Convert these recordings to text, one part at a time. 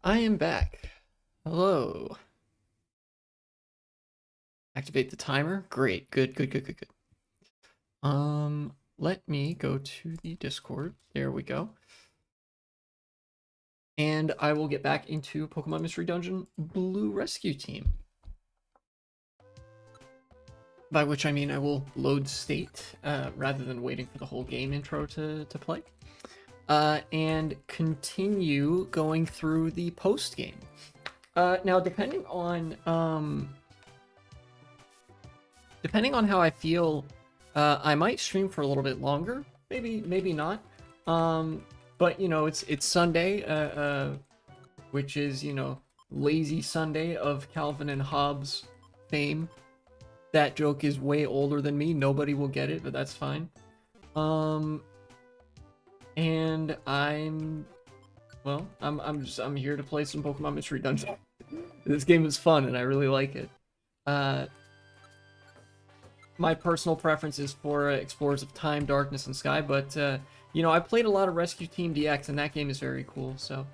I am back. Hello. Activate the timer. Great. Good. Let me go to the Discord. There we go. And I will get back into Pokemon Mystery Dungeon Blue Rescue Team. By which I mean I will load state rather than waiting for the whole game intro to play. And continue going through the post game. Now, depending on how I feel, I might stream for a little bit longer. Maybe not. But you know, it's Sunday, which is, you know, lazy Sunday of Calvin and Hobbes fame. That joke is way older than me. Nobody will get it, but that's fine. And I'm here to play some Pokemon Mystery Dungeon. This game is fun and I really like it. My personal preference is for Explorers of Time, Darkness, and Sky, but you know, I played a lot of Rescue Team DX and that game is very cool, so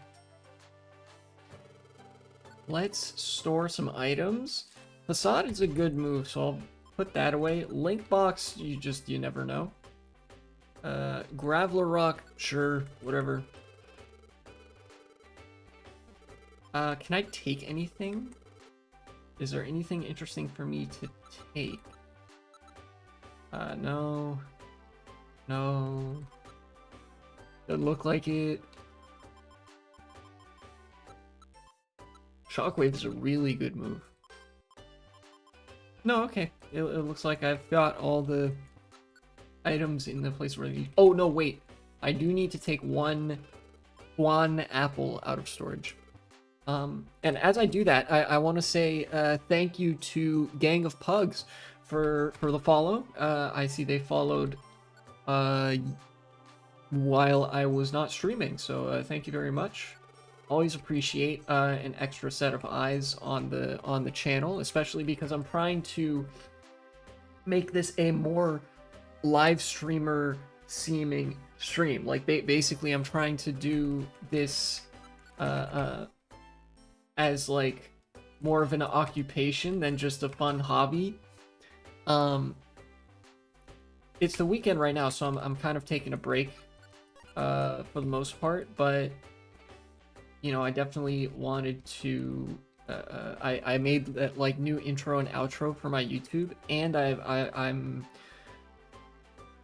let's store some items. Facade is a good move, so I'll put that away. Link Box, you never know. Graveler Rock, sure, whatever. Can I take anything? Is there anything interesting for me to take? No. No. Doesn't look like it. Shockwave is a really good move. No, okay. It looks like I've got all the items in the place where I need. Oh, no, wait. I do need to take one apple out of storage. And as I do that, I want to say thank you to Gang of Pugs for the follow. I see they followed while I was not streaming, so thank you very much. Always appreciate an extra set of eyes on the channel, especially because I'm trying to make this a more live streamer seeming stream. Like basically, I'm trying to do this as like more of an occupation than just a fun hobby. It's the weekend right now, so I'm kind of taking a break for the most part, but you know, I definitely wanted to I made that like new intro and outro for my YouTube, and I'm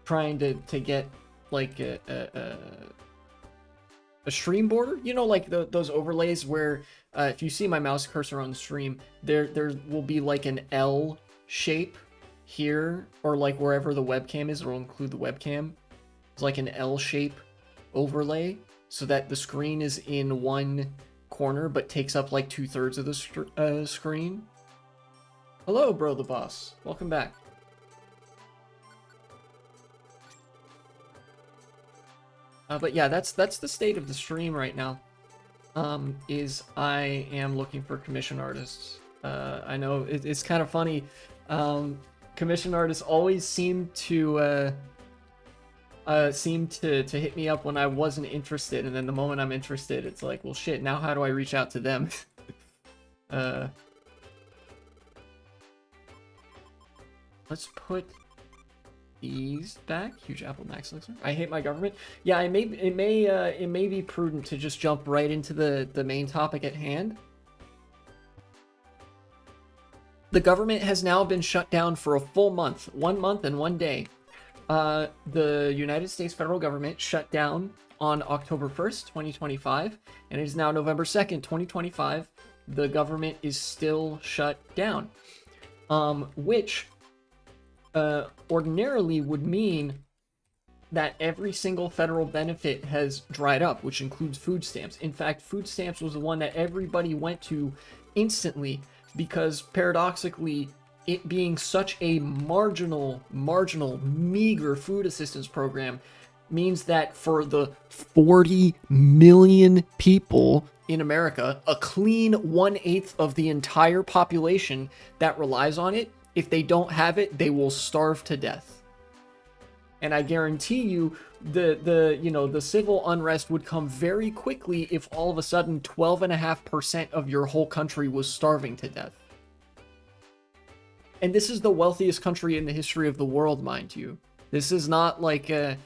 trying to get like a stream border, you know, like those overlays where if you see my mouse cursor on the stream, there will be like an L shape here, or like wherever the webcam is, it'll include the webcam. It's like an L shape overlay so that the screen is in one corner but takes up like 2/3 of the screen. Hello, bro, the boss. Welcome back. But yeah, that's the state of the stream right now. Is I am looking for commission artists. I know it's kind of funny. Commission artists always seem to hit me up when I wasn't interested, and then the moment I'm interested, it's like, well, shit. Now how do I reach out to them? Let's put these back. Huge apple max elixir. I hate my government. Yeah, it may be prudent to just jump right into the main topic at hand. The government has now been shut down for a full month, 1 month and 1 day. The United States federal government shut down on October 1st, 2025, and it is now November 2nd, 2025. The government is still shut down, which ordinarily would mean that every single federal benefit has dried up, which includes food stamps. In fact, food stamps was the one that everybody went to instantly, because paradoxically, it being such a marginal, meager food assistance program means that for the 40 million people in America, a clean 1/8 of the entire population that relies on it, if they don't have it, they will starve to death. And I guarantee you the civil unrest would come very quickly if all of a sudden 12.5% of your whole country was starving to death. And this is the wealthiest country in the history of the world, mind you. This is not a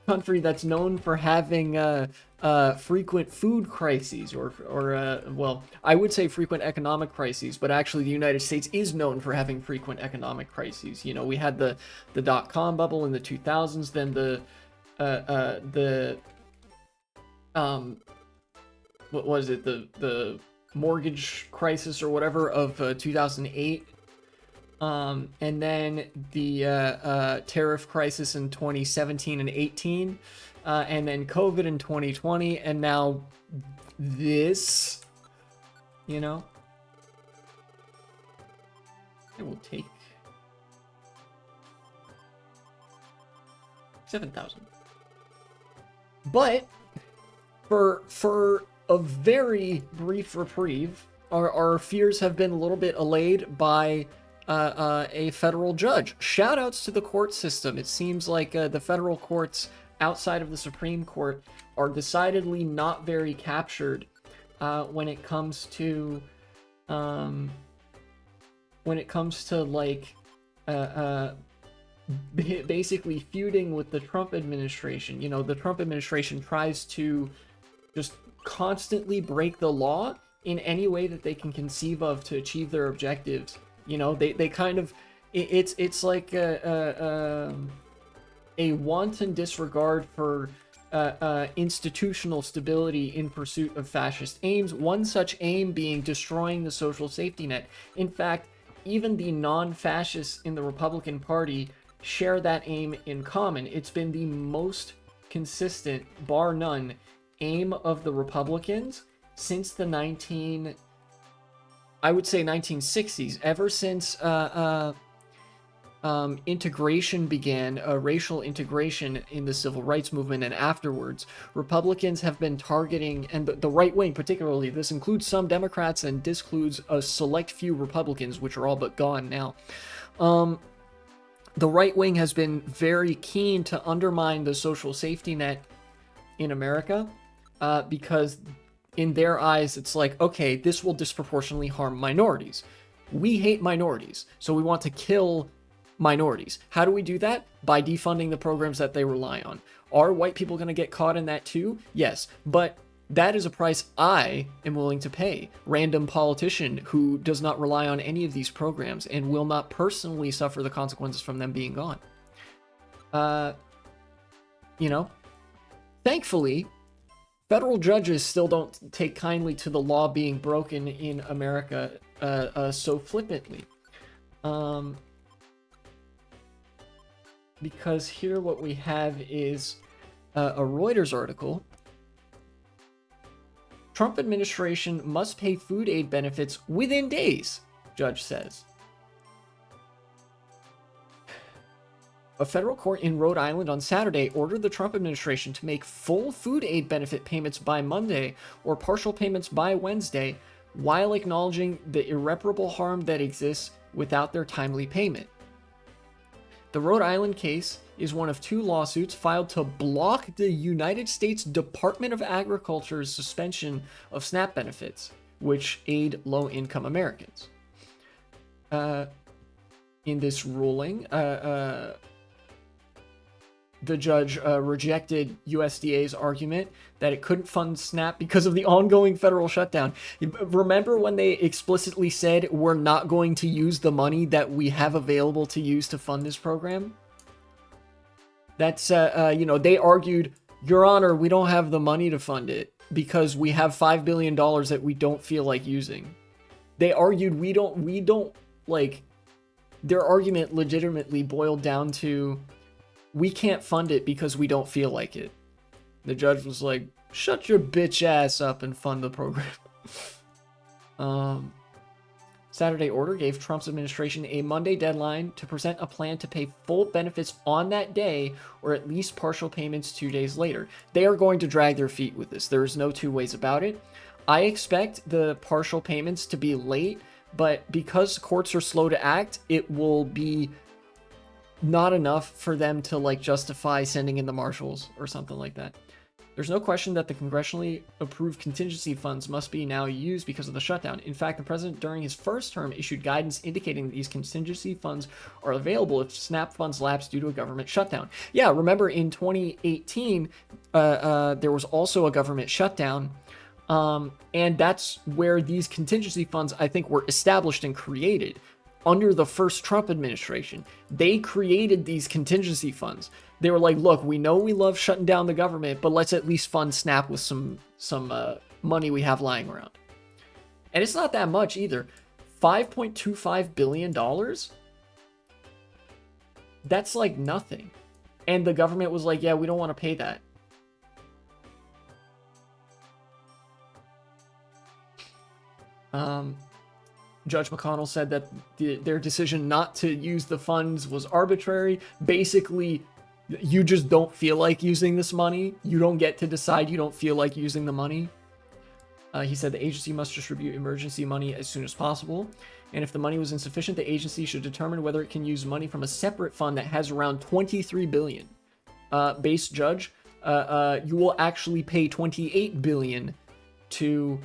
country that's known for having frequent food crises or well, I would say frequent economic crises, but actually the United States is known for having frequent economic crises. You know, we had the dot-com bubble in the 2000s, then what was it, the mortgage crisis or whatever of 2008, and then the tariff crisis in 2017 and 18, and then COVID in 2020, and now this, you know. It will take 7,000. But for a very brief reprieve, our fears have been a little bit allayed by a federal judge. Shout outs to the court system. It seems like the federal courts outside of the Supreme Court are decidedly not very captured when it comes to like basically feuding with the Trump administration. You know, the Trump administration tries to just constantly break the law in any way that they can conceive of to achieve their objectives. You know, they kind of, it's like a wanton disregard for institutional stability in pursuit of fascist aims, one such aim being destroying the social safety net. In fact, even the non-fascists in the Republican Party share that aim in common. It's been the most consistent, bar none, aim of the Republicans since the 1960s, ever since integration began, racial integration in the civil rights movement and afterwards. Republicans have been targeting, and the right wing particularly, this includes some Democrats and discludes a select few Republicans, which are all but gone now. The right wing has been very keen to undermine the social safety net in America because in their eyes, it's like, okay, this will disproportionately harm minorities. We hate minorities, so we want to kill minorities. How do we do that? By defunding the programs that they rely on. Are white people going to get caught in that too? Yes, but that is a price I am willing to pay. Random politician who does not rely on any of these programs and will not personally suffer the consequences from them being gone. You know, thankfully, federal judges still don't take kindly to the law being broken in America so flippantly. Because here what we have is a Reuters article. Trump administration must pay food aid benefits within days, judge says. A federal court in Rhode Island on Saturday ordered the Trump administration to make full food aid benefit payments by Monday or partial payments by Wednesday, while acknowledging the irreparable harm that exists without their timely payment. The Rhode Island case is one of two lawsuits filed to block the United States Department of Agriculture's suspension of SNAP benefits, which aid low-income Americans. In this ruling, the judge rejected USDA's argument that it couldn't fund SNAP because of the ongoing federal shutdown. Remember when they explicitly said we're not going to use the money that we have available to use to fund this program? That's, they argued, Your Honor, we don't have the money to fund it because we have $5 billion that we don't feel like using. They argued we don't, their argument legitimately boiled down to, we can't fund it because we don't feel like it. The judge was like, shut your bitch ass up and fund the program. Saturday order gave Trump's administration a Monday deadline to present a plan to pay full benefits on that day or at least partial payments 2 days later. They are going to drag their feet with this. There is no two ways about it. I expect the partial payments to be late, but because courts are slow to act, it will be not enough for them to like justify sending in the marshals or something like that. There's no question that the congressionally approved contingency funds must be now used because of the shutdown. In fact, the president during his first term issued guidance indicating that these contingency funds are available if SNAP funds lapse due to a government shutdown. Yeah, remember in 2018, there was also a government shutdown, and that's where these contingency funds, I think, were established and created. Under the first Trump administration, they created these contingency funds. They were like, look, we know we love shutting down the government, but let's at least fund SNAP with some money we have lying around. And it's not that much either. $5.25 billion? That's like nothing. And the government was like, yeah, we don't want to pay that. Judge McConnell said that their decision not to use the funds was arbitrary. Basically, you just don't feel like using this money. You don't get to decide you don't feel like using the money. He said the agency must distribute emergency money as soon as possible. And if the money was insufficient, the agency should determine whether it can use money from a separate fund that has around $23 billion. Base judge, you will actually pay $28 billion to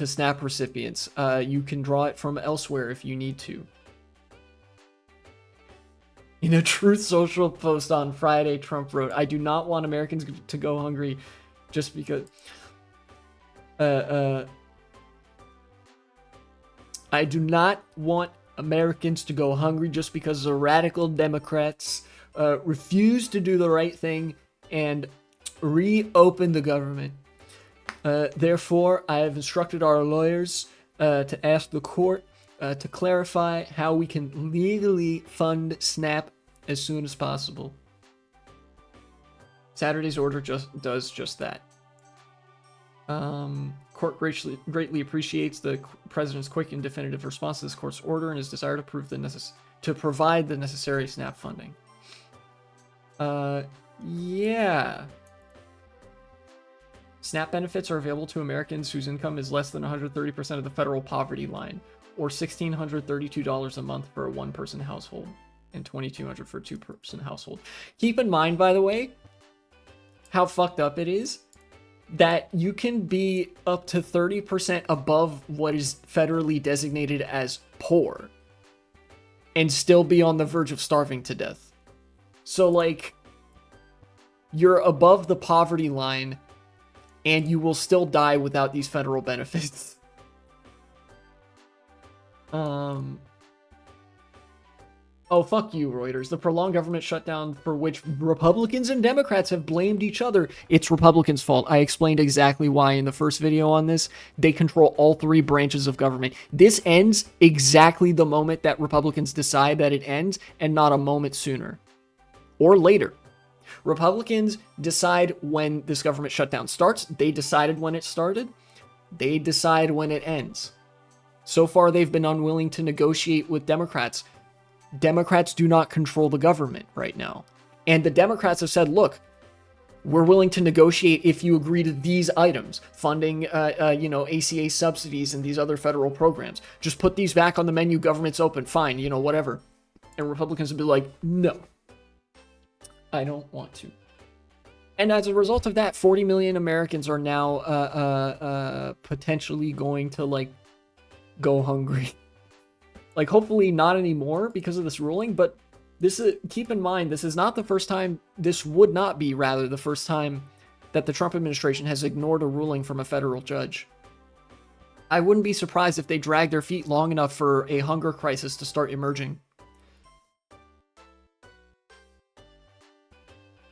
SNAP recipients. You can draw it from elsewhere if you need to. In a Truth Social post on Friday, Trump wrote, I do not want Americans to go hungry just because... I do not want Americans to go hungry just because the radical Democrats refuse to do the right thing and reopen the government. Therefore, I have instructed our lawyers to ask the court to clarify how we can legally fund SNAP as soon as possible. Saturday's order does just that. Court greatly appreciates the president's quick and definitive response to this court's order and his desire to provide the necessary SNAP funding. Yeah. SNAP benefits are available to Americans whose income is less than 130% of the federal poverty line, or $1,632 a month for a one-person household, and $2,200 for a two-person household. Keep in mind, by the way, how fucked up it is that you can be up to 30% above what is federally designated as poor and still be on the verge of starving to death. So, like, you're above the poverty line and you will still die without these federal benefits. Oh, fuck you, Reuters. The prolonged government shutdown for which Republicans and Democrats have blamed each other. It's Republicans' fault. I explained exactly why in the first video on this. They control all three branches of government. This ends exactly the moment that Republicans decide that it ends and not a moment sooner or later. Republicans decide when this government shutdown starts. They decided when it started. They decide when it ends. So far, they've been unwilling to negotiate with Democrats. Democrats do not control the government right now. And the Democrats have said, look, we're willing to negotiate if you agree to these items, funding, ACA subsidies and these other federal programs. Just put these back on the menu, government's open, fine, whatever. And Republicans would be like, no, I don't want to. And as a result of that, 40 million Americans are now potentially going to, go hungry. Hopefully not anymore because of this ruling, but keep in mind, this is not the first time, this would not be, rather, the first time that the Trump administration has ignored a ruling from a federal judge. I wouldn't be surprised if they drag their feet long enough for a hunger crisis to start emerging.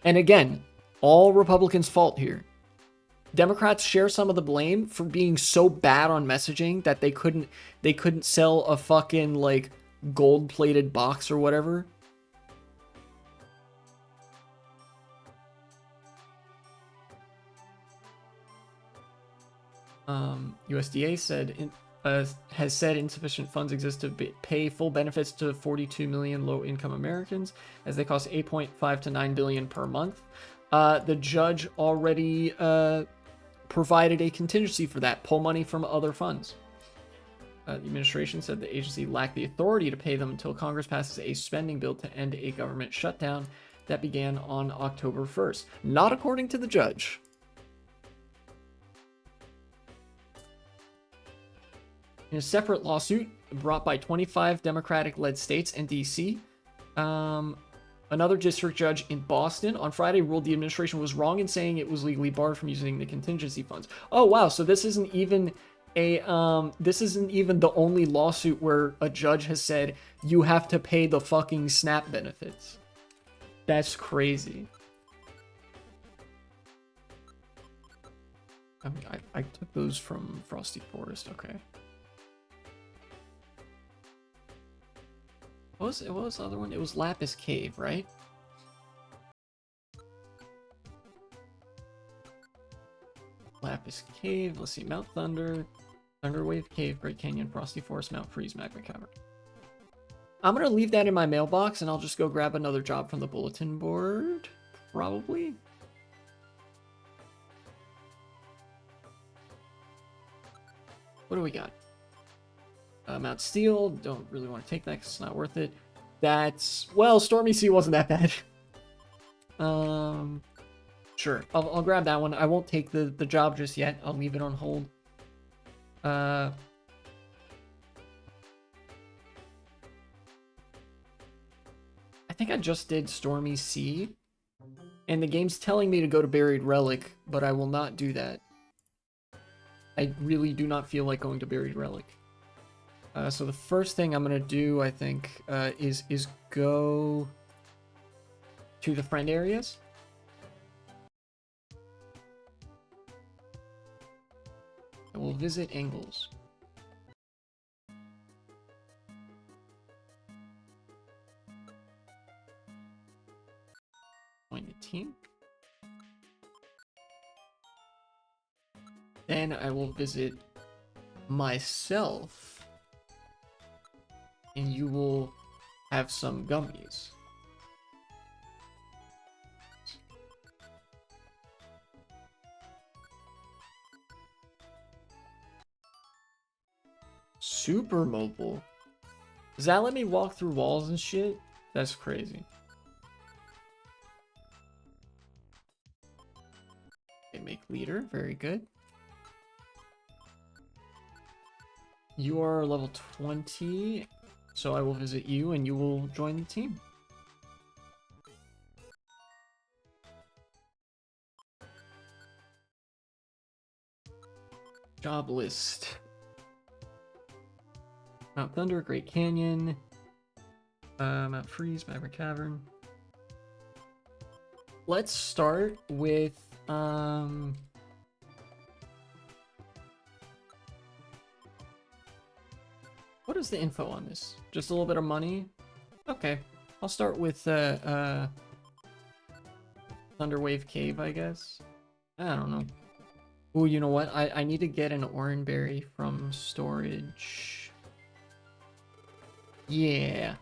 And again, all Republicans' fault here. Democrats share some of the blame for being so bad on messaging that they couldn't sell a fucking gold-plated box or whatever. USDA has said insufficient funds exist to pay full benefits to 42 million low-income Americans, as they cost 8.5 to 9 billion per month. The judge already provided a contingency for that, pull money from other funds. The administration said the agency lacked the authority to pay them until Congress passes a spending bill to end a government shutdown that began on October 1st. Not according to the judge. In a separate lawsuit brought by 25 Democratic-led states and D.C., another district judge in Boston on Friday ruled the administration was wrong in saying it was legally barred from using the contingency funds. Oh, wow. So this isn't even the only lawsuit where a judge has said you have to pay the fucking SNAP benefits. That's crazy. I mean, I took those from Frosty Forest. Okay. What was the other one? It was Lapis Cave, right? Lapis Cave. Let's see. Mount Thunder, Thunderwave Cave, Great Canyon, Frosty Forest, Mount Freeze, Magma Cavern. I'm gonna leave that in my mailbox, and I'll just go grab another job from the bulletin board. Probably. What do we got? Mount Steel. Don't really want to take that because it's not worth it. That's... Well, Stormy Sea wasn't that bad. Sure. I'll grab that one. I won't take the job just yet. I'll leave it on hold. I think I just did Stormy Sea. And the game's telling me to go to Buried Relic, but I will not do that. I really do not feel like going to Buried Relic. So the first thing I'm gonna do, I think, is go to the friend areas. And we'll visit Ingalls. Join the team. Then I will visit myself. And you will have some gummies. Super mobile. Does that let me walk through walls and shit? That's crazy. Okay, make leader. Very good. You are level 20. So I will visit you, and you will join the team. Job list. Mount Thunder, Great Canyon. Mount Freeze, Magma Cavern. Let's start with... What is the info on this? Just a little bit of money? Okay. I'll start with Thunderwave Cave, I guess. I don't know. Ooh, you know what? I need to get an Oranberry from storage. Yeah.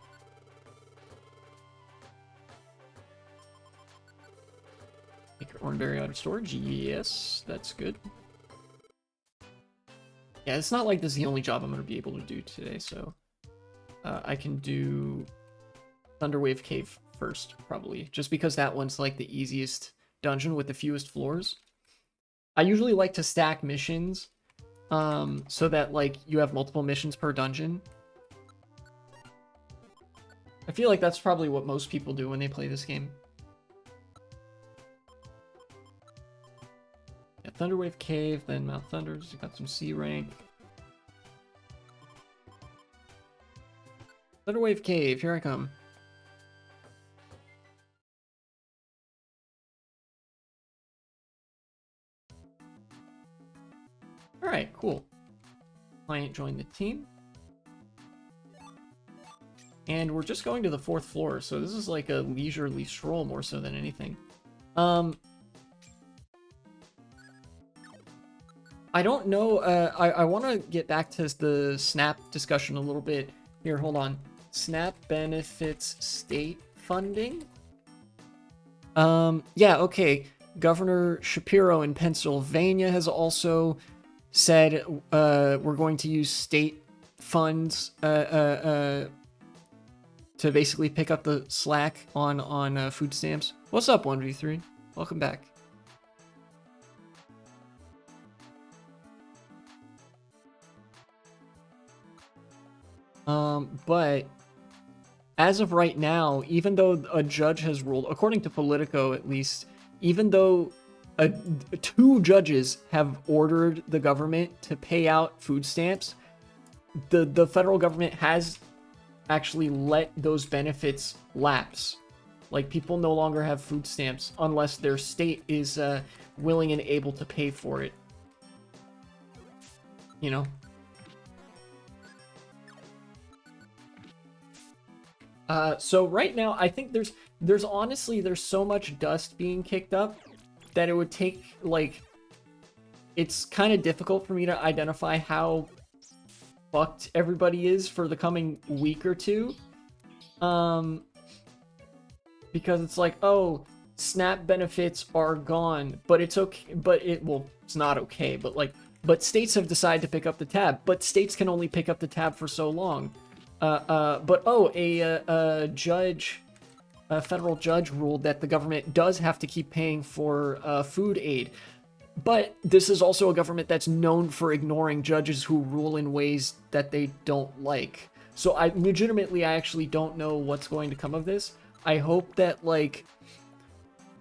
Take your Oranberry out of storage? Yes, that's good. Yeah, it's not like this is the only job I'm going to be able to do today, so I can do Thunderwave Cave first, probably, just because that one's like the easiest dungeon with the fewest floors. I usually like to stack missions so that like you have multiple missions per dungeon. I feel like that's probably what most people do when they play this game. Yeah, Thunderwave Cave, then Mount Thunders. Got some C rank. Thunderwave Cave, here I come. Alright, cool. Client joined the team. And we're just going to the 4th floor, so this is like a leisurely stroll more so than anything. I don't know, I want to get back to the SNAP discussion a little bit. Here, hold on. SNAP benefits state funding? Yeah, okay. Governor Shapiro in Pennsylvania has also said we're going to use state funds to basically pick up the slack on food stamps. What's up, 1v3? Welcome back. But as of right now, even though a judge has ruled, according to Politico at least, even though two judges have ordered the government to pay out food stamps, the federal government has actually let those benefits lapse. Like, people no longer have food stamps unless their state is willing and able to pay for it. You know? So right now, I think there's honestly, there's so much dust being kicked up that it would take, like, it's kind of difficult for me to identify how fucked everybody is for the coming week or two. Because it's like, oh, SNAP benefits are gone, but it's okay, well, it's not okay, but like, but states have decided to pick up the tab, but states can only pick up the tab for so long. But oh, a federal judge ruled that the government does have to keep paying for food aid. But this is also a government that's known for ignoring judges who rule in ways that they don't like. So I actually don't know what's going to come of this. I hope that, like,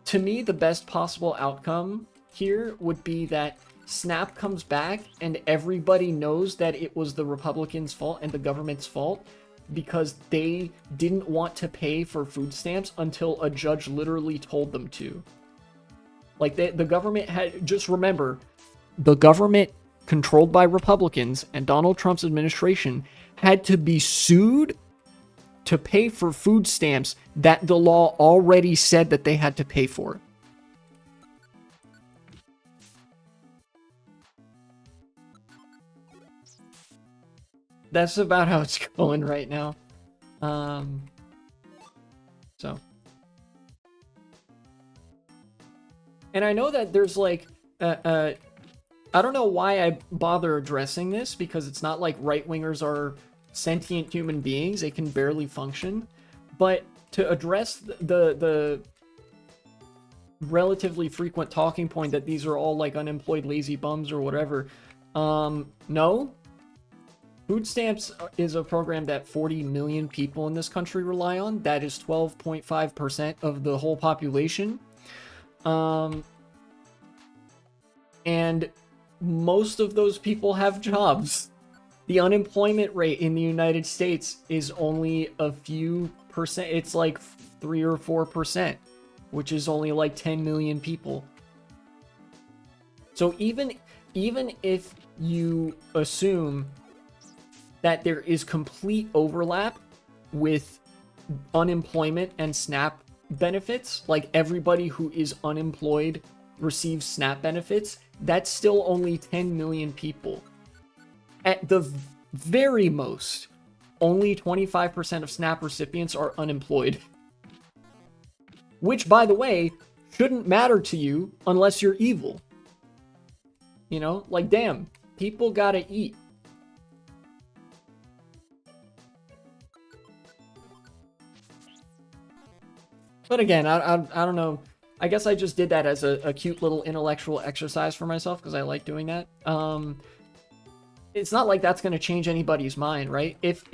to me, the best possible outcome here would be that SNAP comes back and everybody knows that it was the Republicans' fault and the government's fault because they didn't want to pay for food stamps until a judge literally told them to. Like, the government had, just remember, the government controlled by Republicans and Donald Trump's administration had to be sued to pay for food stamps that the law already said that they had to pay for. That's about how it's going right now. So. And I know that there's like, I don't know why I bother addressing this, because it's not like right-wingers are sentient human beings. They can barely function. But to address the relatively frequent talking point that these are all like unemployed lazy bums or whatever, no. Food stamps is a program that 40 million people in this country rely on. That is 12.5% of the whole population. And most of those people have jobs. The unemployment rate in the United States is only a few percent. It's like 3 or 4%, which is only like 10 million people. So even if you assume that there is complete overlap with unemployment and SNAP benefits, like everybody who is unemployed receives SNAP benefits, that's still only 10 million people. At the very most, only 25% of SNAP recipients are unemployed. Which, by the way, shouldn't matter to you unless you're evil. You know, like, damn, people gotta eat. But again, I don't know. I guess I just did that as a cute little intellectual exercise for myself because I like doing that. It's not like that's going to change anybody's mind, right? If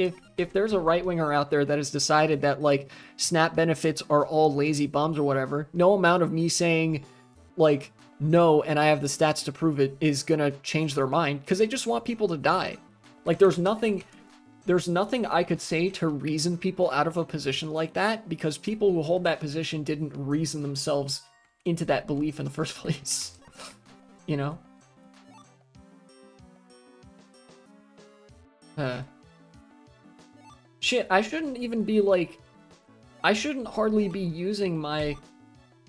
there's a right-winger out there that has decided that, like, SNAP benefits are all lazy bums or whatever, no amount of me saying, like, no, and I have the stats to prove it, is going to change their mind, because they just want people to die. Like, there's nothing I could say to reason people out of a position like that, because people who hold that position didn't reason themselves into that belief in the first place. You know? Shit, I shouldn't even be like... I shouldn't hardly be using my,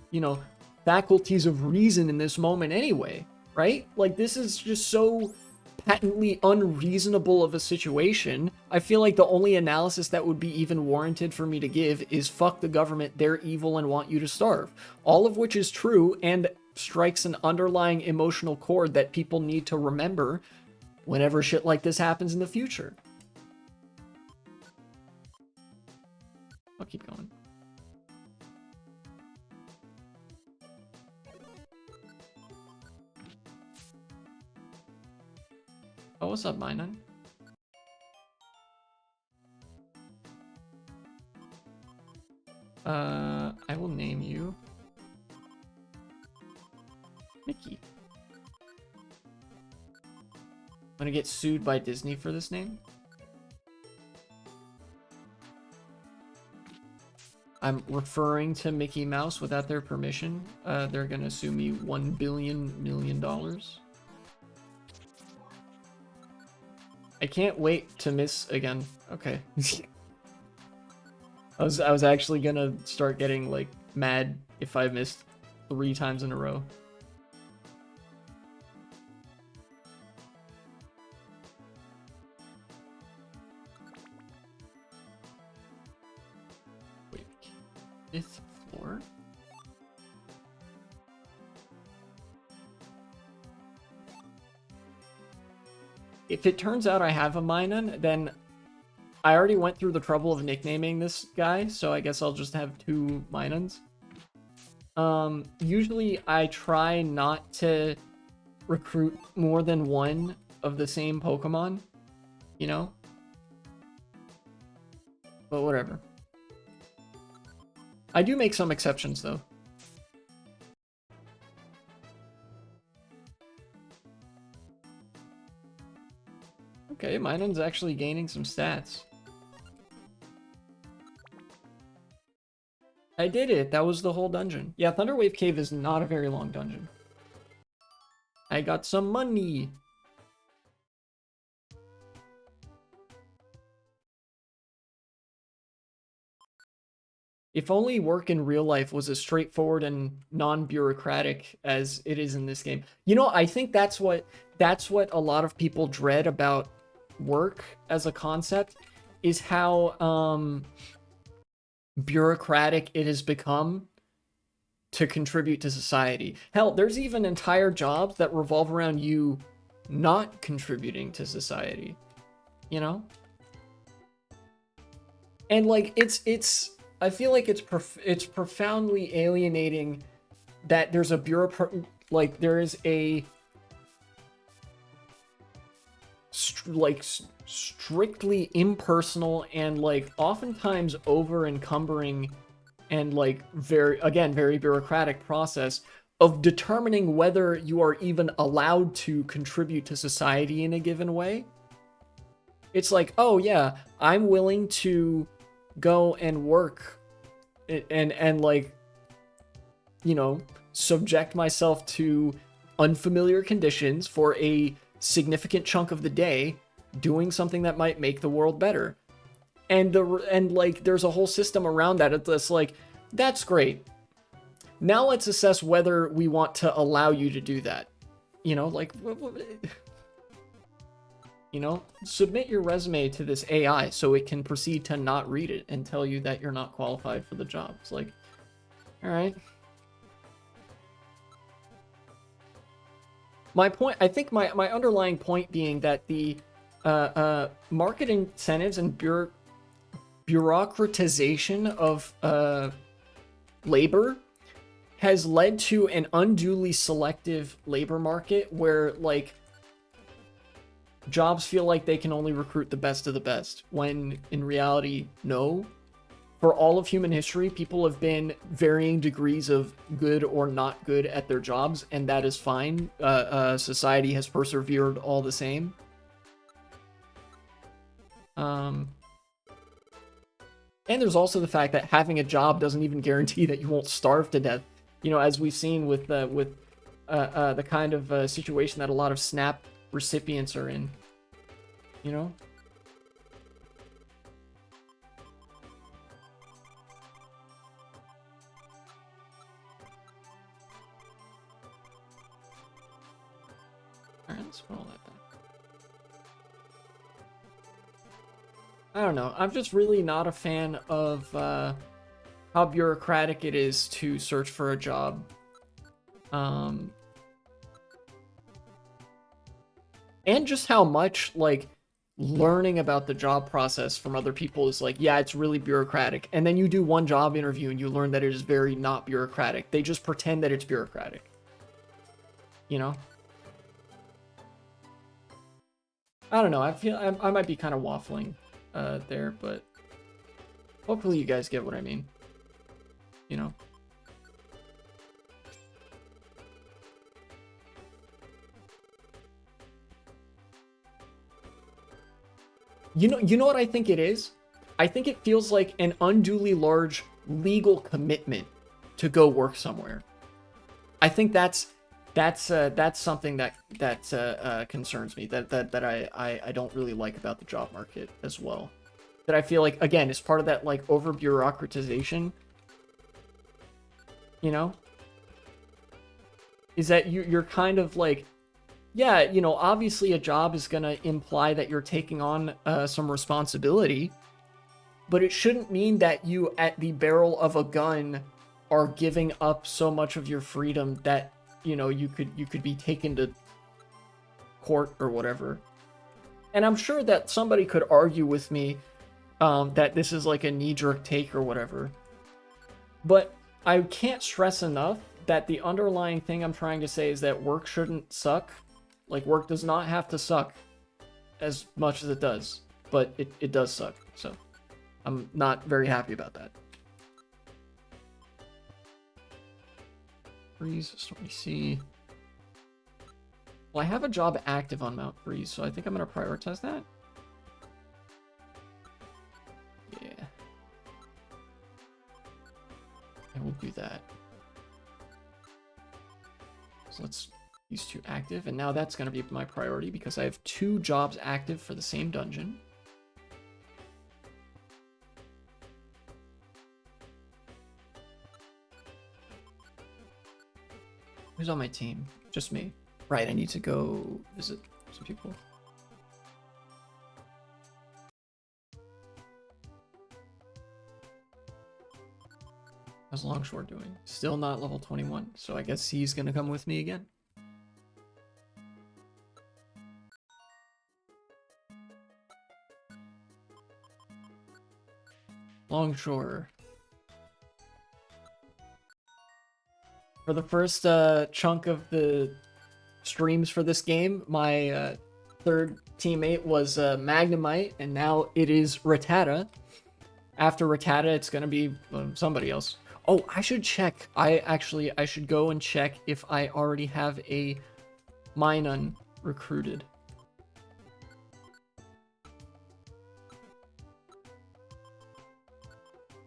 you know, faculties of reason in this moment anyway, right? Like, this is just so patently unreasonable of a situation. I feel like the only analysis that would be even warranted for me to give is fuck the government, they're evil and want you to starve. All of which is true and strikes an underlying emotional chord that people need to remember whenever shit like this happens in the future. keep going. Oh, what's up, Minun? I will name you Mickey. I'm gonna get sued by Disney for this name. I'm referring to Mickey Mouse without their permission. They're gonna sue me $1 billion. I can't wait to miss again. Okay. I was actually gonna start getting like mad if I missed 3 times in a row. Wait, 5th floor? If it turns out I have a Minun, then I already went through the trouble of nicknaming this guy, so I guess I'll just have 2 Minuns. Usually I try not to recruit more than 1 of the same Pokemon, you know? But whatever. I do make some exceptions, though. Okay, Minun's actually gaining some stats. I did it. That was the whole dungeon. Yeah, Thunderwave Cave is not a very long dungeon. I got some money. If only work in real life was as straightforward and non-bureaucratic as it is in this game. You know, I think that's what a lot of people dread about work as a concept, is how bureaucratic it has become to contribute to society. Hell, there's even entire jobs that revolve around you not contributing to society, you know? And like it's I feel like it's profoundly alienating that there's a there is a strictly impersonal and like oftentimes over encumbering and like very bureaucratic process of determining whether you are even allowed to contribute to society in a given way. It's like, oh yeah, I'm willing to go and work and like, you know, subject myself to unfamiliar conditions for a significant chunk of the day, doing something that might make the world better. And like there's a whole system around that. It's like, that's great. Now let's assess whether we want to allow you to do that. You know, like, you know, submit your resume to this AI so it can proceed to not read it and tell you that you're not qualified for the job. It's like, all right. My point, I think my underlying point being that the market incentives and bureaucratization of labor has led to an unduly selective labor market where like jobs feel like they can only recruit the best of the best, when in reality, no. For all of human history, people have been varying degrees of good or not good at their jobs, and that is fine. Society has persevered all the same. And there's also the fact that having a job doesn't even guarantee that you won't starve to death. You know, as we've seen with the kind of situation that a lot of SNAP recipients are in. You know? Alright, let's put all that back. I don't know. I'm just really not a fan of how bureaucratic it is to search for a job. And just how much, like, learning about the job process from other people is like, yeah, it's really bureaucratic. And then you do one job interview and you learn that it is very not bureaucratic. They just pretend that it's bureaucratic. You know? I don't know. I feel I might be kind of waffling there, but hopefully you guys get what I mean. You know? You know what I think it is? I think it feels like an unduly large legal commitment to go work somewhere. I think that's something that concerns me. That I don't really like about the job market as well. That I feel like, again, is part of that like over bureaucratization. You know, is that you're kind of like, yeah, you know, obviously a job is gonna imply that you're taking on some responsibility, but it shouldn't mean that you, at the barrel of a gun, are giving up so much of your freedom that, you know, you could be taken to court or whatever. And I'm sure that somebody could argue with me that this is like a knee-jerk take or whatever. But I can't stress enough that the underlying thing I'm trying to say is that work shouldn't suck. Like, work does not have to suck as much as it does, but it does suck. So I'm not very happy about that. Freeze, so let me see. Well, I have a job active on Mount Freeze, so I think I'm going to prioritize that. Yeah. I will do that. So let's use 2 active, and now that's going to be my priority because I have 2 jobs active for the same dungeon. Who's on my team? Just me. Right, I need to go visit some people. How's Longshore doing? Still not level 21, so I guess he's gonna come with me again. Longshore. For the first chunk of the streams for this game, my third teammate was Magnemite, and now it is Rattata. After Rattata, it's gonna be somebody else. Oh, I should check. I should go and check if I already have a Minun recruited.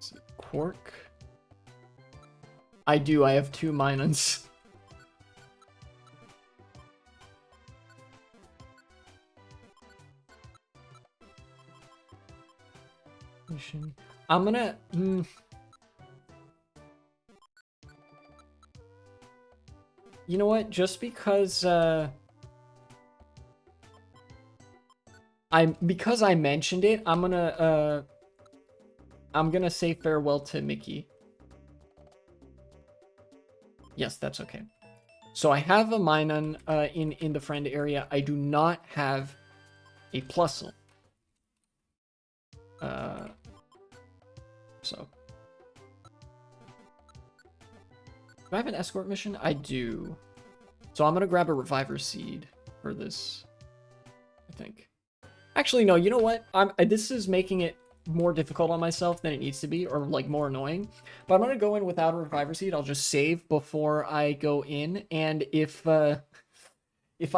Is it Quark? I do. I have 2 Minuns. I'm gonna. You know what? Just because I mentioned it, I'm gonna say farewell to Mickey. Yes, that's okay. So I have a Minun in the friend area. I do not have a Plusle. So do I have an escort mission? I do. So I'm gonna grab a Reviver Seed for this, I think. Actually, no, you know what? This is making it more difficult on myself than it needs to be, or like more annoying. But I'm gonna go in without a Reviver Seed. I'll just save before I go in, and if I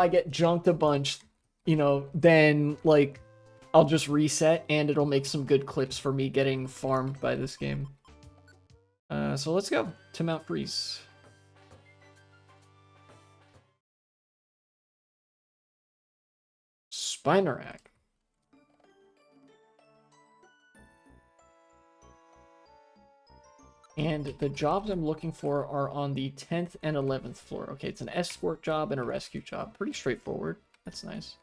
get junked a bunch, you know, then like I'll just reset, and it'll make some good clips for me getting farmed by this game. So let's go to Mount Freeze. Spinarak. And the jobs I'm looking for are on the 10th and 11th floor. Okay, it's an escort job and a rescue job. Pretty straightforward. That's nice.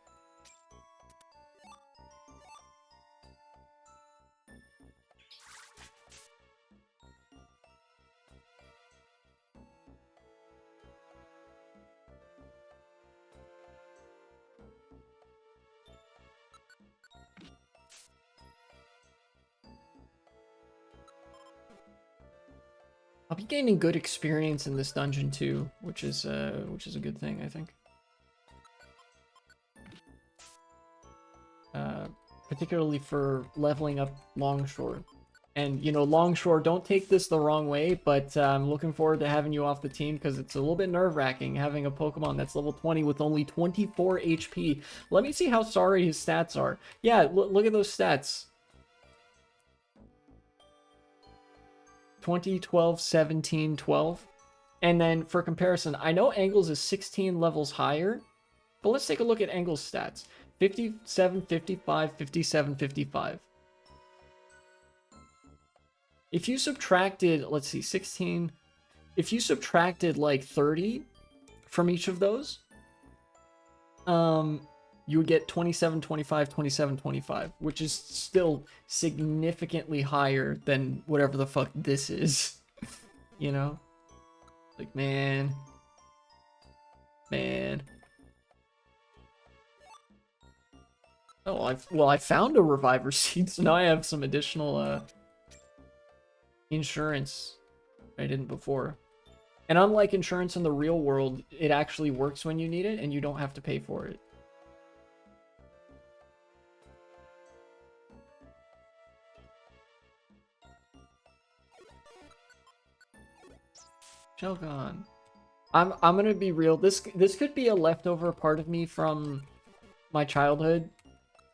I'll be gaining good experience in this dungeon too, which is a good thing, I think. Particularly for leveling up Longshore. And, you know, Longshore, don't take this the wrong way, but I'm looking forward to having you off the team because it's a little bit nerve-wracking having a Pokemon that's level 20 with only 24 HP. Let me see how sorry his stats are. Yeah, look at those stats. 20, 12, 17, 12. And then for comparison, I know Angles is 16 levels higher, but let's take a look at Angles' stats. 57, 55, 57, 55. If you subtracted, let's see, 16, if you subtracted like 30 from each of those, you would get 27, 25, 27, 25, which is still significantly higher than whatever the fuck this is, you know? Like, man. Oh, I found a Reviver Seed, so now I have some additional, insurance I didn't before. And unlike insurance in the real world, it actually works when you need it, and you don't have to pay for it. Shelgon. I'm gonna be real. This could be a leftover part of me from my childhood.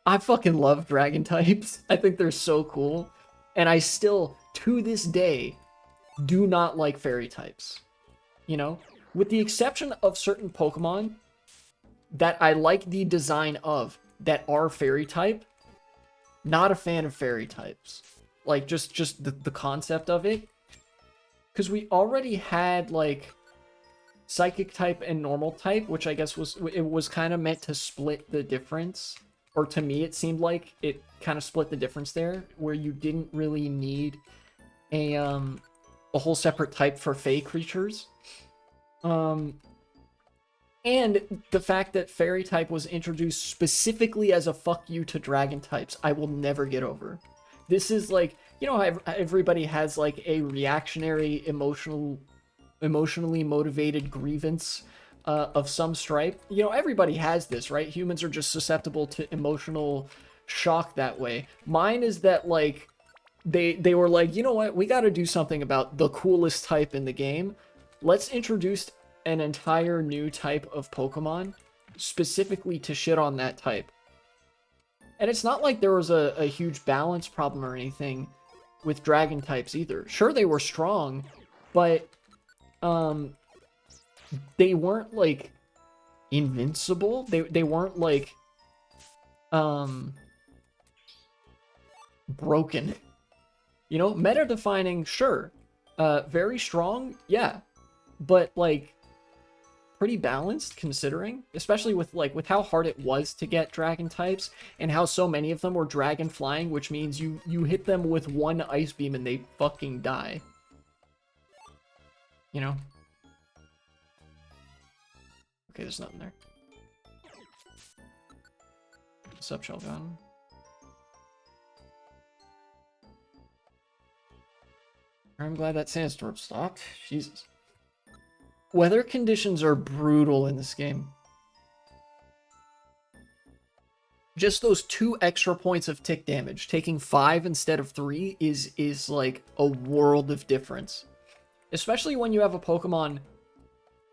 I fucking love dragon types. I think they're so cool. And I still, to this day, do not like fairy types. You know? With the exception of certain Pokemon that I like the design of that are fairy type, not a fan of fairy types. Like, just the concept of it. Because we already had, like, psychic type and normal type, which I guess was kind of meant to split the difference. Or to me, it seemed like it kind of split the difference there, where you didn't really need a whole separate type for fey creatures. And the fact that fairy type was introduced specifically as a fuck you to dragon types, I will never get over. This is like, you know how everybody has like a reactionary emotionally motivated grievance of some stripe. You know, everybody has this, right? Humans are just susceptible to emotional shock that way. Mine is that, like, they were like, you know what? We got to do something about the coolest type in the game. Let's introduce an entire new type of Pokemon specifically to shit on that type. And it's not like there was a huge balance problem or anything with dragon types either. Sure, they were strong, but they weren't like invincible. They weren't like broken. You know, meta defining, sure. Very strong, yeah. But like pretty balanced considering, especially with how hard it was to get dragon types and how so many of them were dragon flying, which means you hit them with one ice beam and they fucking die. You know? Okay, there's nothing there. What's up, Shelgon? I'm glad that sandstorm stopped. Jesus. Weather conditions are brutal in this game. Just those 2 extra points of tick damage, taking 5 instead of 3 is like a world of difference. Especially when you have a Pokemon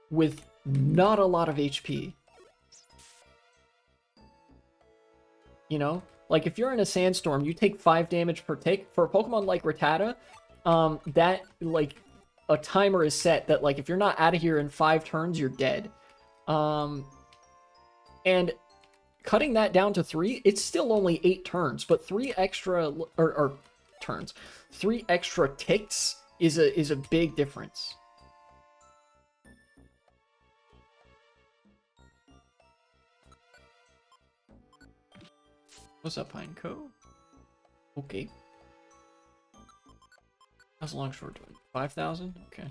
with not a lot of HP. You know? Like, if you're in a sandstorm, you take 5 damage per tick. For a Pokemon like Rattata, that, like, a timer is set that, like, if you're not out of here in 5 turns, you're dead. And cutting that down to 3, it's still only 8 turns, but 3 extra, or turns. 3 extra ticks is a big difference. What's up, Pineco? Okay. How's Longshore doing? 5,000? Okay.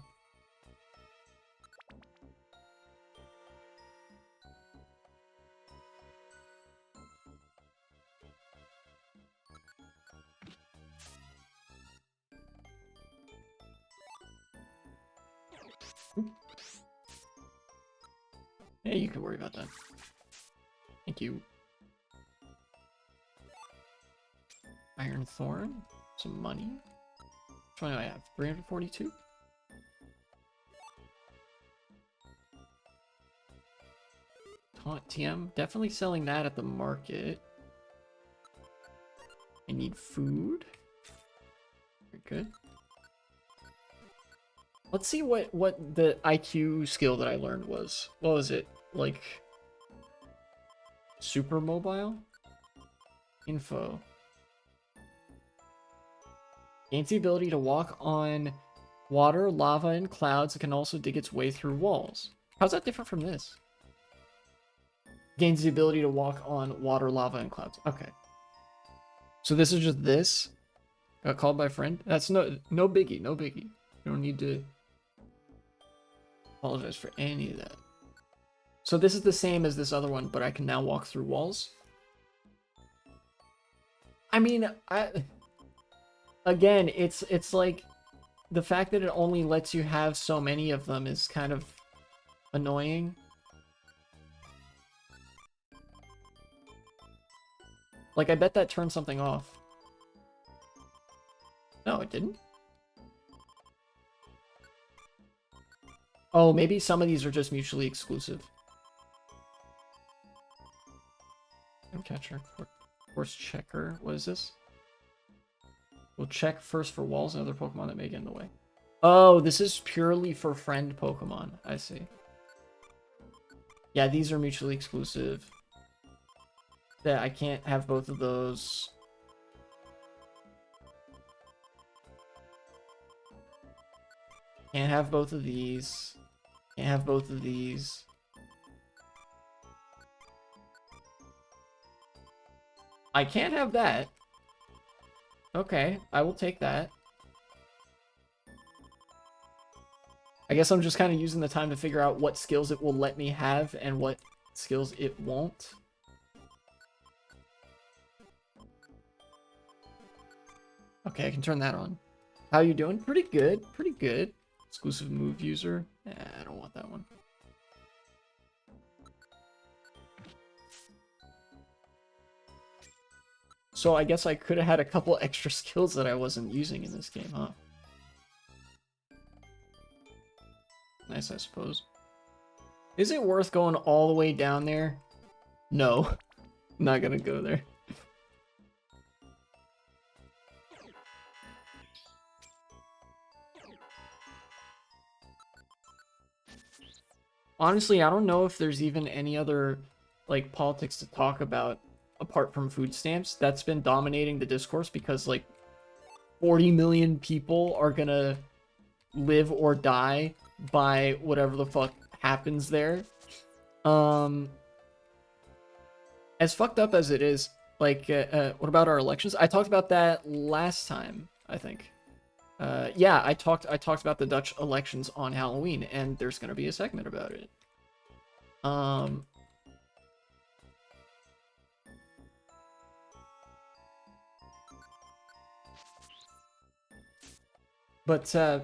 Yeah, you can worry about that. Thank you. Iron Thorn. Some money. Which one do I have? 342? Taunt TM. Definitely selling that at the market. I need food. Very good. Let's see what the IQ skill that I learned was. What was it? Like super mobile? Info. Gains the ability to walk on water, lava, and clouds. It can also dig its way through walls. How's that different from this? Gains the ability to walk on water, lava, and clouds. Okay. So this is just this. Got called by a friend. That's no biggie, no biggie. You don't need to apologize for any of that. So this is the same as this other one, but I can now walk through walls. I mean, again, it's like the fact that it only lets you have so many of them is kind of annoying. Like, I bet that turned something off. No, it didn't. Oh, maybe some of these are just mutually exclusive. Catcher, course checker. What is this? We'll check first for walls and other Pokemon that may get in the way. Oh, this is purely for friend Pokemon. I see. Yeah, these are mutually exclusive. Yeah, I can't have both of those. Can't have both of these. Can't have both of these. I can't have that. Okay, I will take that. I guess I'm just kind of using the time to figure out what skills it will let me have and what skills it won't. Okay, I can turn that on. How you doing? Pretty good, pretty good. Exclusive move user. I don't want that one. So I guess I could have had a couple extra skills that I wasn't using in this game, huh? Nice, I suppose. Is it worth going all the way down there? No. I'm not gonna go there. Honestly, I don't know if there's even any other, like, politics to talk about apart from food stamps. That's been dominating the discourse because, like, 40 million people are gonna live or die by whatever the fuck happens there. As fucked up as it is, like, what about our elections? I talked about that last time, I think. Yeah, I talked about the Dutch elections on Halloween, and there's gonna be a segment about it. But a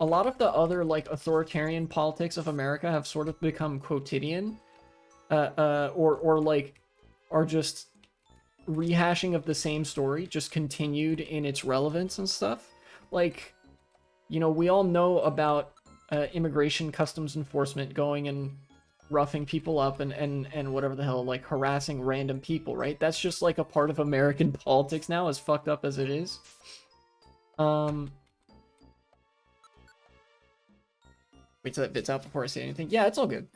lot of the other, like, authoritarian politics of America have sort of become quotidian, or like are just rehashing of the same story, just continued in its relevance and stuff. Like, you know, we all know about immigration customs enforcement going and roughing people up and whatever the hell, like harassing random people, right? That's just like a part of American politics now, as fucked up as it is. Wait till that bit's out before I say anything. Yeah, it's all good.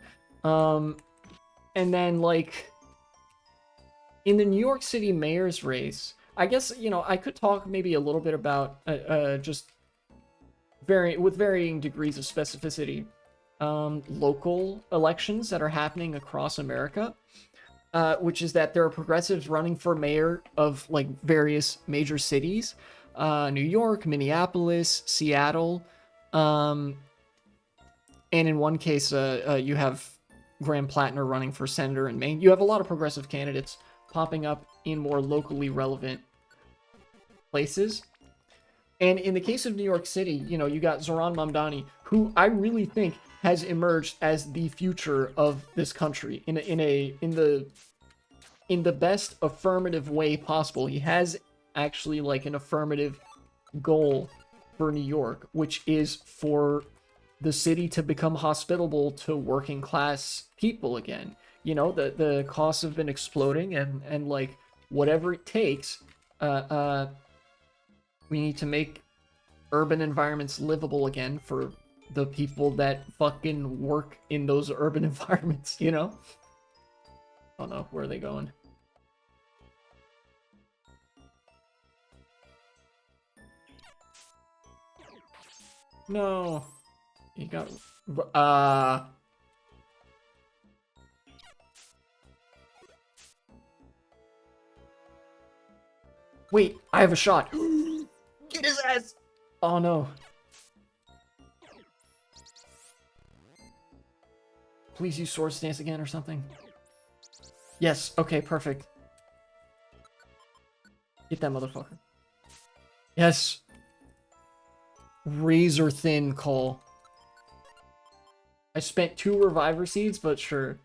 And then, like, in the New York City mayor's race, I guess, you know, I could talk maybe a little bit about just with varying degrees of specificity, local elections that are happening across America, which is that there are progressives running for mayor of, like, various major cities, New York, Minneapolis, Seattle, and in one case, you have Graham Plattner running for senator in Maine. You have a lot of progressive candidates popping up in more locally relevant places. And in the case of New York City, you know, you got Zoran Mamdani, who I really think has emerged as the future of this country in the best affirmative way possible. He has actually like an affirmative goal for New York, which is for the city to become hospitable to working class people again. You know, the costs have been exploding, and like whatever it takes, we need to make urban environments livable again for the people that fucking work in those urban environments, you know? Oh no, where are they going? No. You got... Wait, I have a shot. Get his ass! Oh no. Please use sword stance again or something. Yes, okay, perfect. Get that motherfucker. Yes. Razor thin call. I spent 2 reviver seeds, but sure.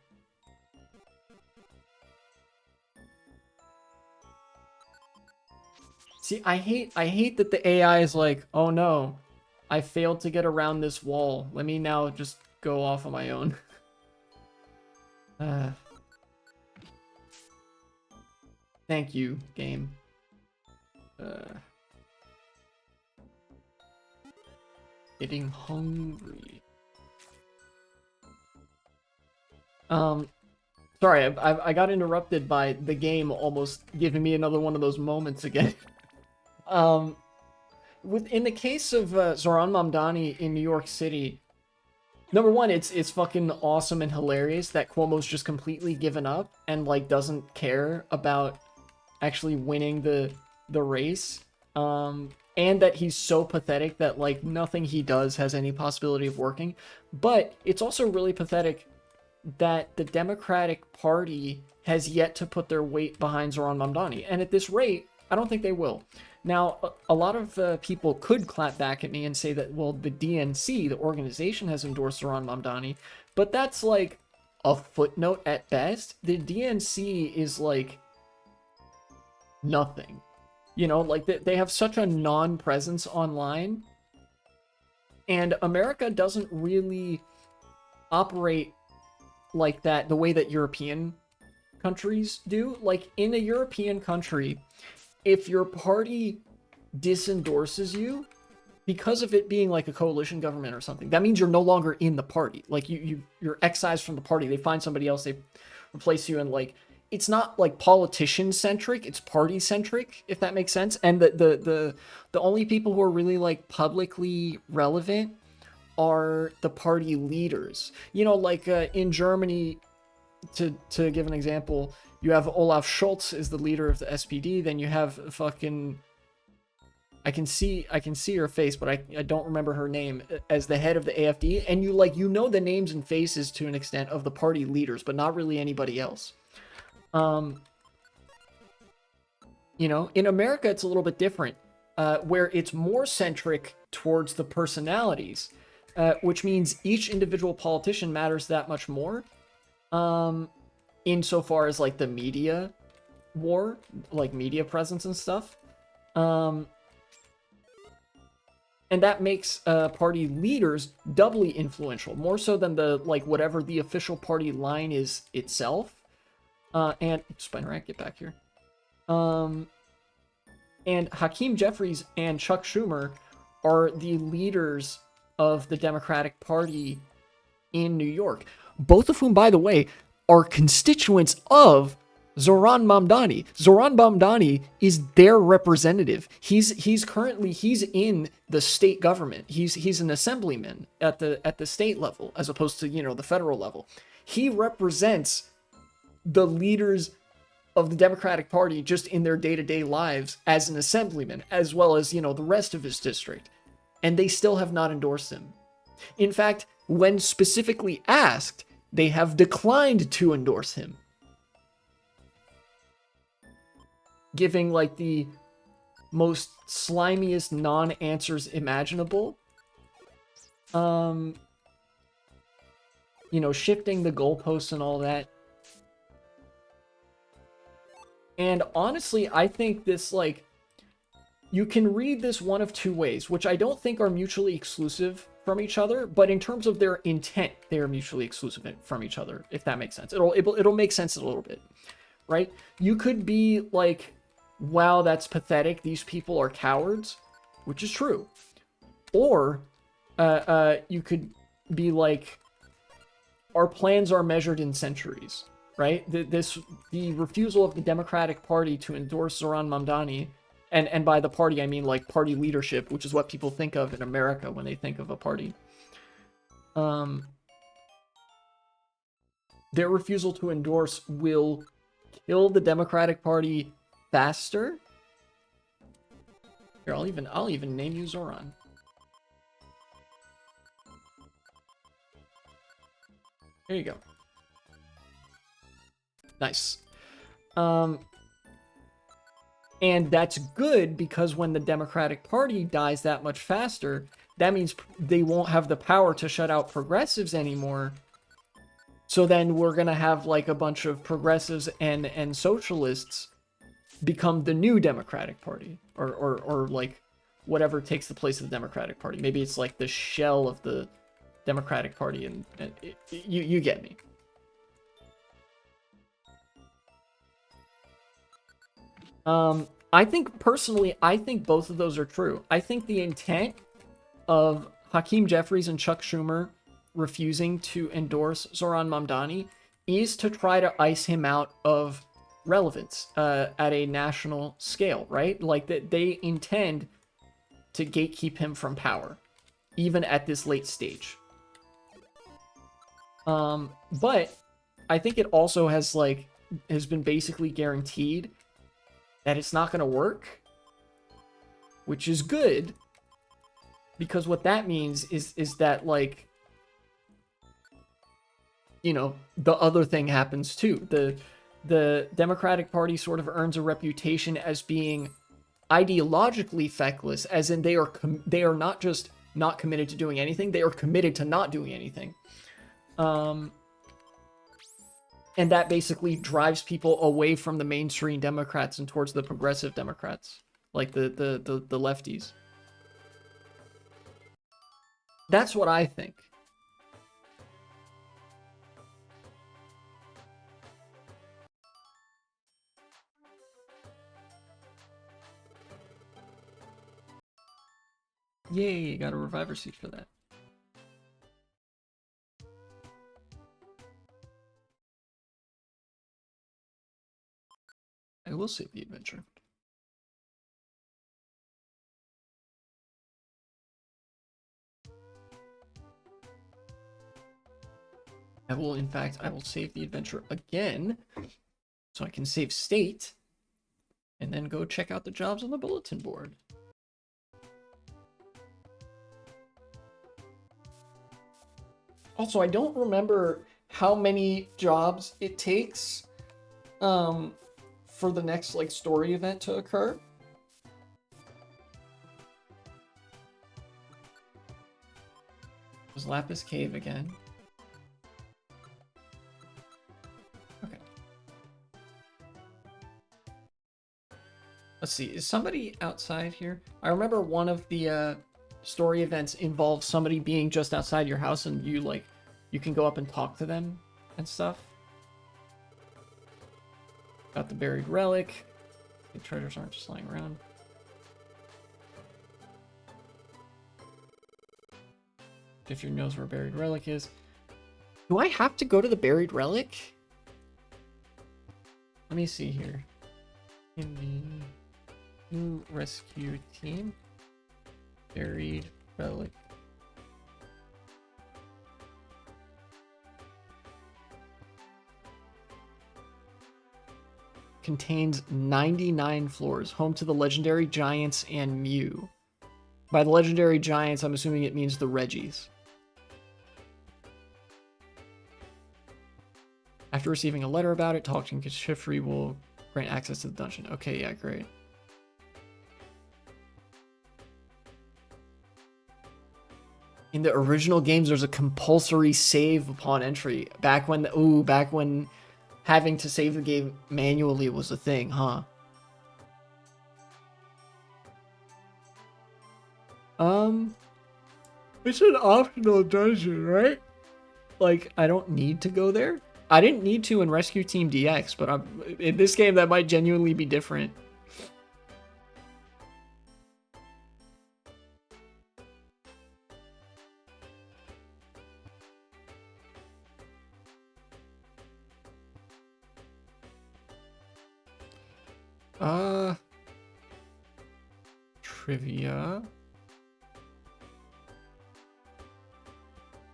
See, I hate that the AI is like, oh no, I failed to get around this wall. Let me now just go off on my own. Thank you, game. Getting hungry. Sorry, I got interrupted by the game almost giving me another one of those moments again. In the case of Zoran Mamdani in New York City, number one, it's fucking awesome and hilarious that Cuomo's just completely given up and like doesn't care about actually winning the race. And that he's so pathetic that like nothing he does has any possibility of working. But it's also really pathetic that the Democratic Party has yet to put their weight behind Zoran Mamdani. And at this rate, I don't think they will. Now, a lot of people could clap back at me and say that, well, the DNC, the organization, has endorsed Zoran Mamdani, but that's like a footnote at best. The DNC is like nothing. You know, like they have such a non-presence online, and America doesn't really operate like that the way that European countries do. Like in a European country, if your party disendorses you because of it being like a coalition government or something, that means you're no longer in the party. Like you're excised from the party. They find somebody else, they replace you, and like it's not like politician centric, it's party centric, if that makes sense. And the only people who are really like publicly relevant are the party leaders. You know, like in Germany, to give an example, you have Olaf Scholz is the leader of the SPD. Then you have fucking, I can see her face, but I don't remember her name, as the head of the AfD. And you know the names and faces to an extent of the party leaders, but not really anybody else. You know, in America it's a little bit different, where it's more centric towards the personalities. Which means each individual politician matters that much more. Insofar as like the media war, like media presence and stuff. And that makes party leaders doubly influential, more so than the like whatever the official party line is itself. And Spider-Man, get back here. And Hakeem Jeffries and Chuck Schumer are the leaders of the Democratic Party in New York, both of whom, by the way, are constituents of Zoran Mamdani. Zoran Mamdani is their representative. He's in the state government. He's an assemblyman at the state level, as opposed to, you know, the federal level. He represents the leaders of the Democratic Party just in their day-to-day lives as an assemblyman, as well as, you know, the rest of his district. And they still have not endorsed him. In fact, when specifically asked, they have declined to endorse him. Giving like the most slimiest non-answers imaginable. You know, shifting the goalposts and all that. And honestly, I think this, like, you can read this one of two ways, which I don't think are mutually exclusive from each other, but in terms of their intent, they are mutually exclusive from each other, if that makes sense. It'll make sense a little bit, right? You could be like, wow, that's pathetic. These people are cowards, which is true. Or you could be like, our plans are measured in centuries, right? The refusal of the Democratic Party to endorse Zoran Mamdani, and by the party I mean like party leadership, which is what people think of in America when they think of a party. Their refusal to endorse will kill the Democratic Party faster. Here, I'll even name you Zoran. There you go. Nice. And that's good because when the Democratic Party dies that much faster, that means they won't have the power to shut out progressives anymore. So then we're going to have like a bunch of progressives and socialists become the new Democratic Party, or like whatever takes the place of the Democratic Party. Maybe it's like the shell of the Democratic Party, and you get me. I think personally, I think both of those are true. I think the intent of Hakeem Jeffries and Chuck Schumer refusing to endorse Zoran Mamdani is to try to ice him out of relevance at a national scale, right? Like that they intend to gatekeep him from power, even at this late stage. But I think it also has been basically guaranteed that it's not going to work, which is good, because what that means is that, like, you know, the other thing happens too. The Democratic Party sort of earns a reputation as being ideologically feckless, as in they are not just not committed to doing anything, they are committed to not doing anything. And that basically drives people away from the mainstream Democrats and towards the progressive Democrats, like the lefties. That's what I think. Yay, got a reviver seat for that. I will save the adventure. I will save the adventure again, so I can save state, and then go check out the jobs on the bulletin board. Also, I don't remember how many jobs it takes for the next, like, story event to occur. There's Lapis Cave again. Okay. Let's see, is somebody outside here? I remember one of the story events involved somebody being just outside your house, and you can go up and talk to them and stuff. Got the buried relic. The treasures aren't just lying around. If your knows where buried relic is. Do I have to go to the buried relic? Let me see here. In the new rescue team. Buried relic. Contains 99 floors, home to the legendary giants and Mew. By the legendary giants, I'm assuming it means the Reggies. After receiving a letter about it, talking to Shifry will grant access to the dungeon. Okay, yeah, great. In the original games, there's a compulsory save upon entry. Back when having to save the game manually was a thing, huh? It's an optional dungeon, right? Like, I don't need to go there. I didn't need to in Rescue Team DX, but in this game that might genuinely be different. Trivia.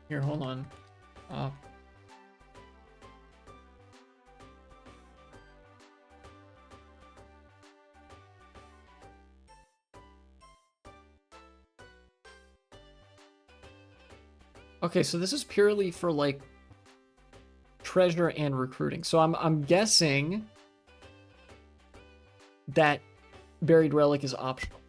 Here, hold on. Okay, so this is purely for like treasure and recruiting. So I'm guessing that buried relic is optional.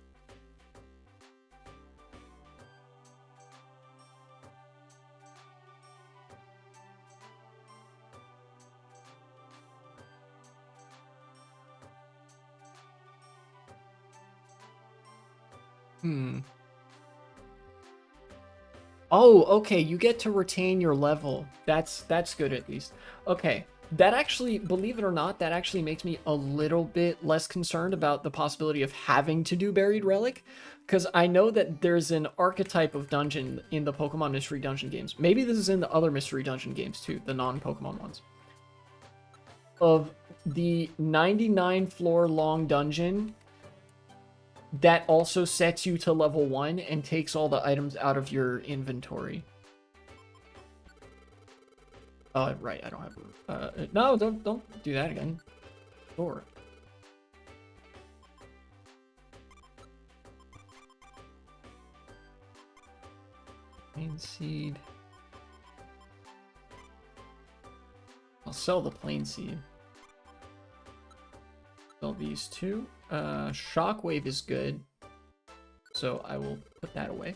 Oh, okay, you get to retain your level. That's good at least. Okay. That actually, believe it or not, that actually makes me a little bit less concerned about the possibility of having to do Buried Relic, because I know that there's an archetype of dungeon in the Pokemon Mystery Dungeon games. Maybe this is in the other Mystery Dungeon games too, the non-Pokemon ones. Of the 99 floor long dungeon that also sets you to level 1 and takes all the items out of your inventory. Oh, right, I don't have... no, don't do that again. Sure. Plain seed. I'll sell the plain seed. Sell these two. Shockwave is good, so I will put that away.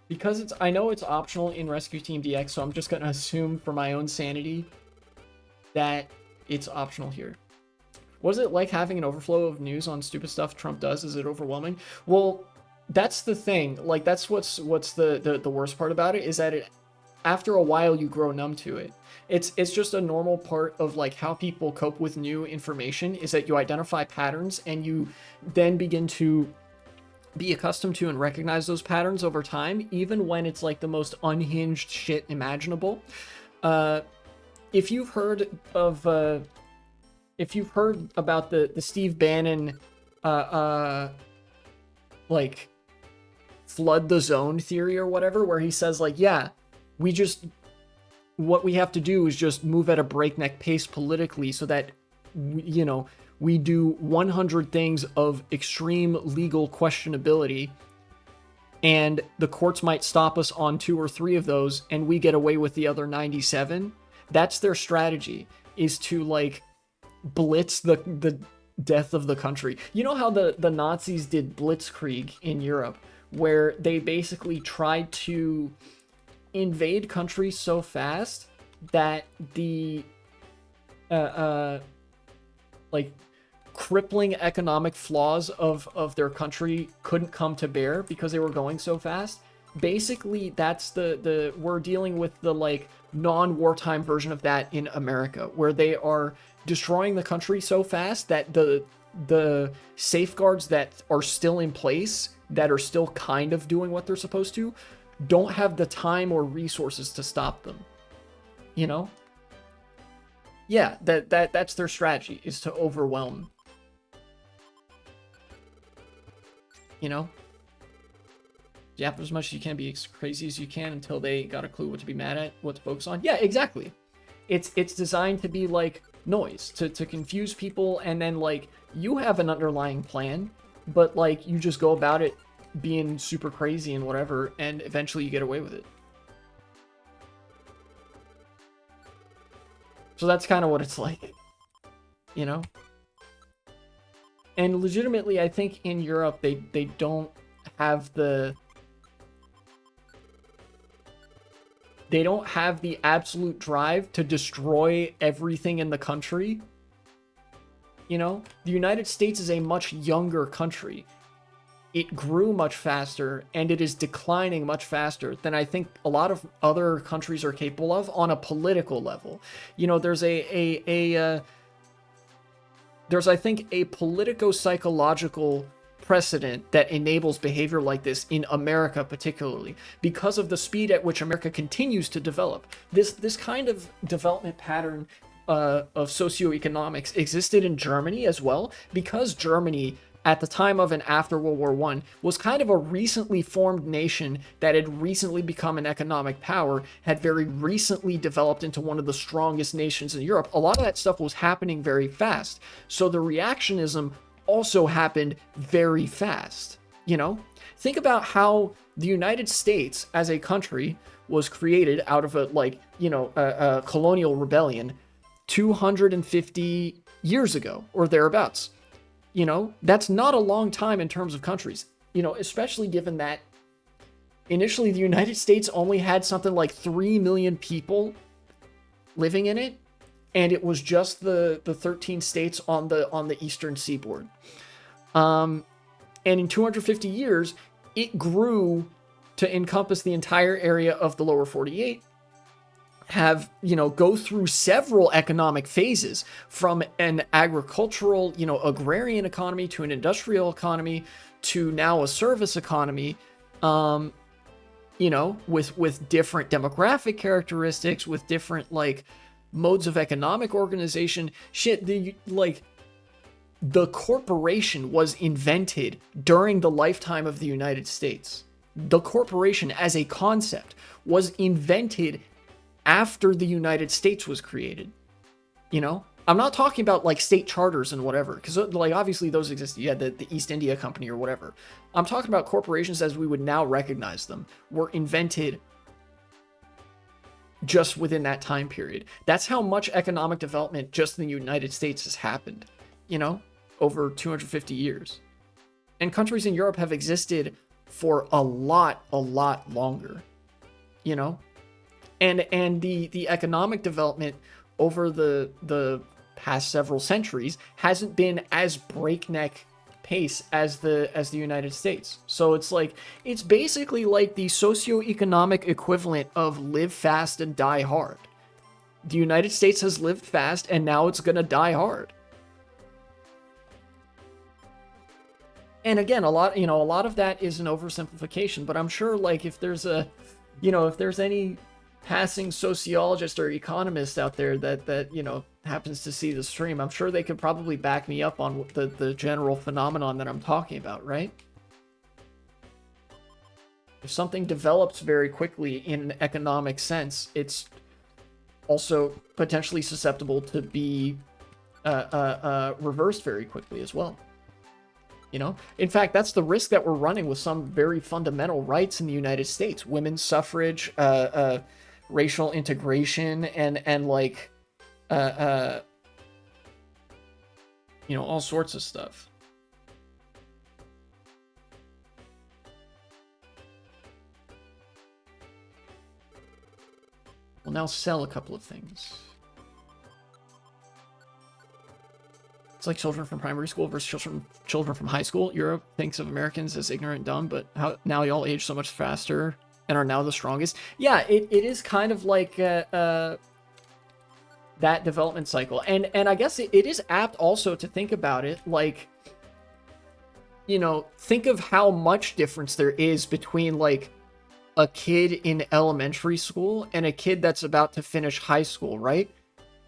Because I know it's optional in Rescue Team DX, so I'm just gonna assume for my own sanity that it's optional here. Was it like having an overflow of news on stupid stuff Trump does? Is it overwhelming? Well, that's the thing. Like, that's what's the worst part about it, is that after a while you grow numb to it. It's just a normal part of like how people cope with new information, is that you identify patterns and you then begin to be accustomed to and recognize those patterns over time, even when it's like the most unhinged shit imaginable. If you've heard of if you've heard about the Steve Bannon like flood the zone theory or whatever, where he says like, yeah, what we have to do is just move at a breakneck pace politically so that, you know, we do 100 things of extreme legal questionability, and the courts might stop us on 2 or 3 of those, and we get away with the other 97. That's their strategy, is to like blitz the death of the country. You know how the Nazis did blitzkrieg in Europe, where they basically tried to invade countries so fast that the like crippling economic flaws of their country couldn't come to bear because they were going so fast. Basically, that's we're dealing with the like non-wartime version of that in America, where they are destroying the country so fast that the safeguards that are still in place, that are still kind of doing what they're supposed to, don't have the time or resources to stop them. You know? Yeah, that's their strategy, is to overwhelm. You know? Yap as much as you can, be as crazy as you can until they got a clue what to be mad at, what to focus on. Yeah, exactly. It's designed to be like noise, to confuse people, and then like you have an underlying plan, but like you just go about it being super crazy and whatever, and eventually you get away with it. So that's kind of what it's like, you know? And legitimately, I think in Europe, they don't have the absolute drive to destroy everything in the country. You know, the United States is a much younger country. It grew much faster, and it is declining much faster than I think a lot of other countries are capable of on a political level. You know, there's there's, I think, a politico-psychological precedent that enables behavior like this in America particularly, because of the speed at which America continues to develop. This kind of development pattern of socioeconomics existed in Germany as well, because Germany, at the time of and after World War I, was kind of a recently formed nation that had recently become an economic power, had very recently developed into one of the strongest nations in Europe. A lot of that stuff was happening very fast. So the reactionism also happened very fast, you know? Think about how the United States as a country was created out of a colonial rebellion 250 years ago or thereabouts. You know, that's not a long time in terms of countries, you know, especially given that initially the United States only had something like 3 million people living in it, and it was just the 13 states on the eastern seaboard. And in 250 years, it grew to encompass the entire area of the lower 48, have, you know, go through several economic phases, from an agricultural, you know, agrarian economy to an industrial economy to now a service economy, you know, with different demographic characteristics, with different like modes of economic organization. Shit, the corporation was invented during the lifetime of the United States. The corporation as a concept was invented after the United States was created. You know, I'm not talking about like state charters and whatever, because like obviously those exist. You had the East India Company or whatever. I'm talking about corporations as we would now recognize them were invented just within that time period. That's how much economic development just in the United States has happened, you know, over 250 years. And countries in Europe have existed for a lot longer, you know. And the economic development over the past several centuries hasn't been as breakneck pace as the United States. So it's basically like the socioeconomic equivalent of live fast and die hard. The United States has lived fast, and now it's gonna die hard. And again, a lot of that is an oversimplification, but I'm sure like if there's any passing sociologist or economist out there that you know happens to see the stream, I'm sure they could probably back me up on the general phenomenon that I'm talking about, right? If something develops very quickly in an economic sense, it's also potentially susceptible to be reversed very quickly as well. You know, in fact, that's the risk that we're running with some very fundamental rights in the United States: women's suffrage, racial integration, and like, you know, all sorts of stuff. We'll now sell a couple of things. It's like children from primary school versus children from high school. Europe thinks of Americans as ignorant and dumb, but how now y'all age so much faster and are now the strongest. Yeah, it is kind of like that development cycle. And I guess it is apt also to think about it like, you know, think of how much difference there is between like a kid in elementary school and a kid that's about to finish high school, right?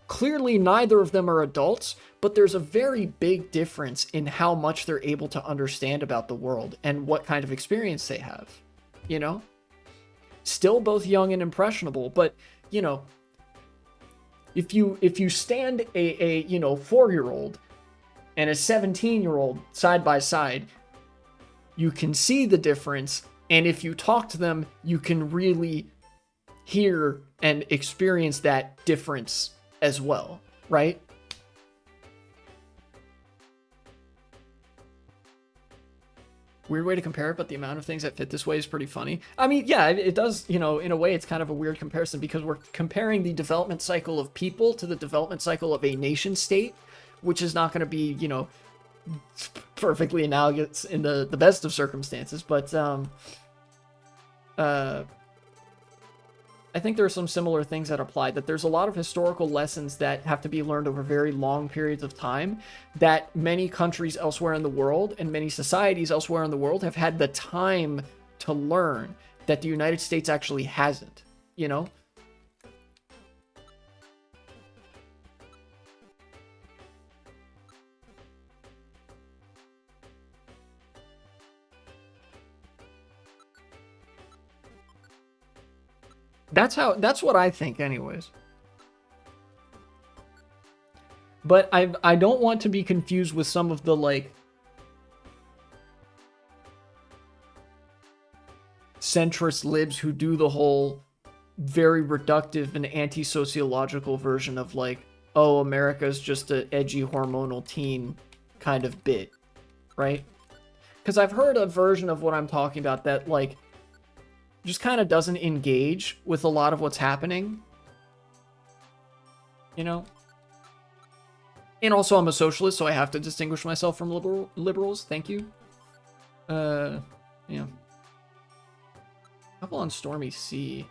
Clearly, neither of them are adults, but there's a very big difference in how much they're able to understand about the world and what kind of experience they have, you know? Still both young and impressionable, but, you know, if you stand a 4-year-old and a 17-year-old side by side, you can see the difference, and if you talk to them, you can really hear and experience that difference as well, right? weird way to compare it, but the amount of things that fit this way is pretty funny. I mean, yeah, it does, you know, in a way it's kind of a weird comparison because we're comparing the development cycle of people to the development cycle of a nation state, which is not going to be, you know, perfectly analogous in the best of circumstances, but I think there are some similar things that apply, that there's a lot of historical lessons that have to be learned over very long periods of time that many countries elsewhere in the world and many societies elsewhere in the world have had the time to learn that the United States actually hasn't, you know? That's what I think anyways. But I don't want to be confused with some of the, like, centrist libs who do the whole very reductive and anti-sociological version of, like, oh, America's just an edgy hormonal teen kind of bit, right? Because I've heard a version of what I'm talking about that, like, just kind of doesn't engage with a lot of what's happening, you know? And also I'm a socialist, so I have to distinguish myself from liberals. Thank you. Yeah. Couple on Stormy Sea.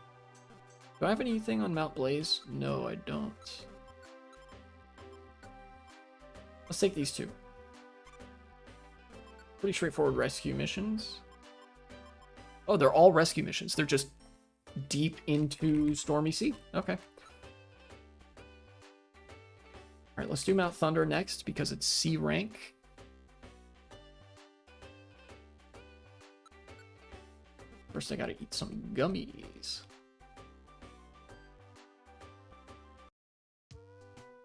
Do I have anything on Mount Blaze? No, I don't. Let's take these two. Pretty straightforward rescue missions. Oh, they're all rescue missions. They're just deep into Stormy Sea. Okay. All right, let's do Mount Thunder next because it's C rank. First, I gotta eat some gummies.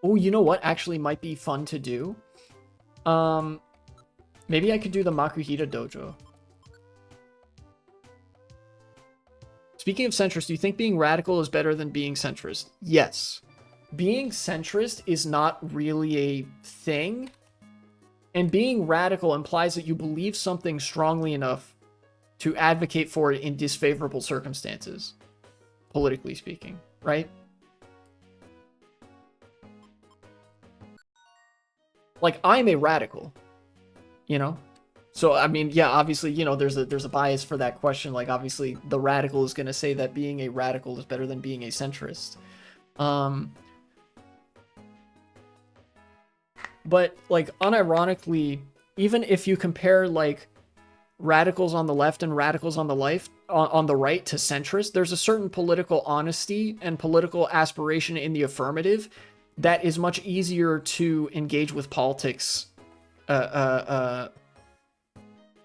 Oh, you know what actually might be fun to do? Maybe I could do the Makuhita Dojo. Speaking of centrist, do you think being radical is better than being centrist? Yes. Being centrist is not really a thing. And being radical implies that you believe something strongly enough to advocate for it in disfavorable circumstances, politically speaking, right? Like, I'm a radical, you know? So, I mean, yeah, obviously, you know, there's a bias for that question. Like, obviously, the radical is going to say that being a radical is better than being a centrist. But, like, unironically, even if you compare, like, radicals on the left and radicals on the right to centrist, there's a certain political honesty and political aspiration in the affirmative that is much easier to engage with politics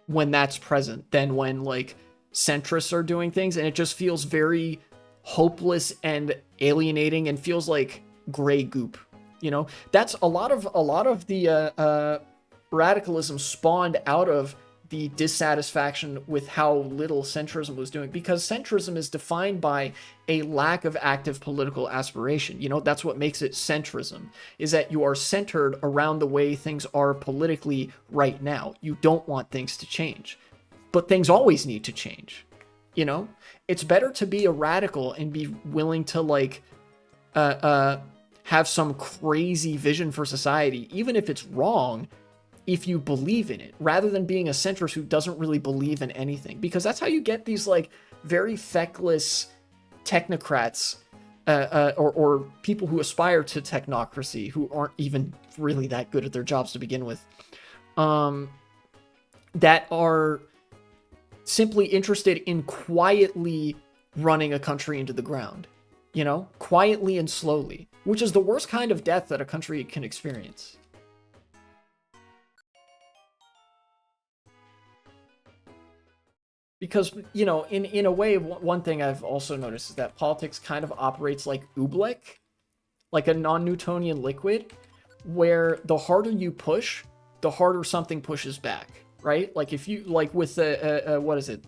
when that's present than when, like, centrists are doing things, and it just feels very hopeless and alienating and feels like gray goop, you know? That's a lot of the radicalism spawned out of the dissatisfaction with how little centrism was doing, because centrism is defined by a lack of active political aspiration. You know, that's what makes it centrism, is that you are centered around the way things are politically right now. You don't want things to change, but things always need to change. You know, it's better to be a radical and be willing to, like, have some crazy vision for society, even if it's wrong, if you believe in it, rather than being a centrist who doesn't really believe in anything. Because that's how you get these, like, very feckless technocrats or people who aspire to technocracy who aren't even really that good at their jobs to begin with, that are simply interested in quietly running a country into the ground, you know, quietly and slowly, which is the worst kind of death that a country can experience. Because, you know, in a way, one thing I've also noticed is that politics kind of operates like oobleck, like a non-Newtonian liquid, where the harder you push, the harder something pushes back, right? Like if you, like with what is it?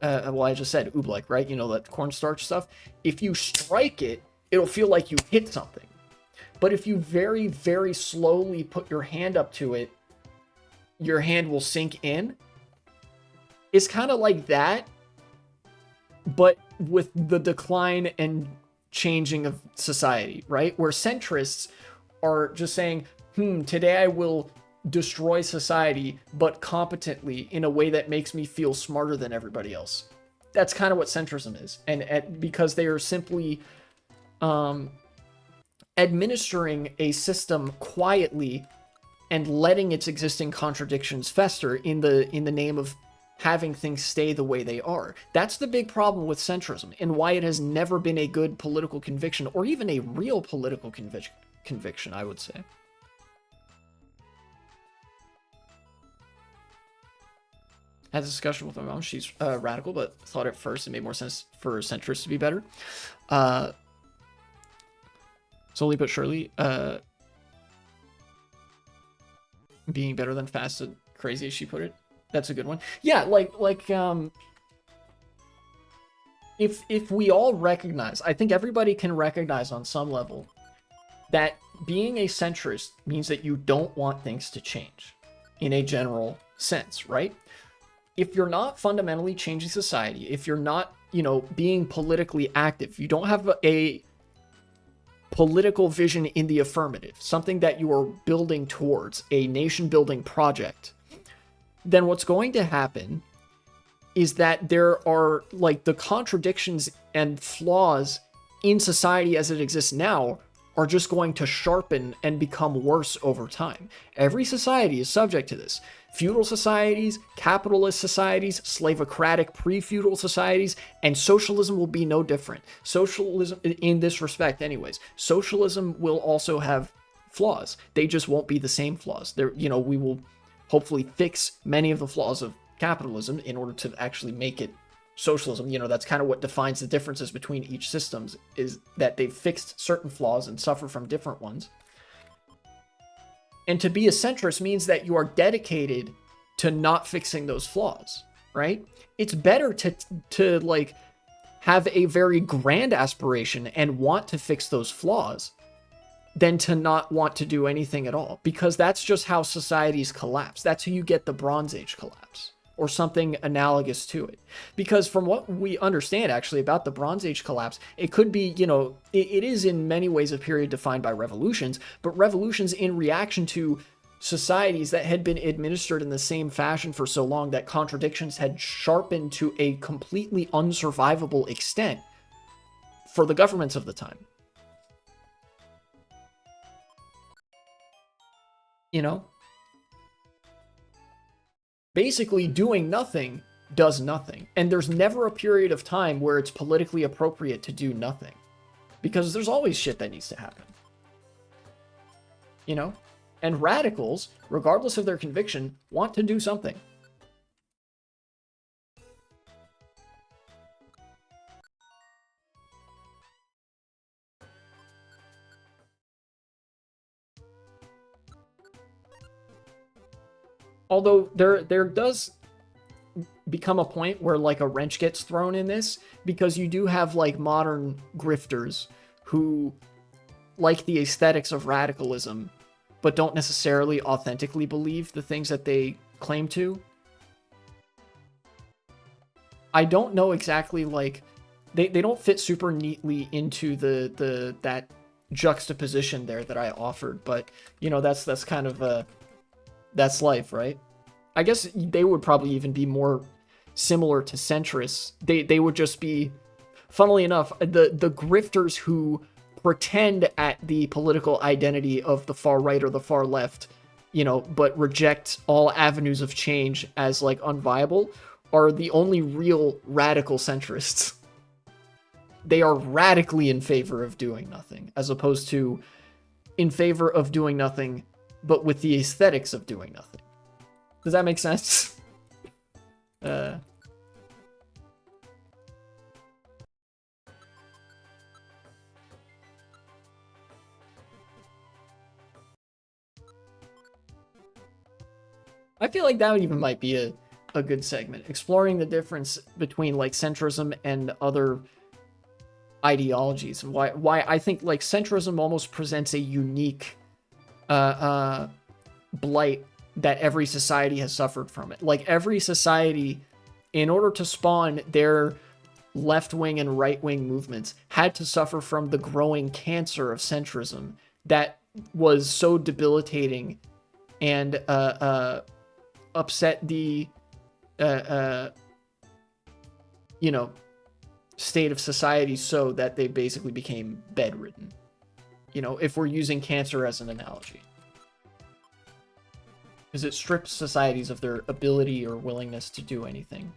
Well, I just said oobleck, right? You know, that cornstarch stuff. If you strike it, it'll feel like you hit something. But if you very, very slowly put your hand up to it, your hand will sink in. It's kind of like that, but with the decline and changing of society, right? Where centrists are just saying, today I will destroy society, but competently in a way that makes me feel smarter than everybody else. That's kind of what centrism is. And because they are simply administering a system quietly and letting its existing contradictions fester in the name of having things stay the way they are. That's the big problem with centrism, and why it has never been a good political conviction, or even a real political conviction, I would say. Had a discussion with my mom. She's radical, but thought at first it made more sense for centrists to be better. Slowly but surely, being better than fast and crazy, as she put it. That's a good one. Yeah, if we all recognize, I think everybody can recognize on some level that being a centrist means that you don't want things to change in a general sense, right? If you're not fundamentally changing society, if you're not, being politically active, you don't have a political vision in the affirmative, something that you are building towards, a nation building project, then what's going to happen is that there are the contradictions and flaws in society as it exists now are just going to sharpen and become worse over time. Every society is subject to this. Feudal societies, capitalist societies, slavocratic pre-feudal societies, and socialism will be no different. Socialism, in this respect anyways, socialism will also have flaws. They just won't be the same flaws. We will hopefully fix many of the flaws of capitalism in order to actually make it socialism. That's kind of what defines the differences between each systems, is that they've fixed certain flaws and suffer from different ones. And to be a centrist means that you are dedicated to not fixing those flaws, right? It's better to have a very grand aspiration and want to fix those flaws than to not want to do anything at all, because that's just how societies collapse. That's how you get the Bronze Age collapse, or something analogous to it. Because from what we understand actually about the Bronze Age collapse, it could be, it is in many ways a period defined by revolutions, but revolutions in reaction to societies that had been administered in the same fashion for so long that contradictions had sharpened to a completely unsurvivable extent for the governments of the time. Basically, doing nothing does nothing. And there's never a period of time where it's politically appropriate to do nothing, because there's always shit that needs to happen. And radicals, regardless of their conviction, want to do something. Although there does become a point where a wrench gets thrown in this, because you do have modern grifters who like the aesthetics of radicalism but don't necessarily authentically believe the things that they claim to. I don't know exactly, they don't fit super neatly into that juxtaposition there that I offered, but that's kind of that's life, right? I guess they would probably even be more similar to centrists. They would just be, funnily enough, the grifters who pretend at the political identity of the far right or the far left, but reject all avenues of change as unviable, are the only real radical centrists. They are radically in favor of doing nothing, as opposed to in favor of doing nothing, but with the aesthetics of doing nothing. Does that make sense? I feel like that even might be a good segment, exploring the difference between centrism and other ideologies, and why I think centrism almost presents a unique blight that every society has suffered from it. Every society in order to spawn their left-wing and right-wing movements, had to suffer from the growing cancer of centrism that was so debilitating and upset the you know, state of society so that they basically became bedridden. You know, if we're using cancer as an analogy. Because it strips societies of their ability or willingness to do anything.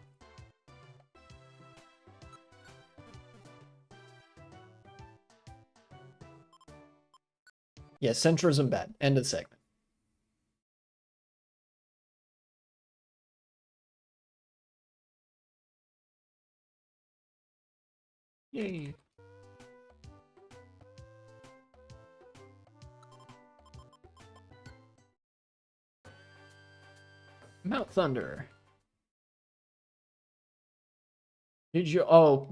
Yeah, centrism bad. End of the segment. Yay. Mount Thunder. Did you... Oh,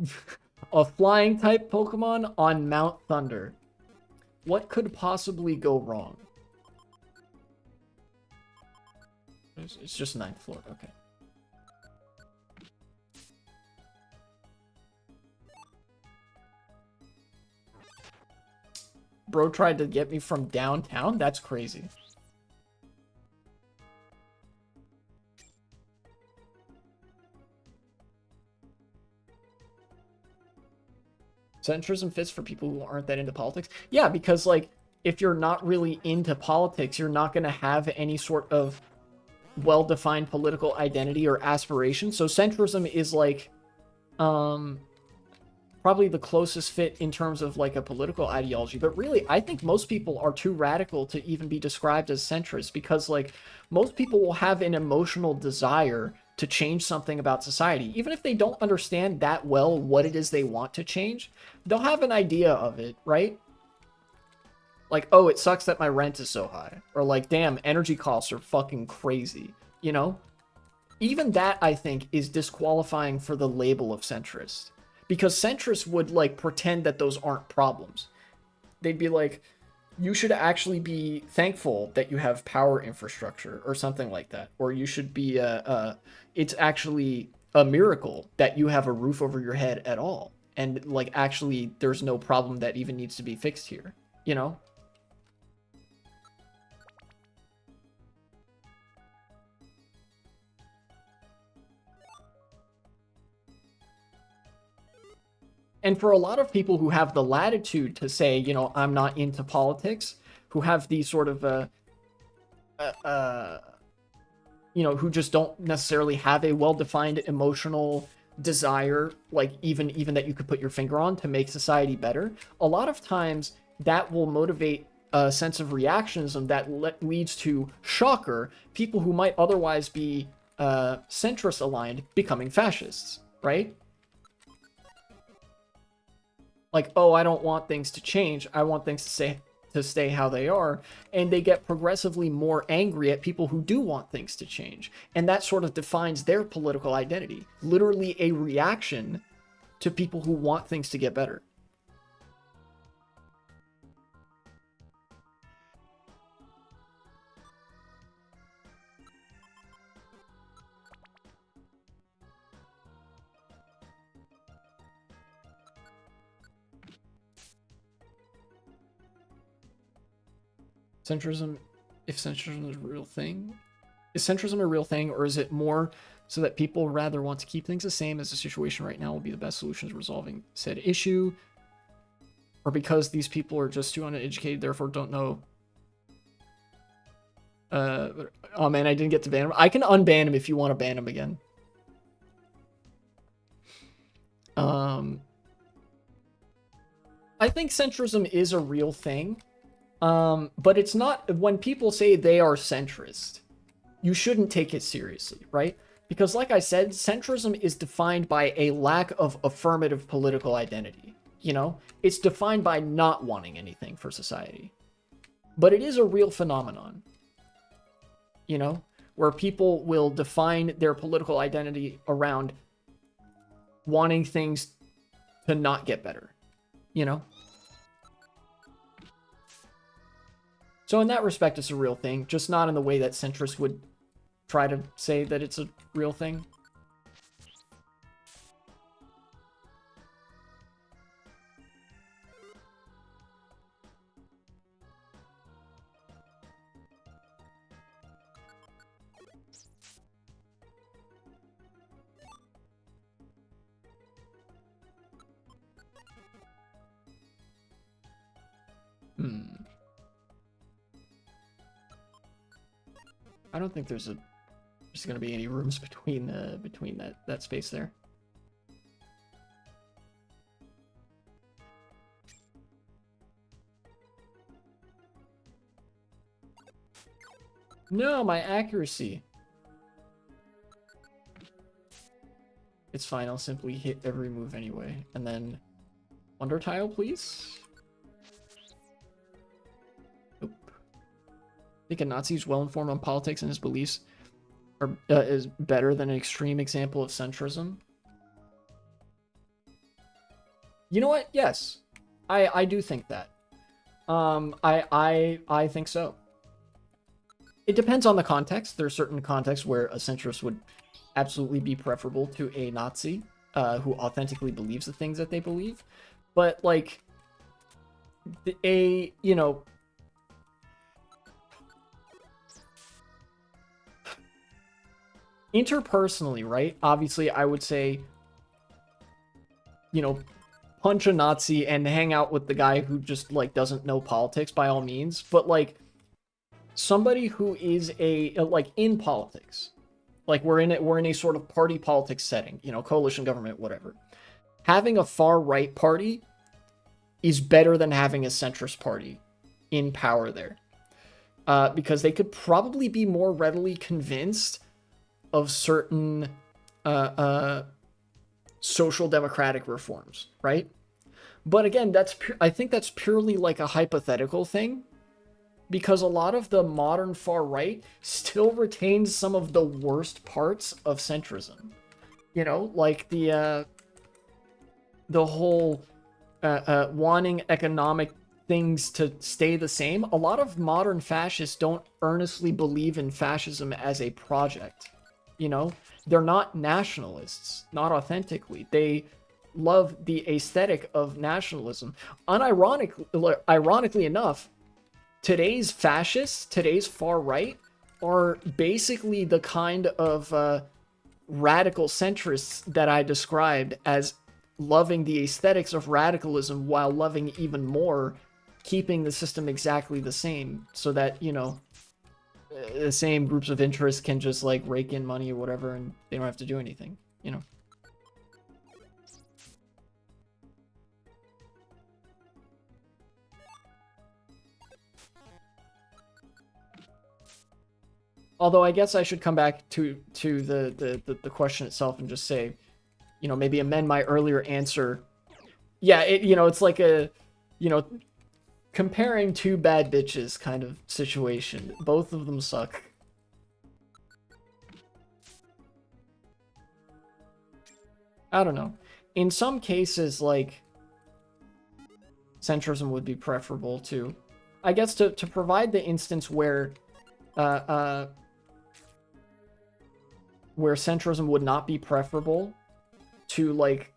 a flying type Pokemon on Mount Thunder. What could possibly go wrong? It's just 9th floor, okay. Bro tried to get me from downtown? That's crazy. Centrism fits for people who aren't that into politics? Yeah, because, like, if you're not really into politics, you're not going to have any sort of well-defined political identity or aspiration. So centrism is, like, probably the closest fit in terms of, like, a political ideology. But really, I think most people are too radical to even be described as centrist because, like, most people will have an emotional desire to change something about society. Even if they don't understand that well what it is they want to change, they'll have an idea of it, right? Like, oh, it sucks that my rent is so high. Or like, damn, energy costs are fucking crazy, you know? Even that, I think, is disqualifying for the label of centrist. Because centrists would, like, pretend that those aren't problems. They'd be like, you should actually be thankful that you have power infrastructure or something like that. Or you should be, it's actually a miracle that you have a roof over your head at all. And, like, actually, there's no problem that even needs to be fixed here, you know? And for a lot of people who have the latitude to say, you know, I'm not into politics, who have the sort of, you know, who just don't necessarily have a well-defined emotional desire, like even that you could put your finger on to make society better, a lot of times that will motivate a sense of reactionism that leads to, shocker, people who might otherwise be centrist aligned becoming fascists, right? Like, oh, I don't want things to change. I want things to stay how they are. And they get progressively more angry at people who do want things to change. And that sort of defines their political identity. Literally a reaction to people who want things to get better. Centrism, if centrism is a real thing, is centrism a real thing, or is it more so that people rather want to keep things the same as the situation right now will be the best solution to resolving said issue, or because these people are just too uneducated, therefore don't know? Oh man, I didn't get to ban him. I can unban him if you want to ban him again. I think centrism is a real thing. But it's not, when people say they are centrist, you shouldn't take it seriously, right? Because like I said, centrism is defined by a lack of affirmative political identity, you know? It's defined by not wanting anything for society. But it is a real phenomenon, you know? Where people will define their political identity around wanting things to not get better, you know? So in that respect, it's a real thing, just not in the way that centrists would try to say that it's a real thing. Hmm. I don't think there's going to be any rooms between that space there. No, my accuracy. It's fine, I'll simply hit every move anyway. And then Wonder Tile, please. Nope. I think a Nazi who's well informed on politics and his beliefs is better than an extreme example of centrism. You know what? Yes, I do think that. I think so. It depends on the context. There are certain contexts where a centrist would absolutely be preferable to a Nazi who authentically believes the things that they believe. But, like, interpersonally, right? Obviously, I would say, punch a Nazi and hang out with the guy who just, like, doesn't know politics by all means. But, like, somebody who is like in politics, like we're in a sort of party politics setting, coalition government, whatever. Having a far right party is better than having a centrist party in power there, because they could probably be more readily convinced of certain social democratic reforms, right? But again, I think that's purely like a hypothetical thing, because a lot of the modern far right still retains some of the worst parts of centrism. Like the whole wanting economic things to stay the same. A lot of modern fascists don't earnestly believe in fascism as a project. They're not nationalists, not authentically. They love the aesthetic of nationalism. Ironically enough, today's fascists, today's far right, are basically the kind of radical centrists that I described as loving the aesthetics of radicalism while loving even more keeping the system exactly the same, so that, the same groups of interest can just, like, rake in money or whatever, and they don't have to do anything, Although I guess I should come back to the question itself and just say, maybe amend my earlier answer. Yeah, it's like a, comparing two bad bitches kind of situation. Both of them suck. I don't know. In some cases, like, centrism would be preferable too. I guess to provide the instance where centrism would not be preferable to, like,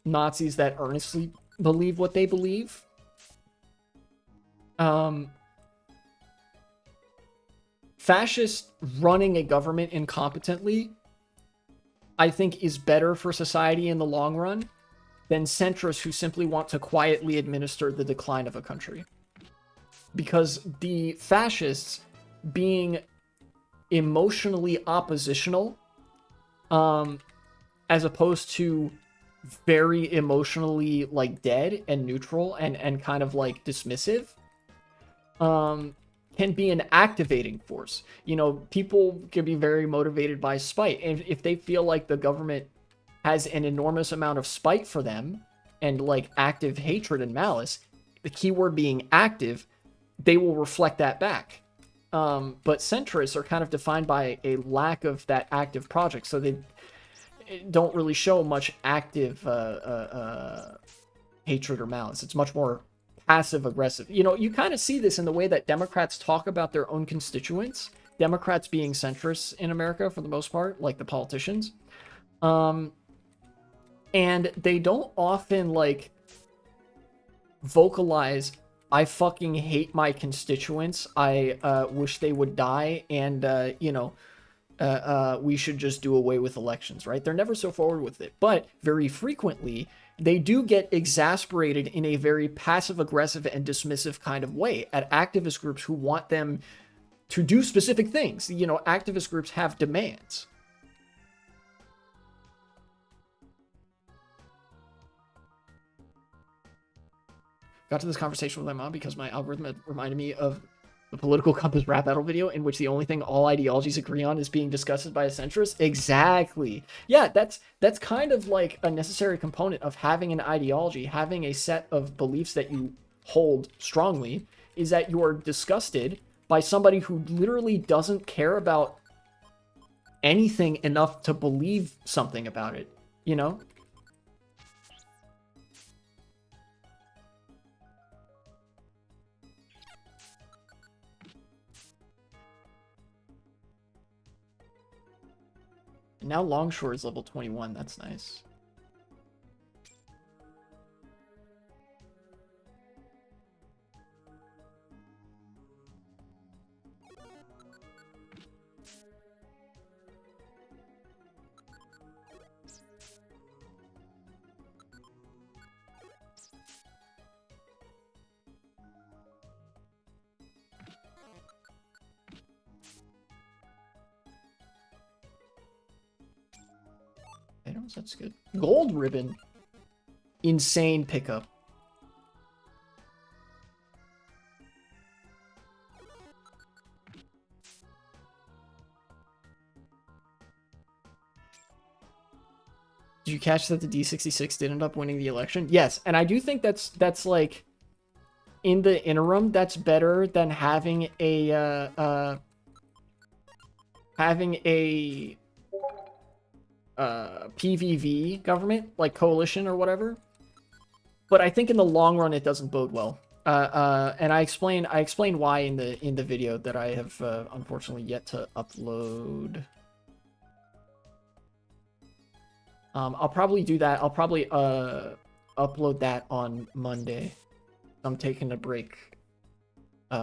Nazis that earnestly believe what they believe. Fascists running a government incompetently, I think, is better for society in the long run than centrists who simply want to quietly administer the decline of a country. Because the fascists, being emotionally oppositional, as opposed to very emotionally, like, dead and neutral and kind of, like, dismissive, can be an activating force. People can be very motivated by spite, and if they feel like the government has an enormous amount of spite for them and, like, active hatred and malice, the keyword being active, they will reflect that back. But centrists are kind of defined by a lack of that active project, so they don't really show much active hatred or malice. It's much more passive aggressive. You kind of see this in the way that Democrats talk about their own constituents. Democrats being centrists in America for the most part, like the politicians. And they don't often, like, vocalize, I fucking hate my constituents, I wish they would die, and we should just do away with elections, right? They're never so forward with it. But very frequently, they do get exasperated in a very passive-aggressive and dismissive kind of way at activist groups who want them to do specific things. You know, activist groups have demands. Got to this conversation with my mom because my algorithm had reminded me of the political compass rap battle video in which the only thing all ideologies agree on is being discussed by a centrist. Exactly. Yeah, that's kind of like a necessary component of having an ideology, having a set of beliefs that you hold strongly, is that you are disgusted by somebody who literally doesn't care about anything enough to believe something about it, you know? And now Longshore is level 21. That's nice. Items, that's good. Gold ribbon. Insane pickup. Did you catch that the D66 did end up winning the election? Yes, and I do think that's like, in the interim, that's better than having a PVV government, like coalition or whatever. But I think in the long run it doesn't bode well. And I explain why in the video that I have unfortunately yet to upload. I'll probably do that. I'll probably upload that on Monday. I'm taking a break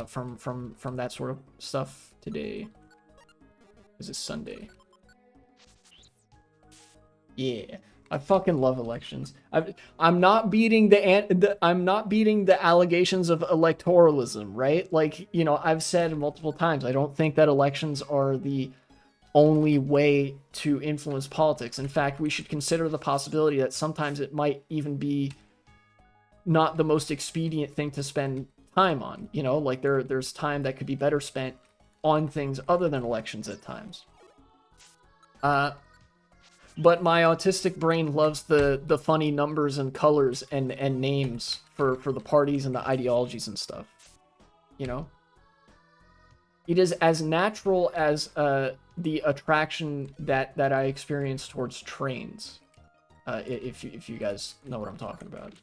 from that sort of stuff today. This is Sunday. Yeah, I fucking love elections. I'm not beating I'm not beating the allegations of electoralism, right? Like, you know, I've said multiple times, I don't think that elections are the only way to influence politics. In fact, we should consider the possibility that sometimes it might even be not the most expedient thing to spend time on. You know, like there's time that could be better spent on things other than elections at times. But my autistic brain loves the funny numbers and colors and names for the parties and the ideologies and stuff. You know? It is as natural as the attraction that I experience towards trains. If you guys know what I'm talking about.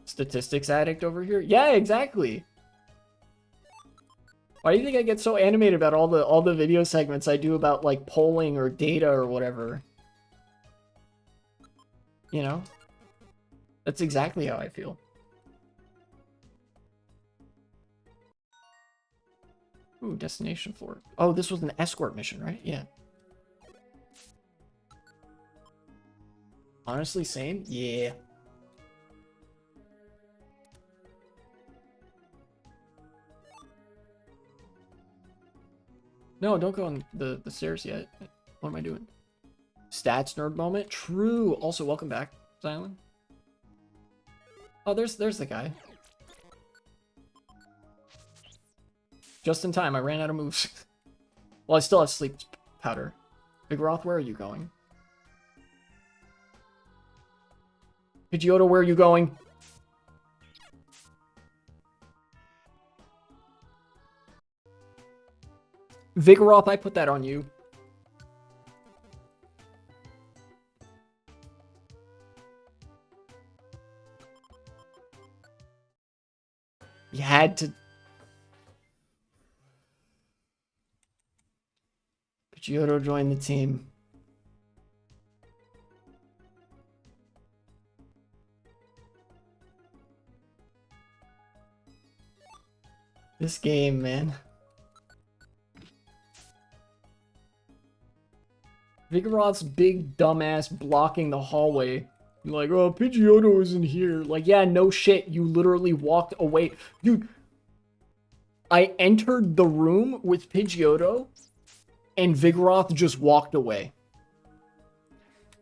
Statistics addict over here? Yeah, exactly. Why do you think I get so animated about all the video segments I do about like polling or data or whatever? You know? That's exactly how I feel. Ooh, destination 4. Oh, this was an escort mission, right? Yeah. Honestly, same? Yeah. No, don't go on the stairs yet. What am I doing? Stats nerd moment? True. Also, welcome back, Silent. Oh, there's the guy. Just in time, I ran out of moves. Well, I still have sleep powder. Vigoroth, where are you going? Pidgeotto, where are you going? Vigoroth, I put that on you. You had to... Pidgeotto joined the team. This game, man. Vigoroth's big dumbass blocking the hallway. You're like, oh, Pidgeotto isn't here. Like, yeah, no shit. You literally walked away. Dude, I entered the room with Pidgeotto, and Vigoroth just walked away.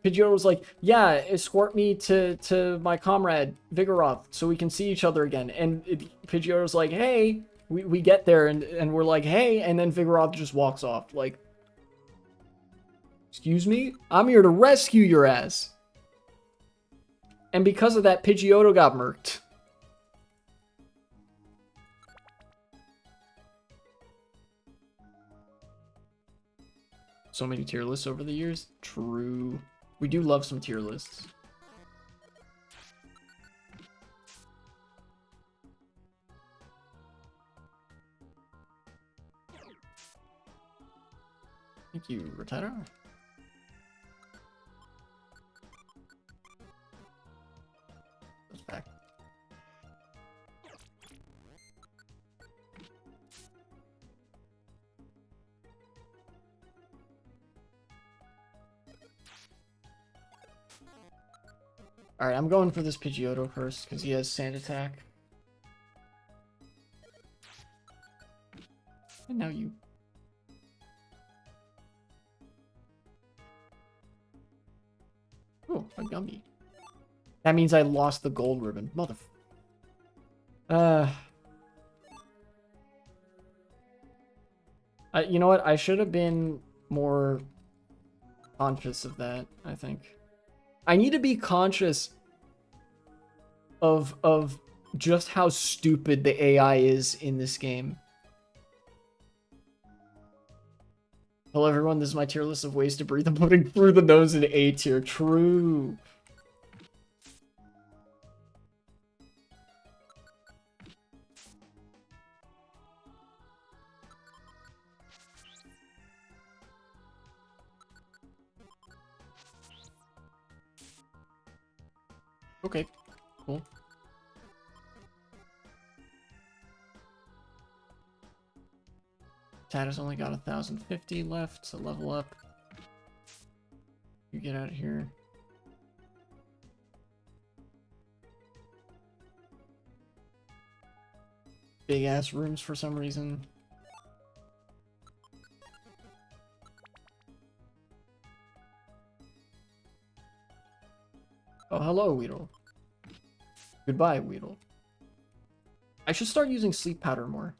Pidgeotto was like, yeah, escort me to my comrade, Vigoroth, so we can see each other again. And Pidgeotto's like, hey, we get there, and we're like, hey, and then Vigoroth just walks off. Like, excuse me? I'm here to rescue your ass. And because of that, Pidgeotto got murked. So many tier lists over the years. True. We do love some tier lists. Thank you, Rotetta. Goes back. Alright, I'm going for this Pidgeotto first, because he has Sand Attack. And now you. Oh, a Gummy. That means I lost the gold ribbon. You know what? I should have been more conscious of that, I think. I need to be conscious of just how stupid the AI is in this game. Hello everyone, this is my tier list of ways to breathe. I'm putting through the nose in A tier. True. Okay, cool. Tata's only got 1,050 left to level up. You get out of here. Big ass rooms for some reason. Oh, hello, Weedle. Goodbye, Weedle. I should start using sleep powder more.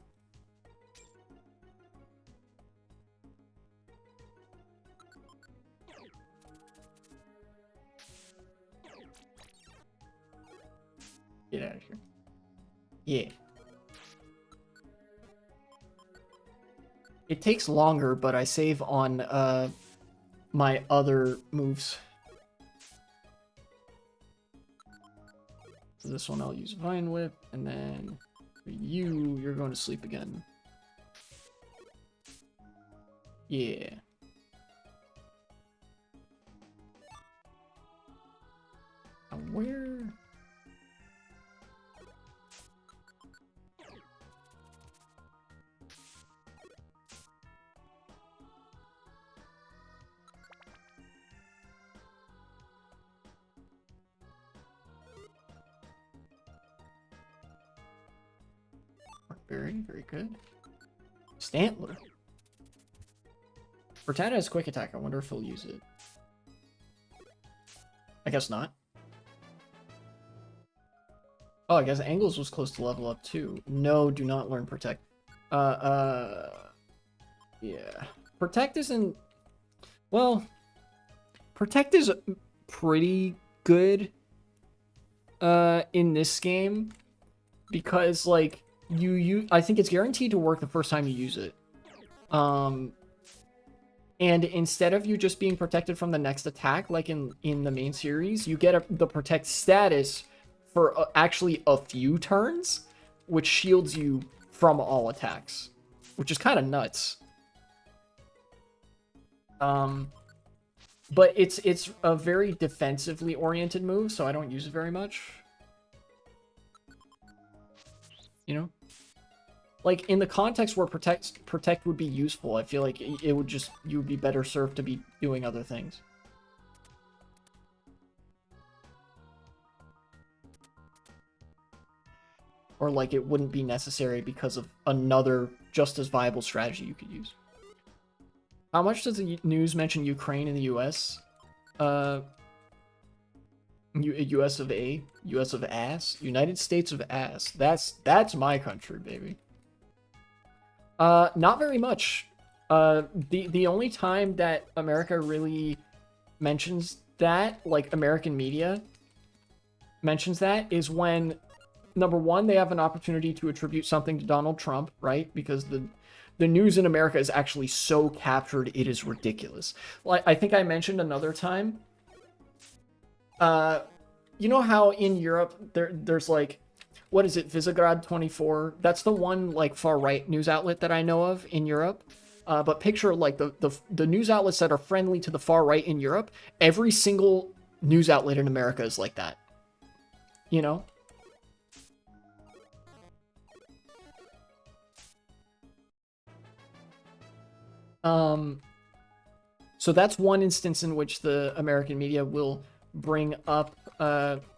Get out of here. Yeah. It takes longer, but I save on my other moves. For this one, I'll use Vine Whip, and then for you, you're going to sleep again. Yeah. Now where? Very good. Stantler. Rattata has quick attack. I wonder if he'll use it. I guess not. Oh, I guess Angles was close to level up too. No, do not learn Protect. Yeah. Protect isn't... Well, Protect is pretty good in this game because, like, I think it's guaranteed to work the first time you use it. And instead of you just being protected from the next attack, like in the main series, you get the Protect status for actually a few turns, which shields you from all attacks, which is kind of nuts. But it's a very defensively oriented move, so I don't use it very much. You know? like in the context where protect would be useful, I feel like it would just, you would be better served to be doing other things. Or like it wouldn't be necessary because of another just as viable strategy you could use. How much does the news mention Ukraine in the US? US of A, US of ass, United States of ass. That's my country, baby. Not very much. The only time that America really mentions that, like American media mentions that, is when, number one, they have an opportunity to attribute something to Donald Trump, right? Because the news in America is actually so captured, it is ridiculous. Like, I think I mentioned another time, you know how in Europe there's like, what is it, Visegrad 24? That's the one like far right news outlet that I know of in Europe. But picture like the news outlets that are friendly to the far right in Europe. Every single news outlet in America is like that. You know? So that's one instance in which the American media will bring up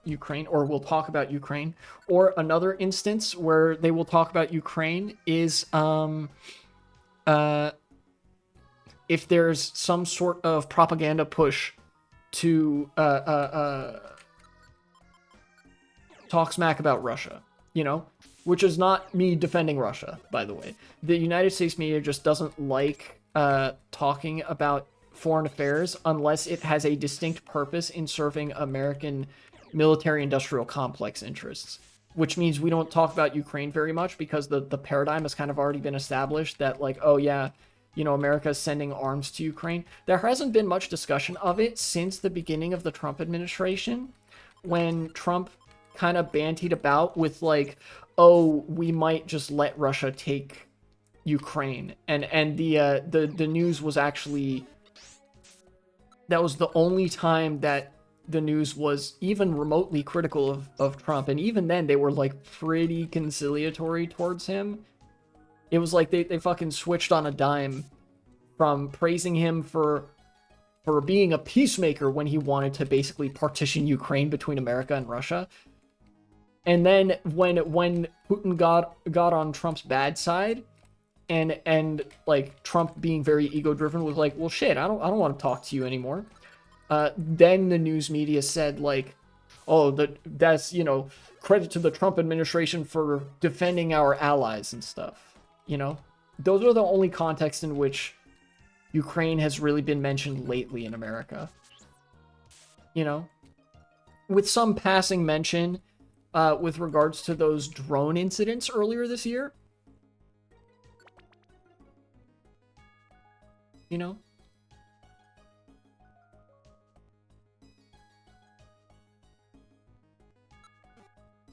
Ukraine, or will talk about Ukraine. Or another instance where they will talk about Ukraine is if there's some sort of propaganda push to talk smack about Russia, you know? Which is not me defending Russia, by the way. The United States media just doesn't like talking about foreign affairs unless it has a distinct purpose in serving American military-industrial complex interests. Which means we don't talk about Ukraine very much because the paradigm has kind of already been established that, like, oh yeah, you know, America is sending arms to Ukraine. There hasn't been much discussion of it since the beginning of the Trump administration, when Trump kind of bantied about with like, oh, we might just let Russia take Ukraine, and the news was actually, that was the only time that the news was even remotely critical of Trump, and even then they were like pretty conciliatory towards him. It was like they fucking switched on a dime from praising him for being a peacemaker when he wanted to basically partition Ukraine between America and Russia. And then when Putin got on Trump's bad side, and like Trump being very ego driven was like, well shit, I don't want to talk to you anymore. Then the news media said like, oh, that's, you know, credit to the Trump administration for defending our allies and stuff. You know, those are the only contexts in which Ukraine has really been mentioned lately in America. You know, with some passing mention with regards to those drone incidents earlier this year. You know?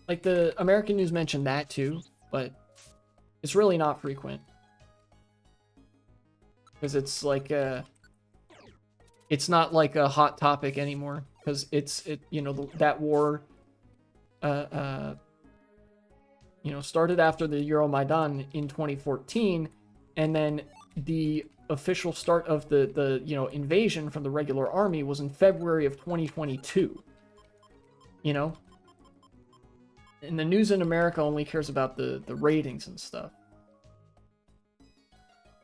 Like, the American news mentioned that too, but it's really not frequent. Because it's like it's not like a hot topic anymore. Because you know, that war, you know, started after the Euromaidan in 2014, and then the official start of the you know, invasion from the regular army was in February of 2022. You know? And the news in America only cares about the ratings and stuff.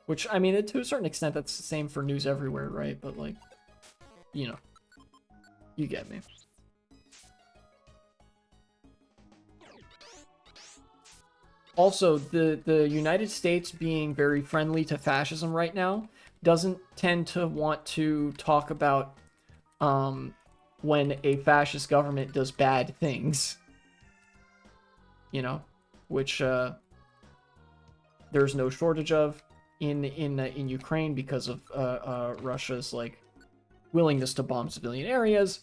Which, I mean, to a certain extent, that's the same for news everywhere, right? But, like, you know, you get me. Also, the United States being very friendly to fascism right now doesn't tend to want to talk about when a fascist government does bad things. You know, which there's no shortage of in Ukraine because of Russia's like willingness to bomb civilian areas.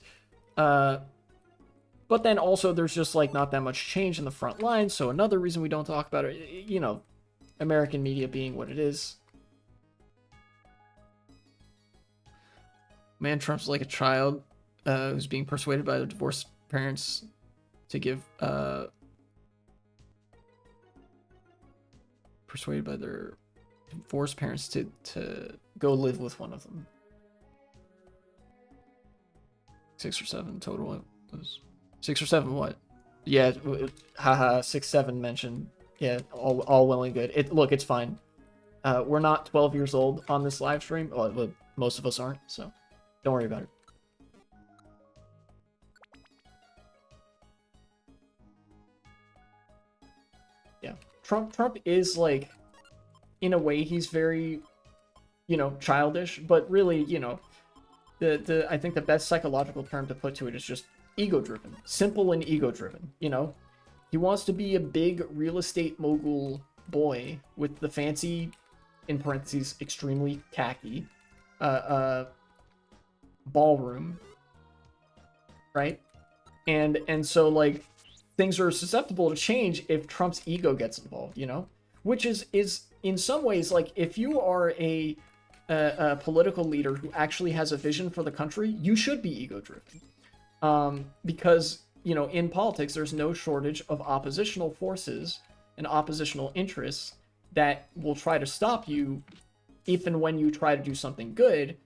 But then also there's just like not that much change in the front lines, so another reason we don't talk about it, you know, American media being what it is. Man, Trump's like a child who's being persuaded by the divorced parents to give persuaded by their forced parents to go live with one of them. 6 or 7 total. It was 6 or 7 what? Yeah, haha, 6, 7 mentioned. Yeah, all well and good. Look, it's fine. We're not 12 years old on this live stream. Well, most of us aren't, so don't worry about it. Yeah, Trump is like, in a way, he's very, you know, childish, but really, you know, I think the best psychological term to put to it is just ego-driven, simple and ego-driven. You know, he wants to be a big real estate mogul boy with the fancy, in parentheses, extremely tacky, ballroom, right? And so like things are susceptible to change if Trump's ego gets involved, you know, which is in some ways like if you are a political leader who actually has a vision for the country, you should be ego-driven, because you know in politics there's no shortage of oppositional forces and oppositional interests that will try to stop you if and when you try to do something good,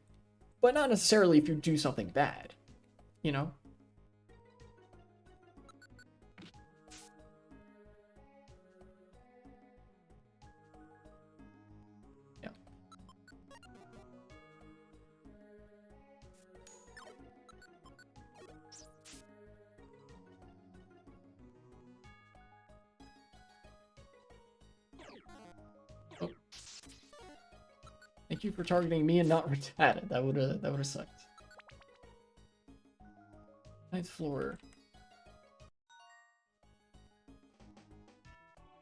but not necessarily if you do something bad, you know. Thank you for targeting me and not Rattata. That would have sucked. 9th floor.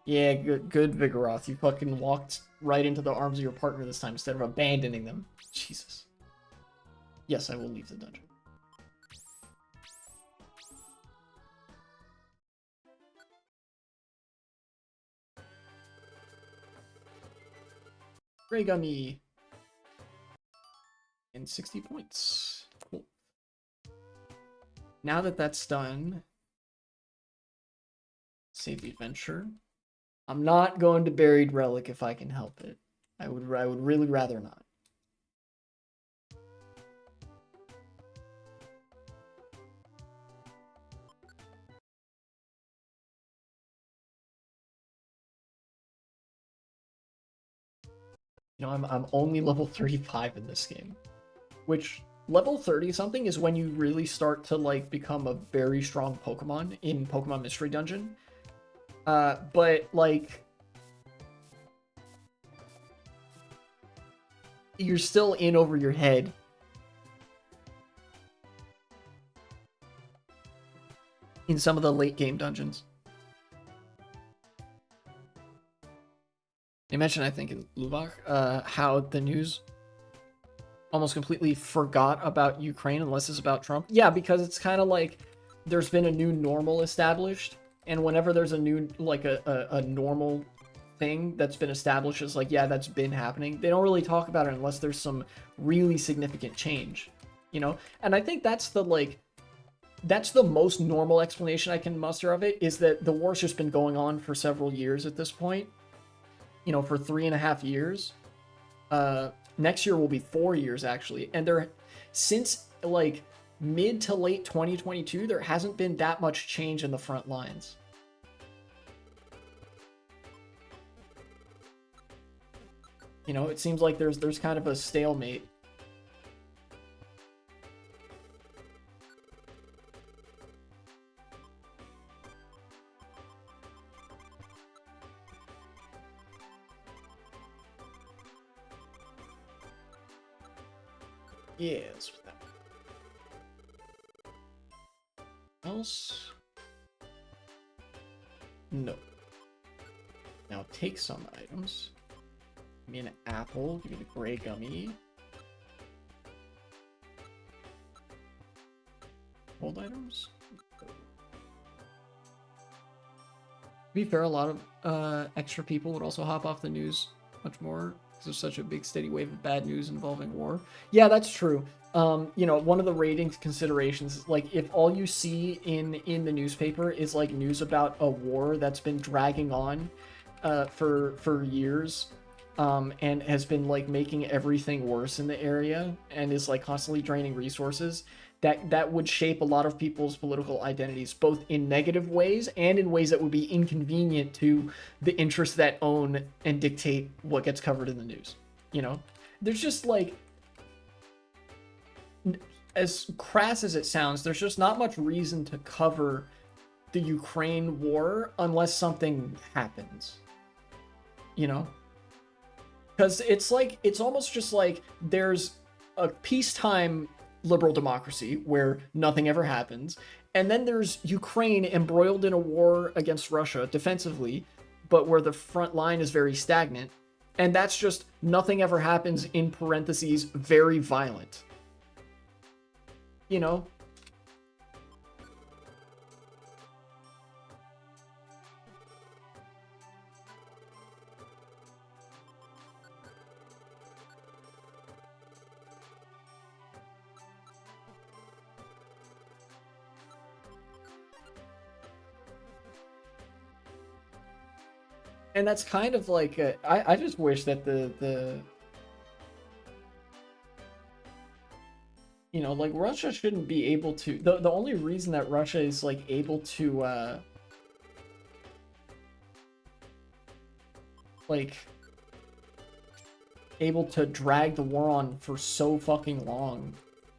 Yeah, good Vigoroth. You fucking walked right into the arms of your partner this time instead of abandoning them. Jesus. Yes, I will leave the dungeon. Gray Gummy. And 60 points. Cool. Now that that's done, save the adventure. I'm not going to Buried Relic if I can help it. I would really rather not. You know, I'm only level 35 in this game, which level 30 something is when you really start to like become a very strong Pokemon in Pokemon Mystery Dungeon. But like you're still in over your head. In some of the late game dungeons. They mentioned, I think, in Lubach, how the news almost completely forgot about Ukraine unless it's about Trump. Yeah, because it's kind of like there's been a new normal established, and whenever there's a new, like a normal thing that's been established as like, yeah, that's been happening, they don't really talk about it unless there's some really significant change, you know? And I think that's the, like, that's the most normal explanation I can muster of it, is that the war's just been going on for several years at this point. You know, for 3.5 years. Next year will be 4 years, actually. And there, since, like, mid to late 2022, there hasn't been that much change in the front lines. You know, it seems like there's kind of a stalemate. Yeah, let's put that one. Else? No. Now take some items. Give me an apple. Give me the gray gummy. Hold items. To be fair, a lot of extra people would also hop off the news much more. There's such a big steady wave of bad news involving war. Yeah, that's true. You know, one of the ratings considerations is like if all you see in the newspaper is like news about a war that's been dragging on, for years, and has been like making everything worse in the area and is like constantly draining resources, that would shape a lot of people's political identities, both in negative ways and in ways that would be inconvenient to the interests that own and dictate what gets covered in the news. You know, there's just like, as crass as it sounds, there's just not much reason to cover the Ukraine war unless something happens. You know? Because it's like, it's almost just like there's a peacetime liberal democracy where nothing ever happens, and then there's Ukraine embroiled in a war against Russia defensively, but where the front line is very stagnant, and that's just nothing ever happens, in parentheses, very violent. You know? And that's kind of like I just wish that the you know, like, Russia shouldn't be able to, the only reason that Russia is like able to like able to drag the war on for so fucking long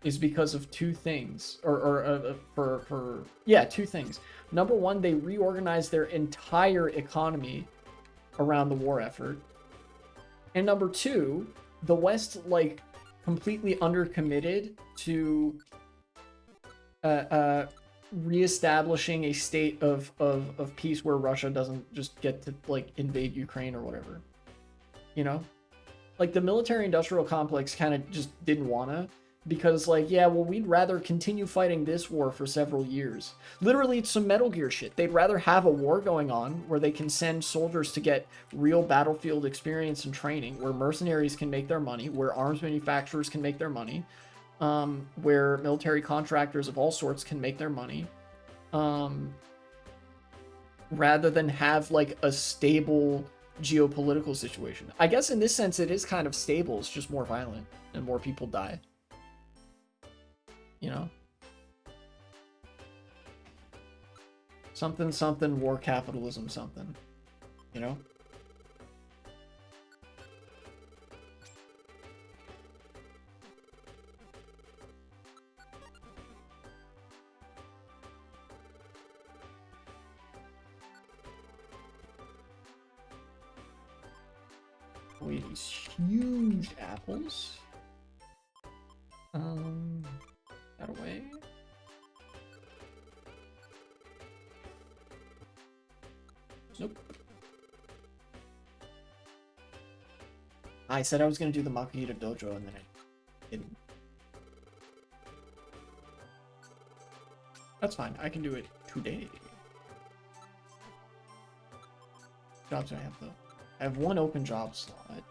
is because of two things, for yeah, two things. Number one, they reorganized their entire economy around the war effort, and number two, the West like completely undercommitted to reestablishing a state of peace where Russia doesn't just get to like invade Ukraine or whatever. You know, like the military industrial complex kind of just didn't wanna, because like, yeah, well, we'd rather continue fighting this war for several years. Literally, it's some Metal Gear shit. They'd rather have a war going on where they can send soldiers to get real battlefield experience and training, where mercenaries can make their money, where arms manufacturers can make their money, where military contractors of all sorts can make their money, rather than have like a stable geopolitical situation. I guess in this sense it is kind of stable, it's just more violent and more people die. You know? Something, something, war capitalism, something. You know? Wait, these huge apples. That away. Nope. I said I was gonna do the Makihita Dojo and then I didn't. That's fine, I can do it today. Jobs I have though. I have one open job slot.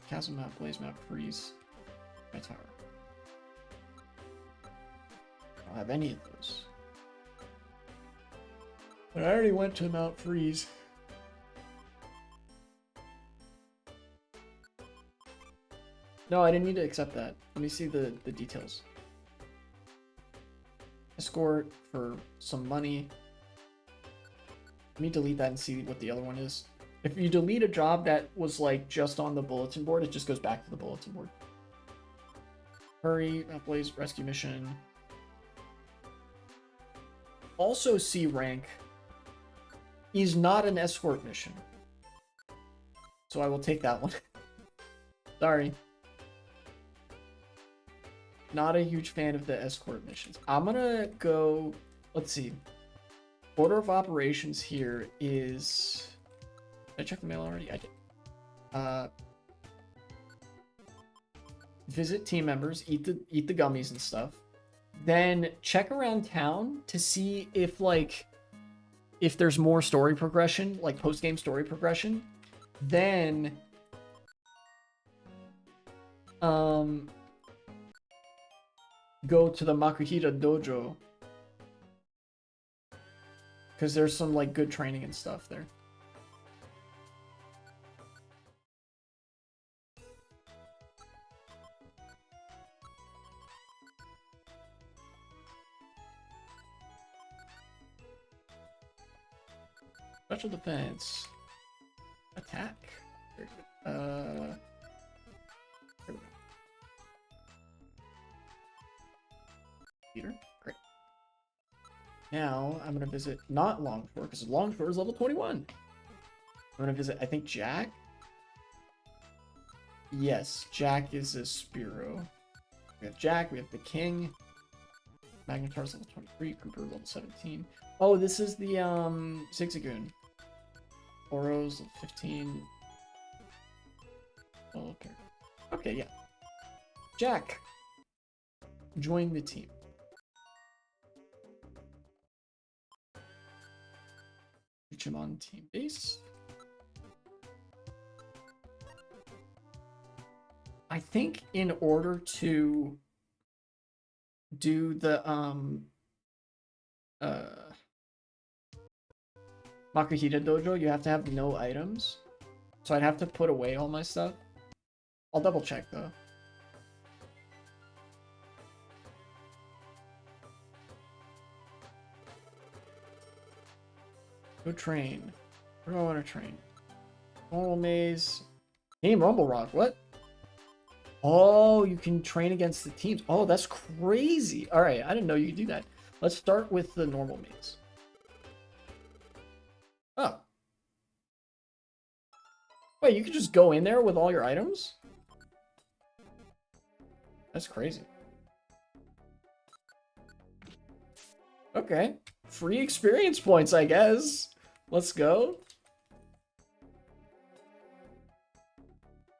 Castle map, blaze map, freeze, my tower. I don't have any of those. But I already went to Mount Freeze. No, I didn't need to accept that. Let me see the details. Escort for some money. Let me delete that and see what the other one is. If you delete a job that was like just on the bulletin board, it just goes back to the bulletin board. Hurry, Blaze, rescue mission. Also C rank is not an escort mission. So I will take that one. Sorry. Not a huge fan of the escort missions. I'm gonna go, let's see. Order of operations here is... Did I check the mail already? I did. Visit team members, eat the gummies and stuff. Then check around town to see if like if there's more story progression, like post-game story progression. Then go to the Makihita Dojo. because there's some like good training and stuff there. Special defense. Attack. Very good. There we go. Peter. Great. Now I'm gonna visit not Longshore, because Longshore is level 21. I'm gonna visit, I think, Jack. Yes, Jack is a Spearow. We have Jack, we have the King. Magnetar's level 23, Cooper level 17. Oh, this is the Zigzagoon. Oro's level 15. Oh, okay. Okay, yeah. Jack. Join the team. Reach him on team base. I think in order to do the Makuhita Dojo, you have to have no items. So I'd have to put away all my stuff. I'll double check though. Go train. Where do I want to train? Normal maze. Team Rumble Rock. What? Oh, you can train against the teams. Oh, that's crazy. All right, I didn't know you could do that. Let's start with the normal maze. Oh. Wait, you can just go in there with all your items? That's crazy. Okay. Free experience points, I guess. Let's go.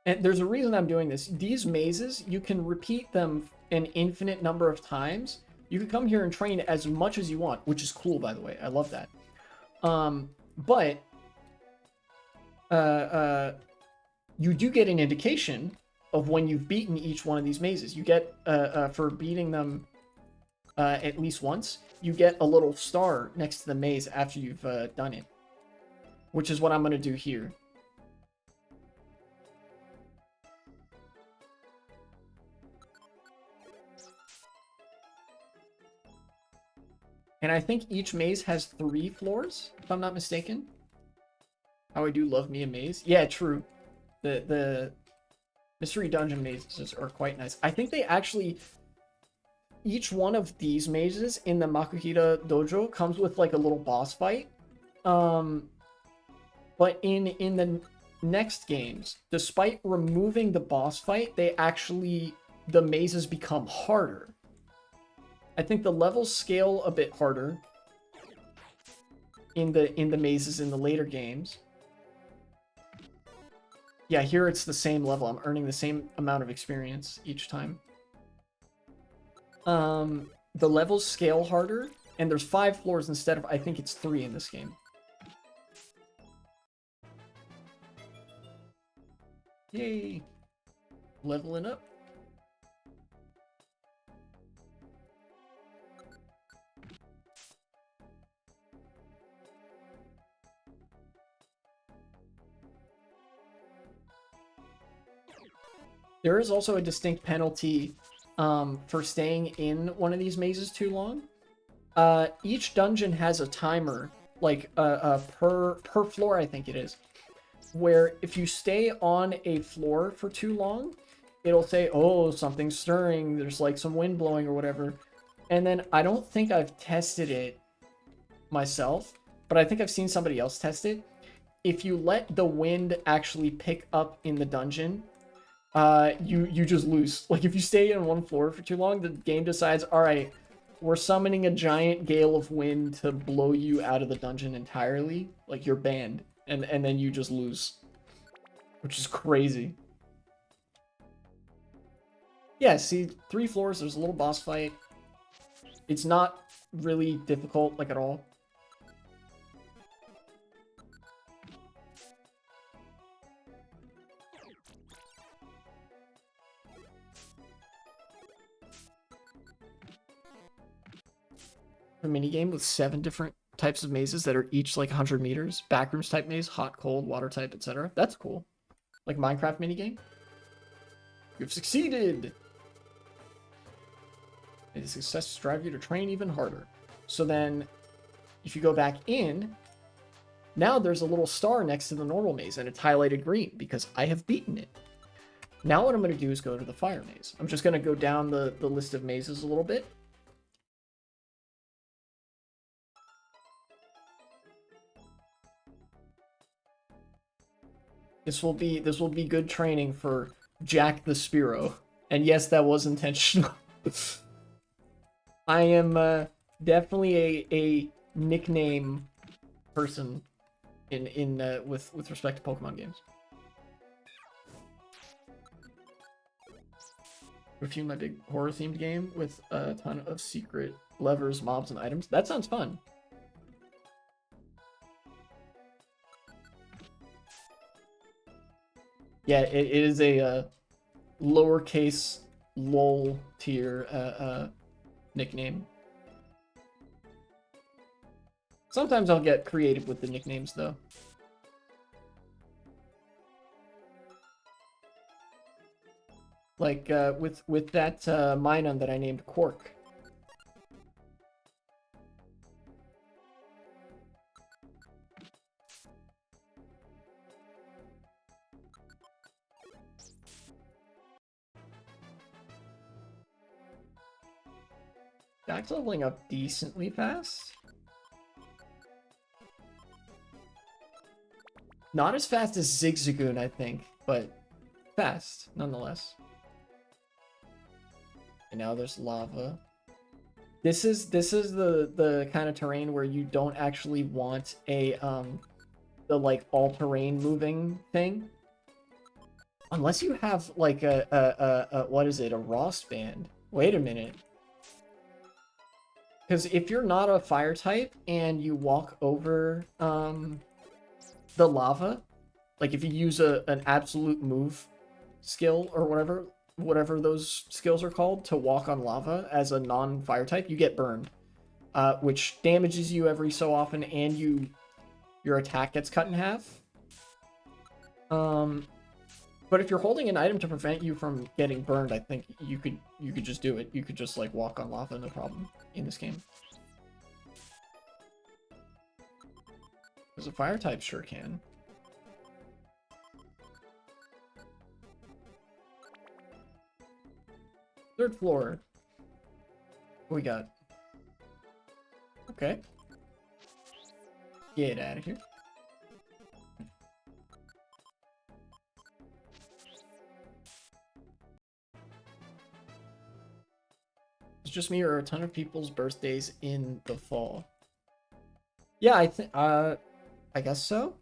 And there's a reason I'm doing this. These mazes, you can repeat them an infinite number of times. You can come here and train as much as you want, which is cool, by the way. I love that. But you do get an indication of when you've beaten each one of these mazes. You get, for beating them at least once, you get a little star next to the maze after you've done it. Which is what I'm going to do here. And I think each maze has 3 floors, if I'm not mistaken. How I do love me a maze. Yeah, true. The mystery dungeon mazes are quite nice. I think they actually... Each one of these mazes in the Makuhita Dojo comes with like a little boss fight. But in the next games, despite removing the boss fight, the mazes become harder. I think the levels scale a bit harder in the mazes in the later games. Yeah, here it's the same level. I'm earning the same amount of experience each time. The levels scale harder, and there's 5 floors instead of, I think it's 3 in this game. Yay! Leveling up. There is also a distinct penalty for staying in one of these mazes too long. Each dungeon has a timer, like per floor, I think it is, where if you stay on a floor for too long, it'll say, oh, something's stirring, there's like some wind blowing or whatever. And then I don't think I've tested it myself, but I think I've seen somebody else test it. If you let the wind actually pick up in the dungeon, you just lose. Like, if you stay on one floor for too long, the game decides, all right, we're summoning a giant gale of wind to blow you out of the dungeon entirely. Like, you're banned. And then you just lose. Which is crazy. Yeah, see, 3 floors, there's a little boss fight. It's not really difficult, like, at all. A minigame with 7 different types of mazes that are each like 100 meters. Backrooms type maze, hot, cold, water type, etc. That's cool. Like Minecraft minigame. You've succeeded! May the success drive you to train even harder. So then, if you go back in, now there's a little star next to the normal maze, and it's highlighted green because I have beaten it. Now what I'm going to do is go to the fire maze. I'm just going to go down the list of mazes a little bit. This will be good training for Jack the Spearow. And yes, that was intentional. I am definitely a nickname person with respect to Pokemon games. Review my big horror themed game with a ton of secret levers, mobs, and items. That sounds fun. Yeah, it is a lowercase lol tier nickname. Sometimes I'll get creative with the nicknames though. Like with that Minun that I named Quark. Jack's leveling up decently fast. Not as fast as Zigzagoon, I think, but fast nonetheless. And now there's lava. This is the kind of terrain where you don't actually want a the like all-terrain moving thing. Unless you have like a what is it, a Rost band. Wait a minute. Because if you're not a fire type and you walk over the lava, like if you use an absolute move skill or whatever those skills are called to walk on lava as a non-fire type, you get burned, which damages you every so often, and your attack gets cut in half. But if you're holding an item to prevent you from getting burned, I think you could just do it. You could just like walk on lava, no problem, in this game. Because a fire type sure can. Third floor. What we got? Okay. Get out of here. It's just me or a ton of people's birthdays in the fall. Yeah, I guess so.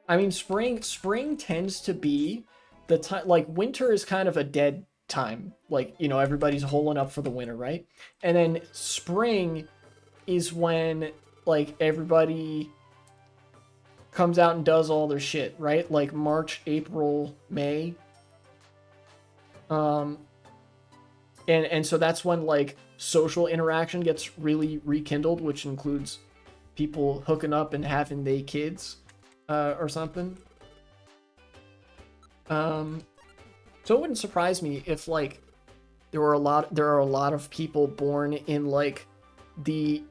I mean, spring tends to be the time, like winter is kind of a dead time. Like, you know, everybody's holing up for the winter, right? And then spring is when like everybody comes out and does all their shit, right? Like March, April, May. And so that's when like social interaction gets really rekindled, which includes people hooking up and having they kids or something. So it wouldn't surprise me if like there are a lot of people born in like the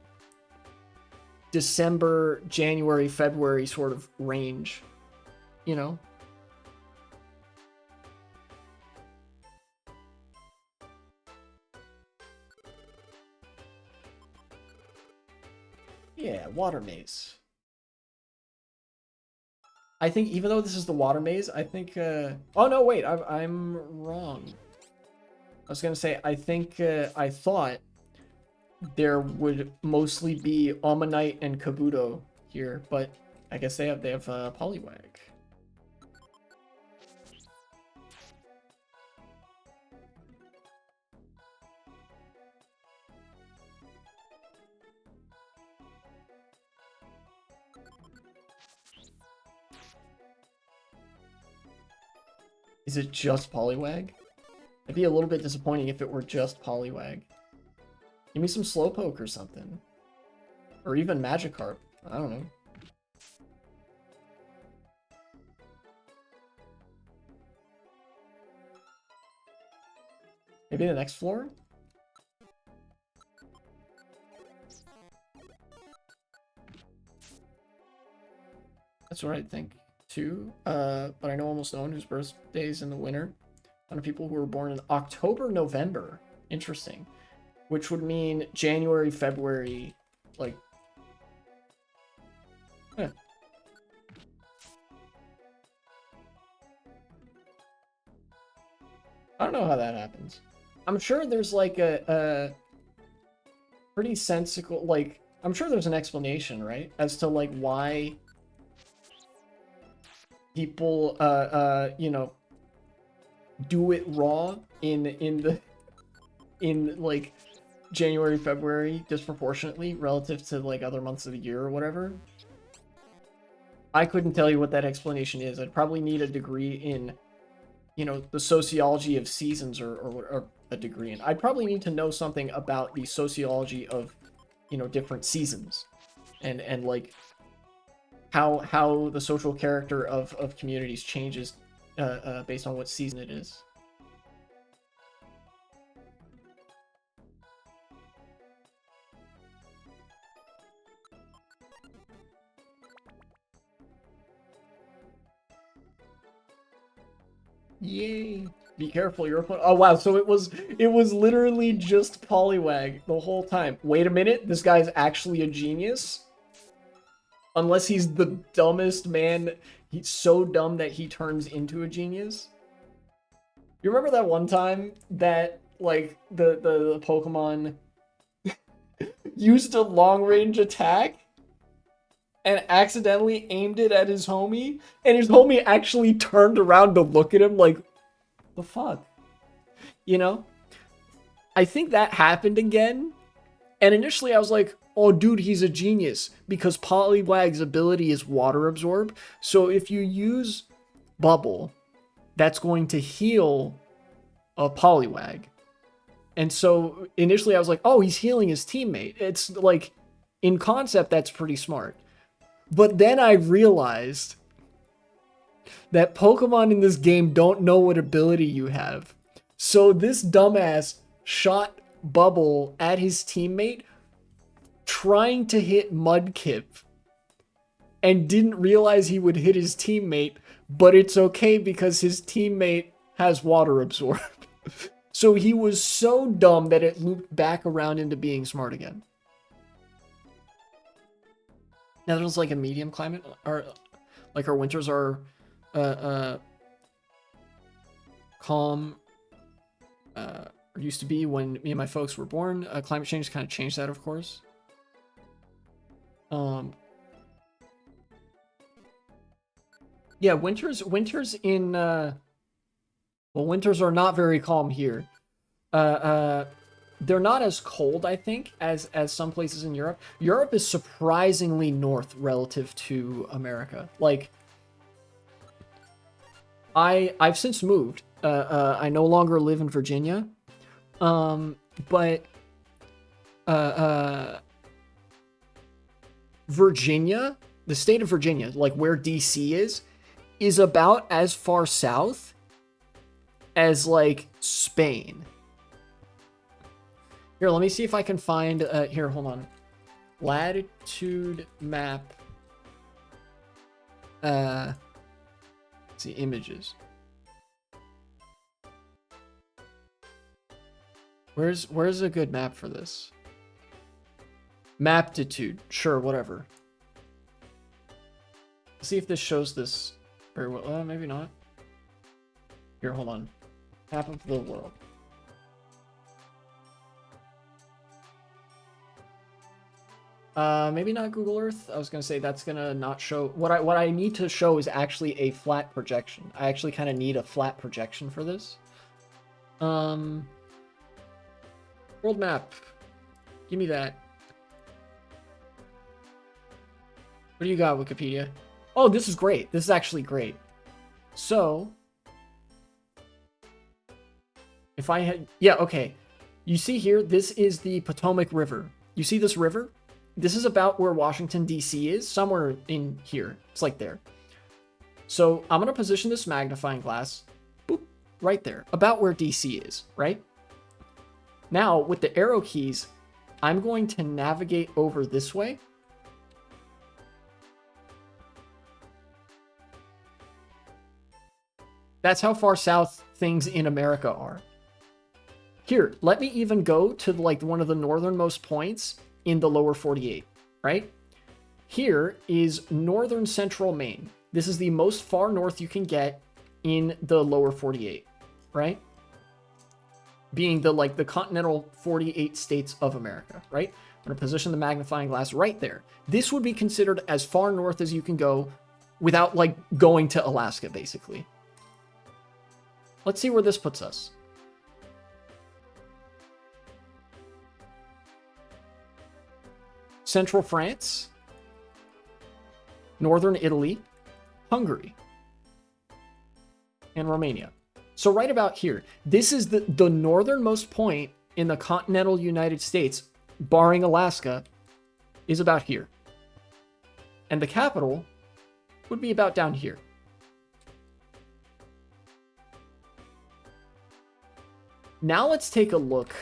December, January, February sort of range, you know? Yeah, water maze. I think even though this is the water maze, I think oh no, wait, I'm wrong. I was gonna say I think I thought there would mostly be Ammonite and Kabuto here, but I guess they have Poliwag. Is it just Poliwag? It'd be a little bit disappointing if it were just Poliwag. Give me some Slowpoke or something. Or even Magikarp. I don't know. Maybe the next floor? That's what I think too. But I know almost no one whose birthday's in the winter. A lot of people who were born in October, November. Interesting. Which would mean January, February, like... Eh. I don't know how that happens. I'm sure there's like a pretty sensical, like, I'm sure there's an explanation, right? As to like why people, you know, do it raw in like January, February disproportionately relative to like other months of the year or whatever. I couldn't tell you what that explanation is. I'd probably need a degree in, you know, the sociology of seasons or a degree in. I'd probably need to know something about the sociology of, you know, different seasons and like how the social character of communities changes based on what season it is. Yay. Be careful, your opponent. Oh wow, so it was literally just Poliwag the whole time. Wait a minute, this guy's actually a genius? Unless he's the dumbest man. He's so dumb that he turns into a genius. You remember that one time that like the Pokemon used a long-range attack and accidentally aimed it at his homie, and his homie actually turned around to look at him like, the fuck? You know? I think that happened again, and initially I was like, oh dude, he's a genius, because Poliwag's ability is water absorb, so if you use Bubble, that's going to heal a Poliwag. And so initially I was like, oh, he's healing his teammate. It's like, in concept, that's pretty smart. But then I realized that Pokemon in this game don't know what ability you have. So this dumbass shot Bubble at his teammate trying to hit Mudkip and didn't realize he would hit his teammate, but it's okay because his teammate has water absorb. So he was so dumb that it looped back around into being smart again. Netherlands like a medium climate, or like our winters are calm, or used to be when me and my folks were born. Climate change kind of changed that, of course. Yeah, winters in well, winters are not very calm here. They're not as cold, I think, as some places in Europe. Europe is surprisingly north relative to America. Like, I've since moved. I no longer live in Virginia. But Virginia, the state of Virginia, like where DC is about as far south as like Spain. Here, let me see if I can find, here, hold on. Latitude map. Let's see, images. Where's a good map for this? Maptitude, sure, whatever. Let's see if this shows this very well. Maybe not. Here, hold on. Map of the world. Maybe not Google Earth. I was gonna say that's gonna not show what I need to show is actually a flat projection. I actually kind of need a flat projection for this. World map. Give me that. What do you got, Wikipedia? Oh, this is great. This is actually great. So, if I had, yeah, okay. You see here, this is the Potomac River. You see this river? this is about where Washington, D.C. is, somewhere in here. It's like there. So I'm going to position this magnifying glass, boop, right there, about where D.C. is, right? Now, with the arrow keys, I'm going to navigate over this way. That's how far south things in America are. Here, let me even go to like one of the northernmost points in the lower 48, right? Here is northern central Maine. This is the most far north you can get in the lower 48, right? Being the continental 48 states of America, right? I'm going to position the magnifying glass right there. This would be considered as far north as you can go without like going to Alaska, basically. Let's see where this puts us. Central France, northern Italy, Hungary, and Romania. So right about here, this is the northernmost point in the continental United States, barring Alaska, is about here. And the capital would be about down here. Now let's take a look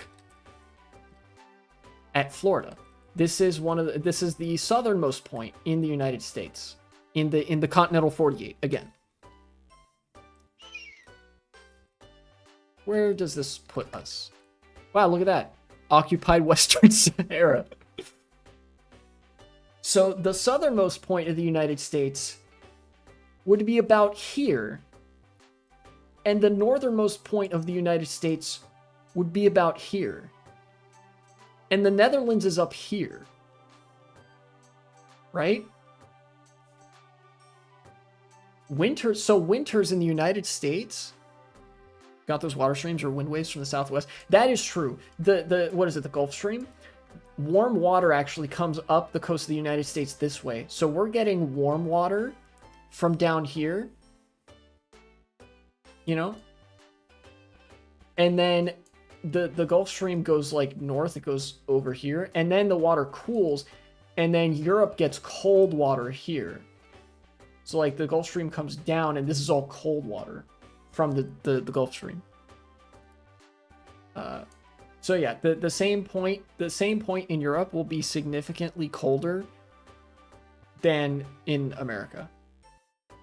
at Florida. This is the southernmost point in the United States, in the continental 48 again. Where does this put us? Wow, look at that. Occupied Western Sahara. So the southernmost point of the United States would be about here, and the northernmost point of the United States would be about here. And the Netherlands is up here, right? So winters in the United States, got those water streams or wind waves from the southwest. That is true. What is it, the Gulf Stream? Warm water actually comes up the coast of the United States this way. So we're getting warm water from down here, you know? And then the Gulf Stream goes like north, it goes over here, and then the water cools, and then Europe gets cold water here. So like the Gulf Stream comes down, and this is all cold water from the Gulf Stream. So yeah, the same point in Europe will be significantly colder than in America. I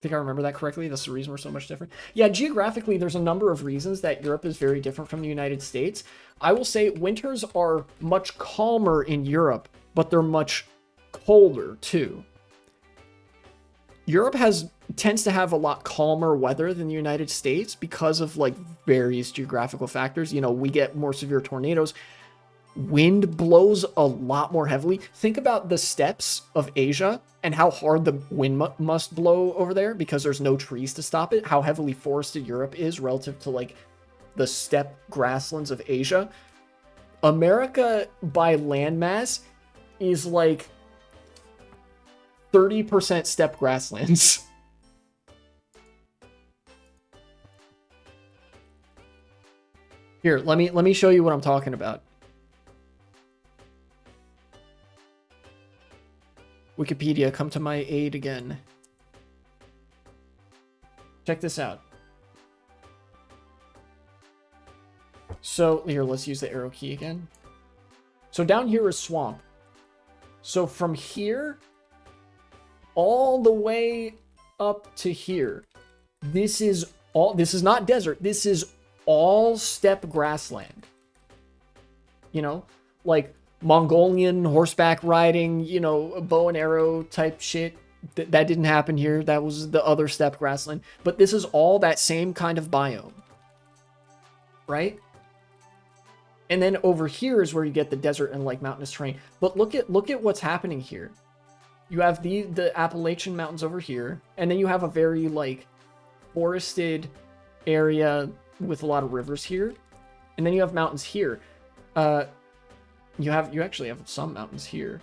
think I remember that correctly. That's the reason we're so much different. Yeah, geographically, there's a number of reasons that Europe is very different from the United States. I will say winters are much calmer in Europe, but they're much colder too. Europe tends to have a lot calmer weather than the United States because of like various geographical factors. You know, we get more severe tornadoes. Wind blows a lot more heavily. Think about the steppes of Asia and how hard the wind must blow over there because there's no trees to stop it. How heavily forested Europe is relative to like the steppe grasslands of Asia. America by landmass is like 30% steppe grasslands. Here, let me show you what I'm talking about. Wikipedia, come to my aid again. Check this out. So here, let's use the arrow key again. So down here is swamp. So from here all the way up to here, this is not desert. This is all steppe grassland. You know, like Mongolian horseback riding, you know, bow and arrow type shit. That didn't happen here. That was the other steppe grassland. But this is all that same kind of biome. Right? And then over here is where you get the desert and like mountainous terrain. But look at what's happening here. You have the Appalachian Mountains over here, and then you have a very like forested area with a lot of rivers here. And then you have mountains here. You actually have some mountains here.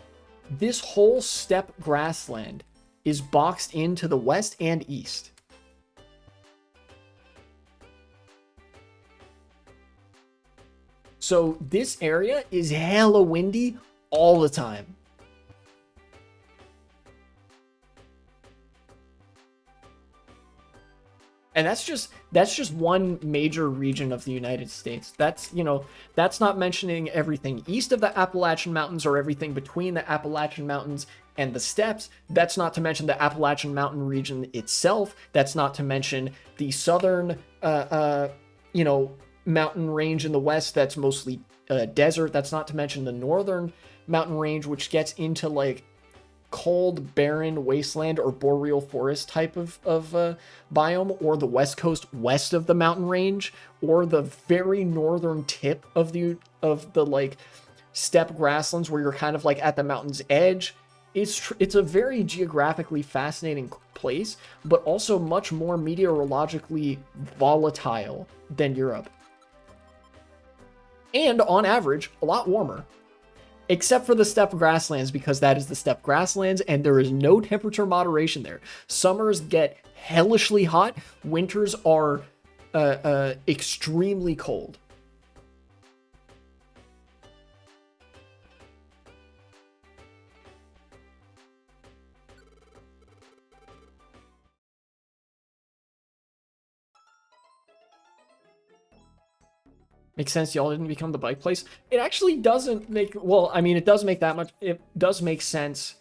This whole steppe grassland is boxed into the west and east. So this area is hella windy all the time. And that's just one major region of the United States. That's, you know, that's not mentioning everything east of the Appalachian Mountains or everything between the Appalachian Mountains and the steppes. That's not to mention the Appalachian Mountain region itself. That's not to mention the southern you know, mountain range in the west that's mostly desert. That's not to mention the northern mountain range, which gets into like cold, barren wasteland or boreal forest type of biome, or the west coast west of the mountain range, or the very northern tip of the like steppe grasslands where you're kind of like at the mountain's edge. It's a very geographically fascinating place, but also much more meteorologically volatile than Europe. And on average, a lot warmer. Except for the steppe grasslands, because that is the steppe grasslands, and there is no temperature moderation there. Summers get hellishly hot. Winters are extremely cold. Makes sense. Y'all didn't become the bike place. It actually doesn't make, well, I mean, it does make that much, it does make sense,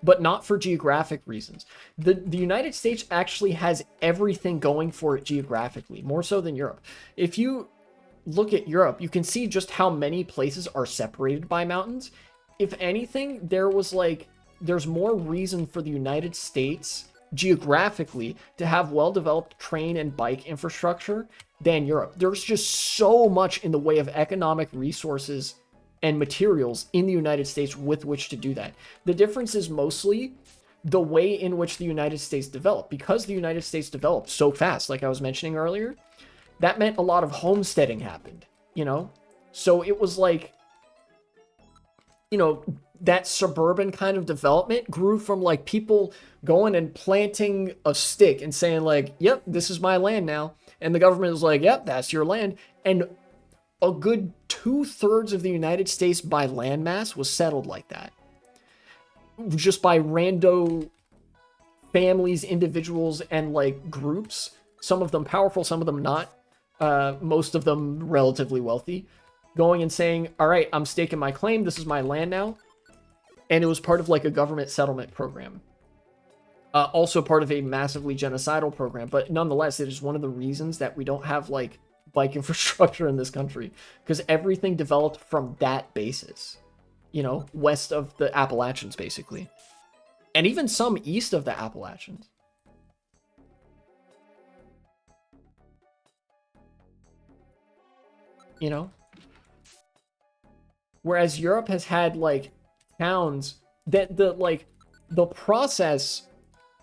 but not for geographic reasons. The United States actually has everything going for it geographically, more so than Europe. If you look at Europe, you can see just how many places are separated by mountains. If anything, there's more reason for the United States geographically to have well-developed train and bike infrastructure than Europe. There's just so much in the way of economic resources and materials in the United States with which to do that. The difference is mostly the way in which the United States developed. Because the United States developed so fast, like I was mentioning earlier, that meant a lot of homesteading happened, you know? So it was like, you know, that suburban kind of development grew from like people going and planting a stick and saying like, yep, this is my land now. And the government was like, yep, that's your land. And a good 2/3 of the United States by landmass was settled like that. Just by rando families, individuals, and like groups. Some of them powerful, some of them not. Most of them relatively wealthy. Going and saying, all right, I'm staking my claim. This is my land now. And it was part of like a government settlement program. Also part of a massively genocidal program. But nonetheless, it is one of the reasons that we don't have like bike infrastructure in this country. Because everything developed from that basis. You know, west of the Appalachians, basically. And even some east of the Appalachians. You know? Whereas Europe has had like towns that the process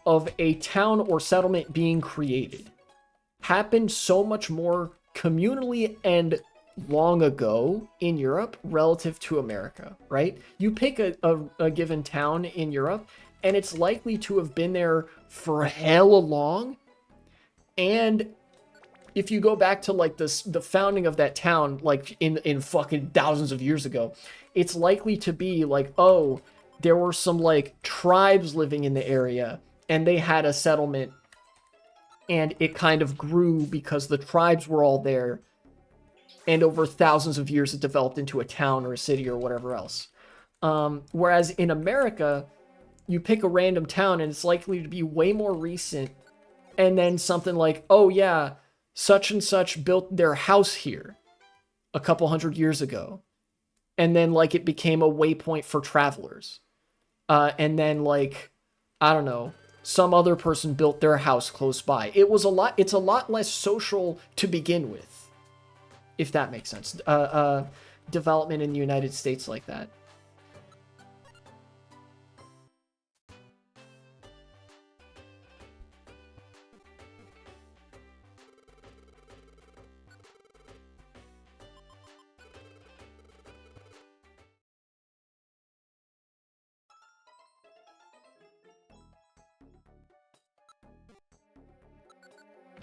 of a town or settlement being created happened so much more communally and long ago in Europe relative to America, right? You pick a given town in Europe and it's likely to have been there for hella long. And if you go back to like the founding of that town, like in fucking thousands of years ago, it's likely to be like, oh, there were some like tribes living in the area and they had a settlement and it kind of grew because the tribes were all there. And over thousands of years, it developed into a town or a city or whatever else. Whereas in America, you pick a random town and it's likely to be way more recent. And then something like, oh yeah, such and such built their house here a couple hundred years ago. And then like it became a waypoint for travelers. And then like, I don't know, some other person built their house close by. It's a lot less social to begin with, if that makes sense. Development in the United States like that.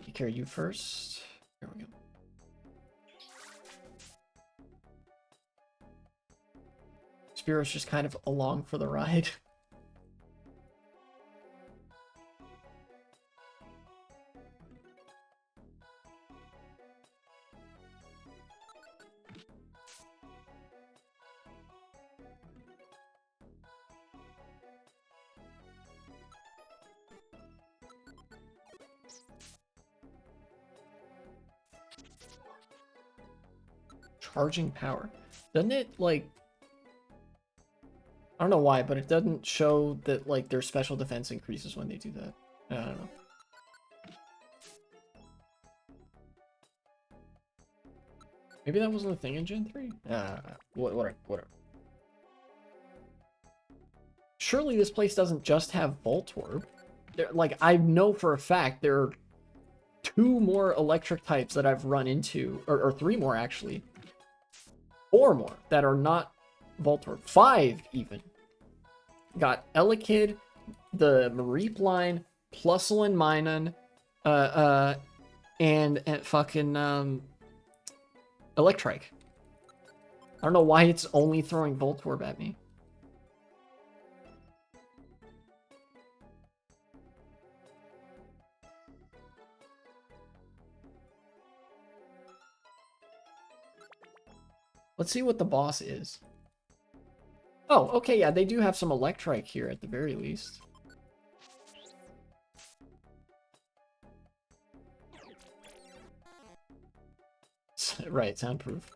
Take care of you first. There we go. Spiro's just kind of along for the ride. Charging power. Doesn't it, like... I don't know why, but it doesn't show that, like, their special defense increases when they do that. I don't know. Maybe that wasn't a thing in Gen 3? Whatever. Surely this place doesn't just have Voltorb. Like, I know for a fact there are 2 more electric types that I've run into, or 3 more actually. 4 more that are not Voltorb. 5 even. Got Elekid, the Mareep line, Plusle and Minun, and fucking Electrike. I don't know why it's only throwing Voltorb at me. Let's see what the boss is. Oh, okay, yeah, they do have some Electrike here at the very least. Right, soundproof.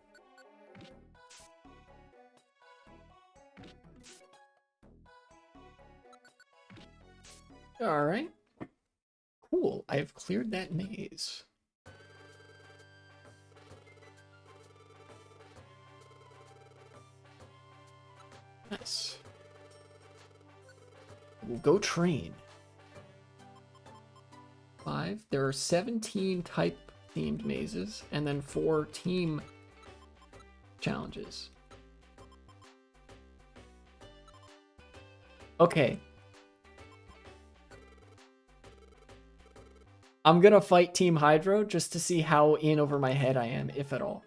Alright. Cool, I have cleared that maze. Nice. We'll go train. 5. There are 17 type-themed mazes, and then 4 team challenges. Okay. I'm gonna fight Team Hydro just to see how in over my head I am, if at all.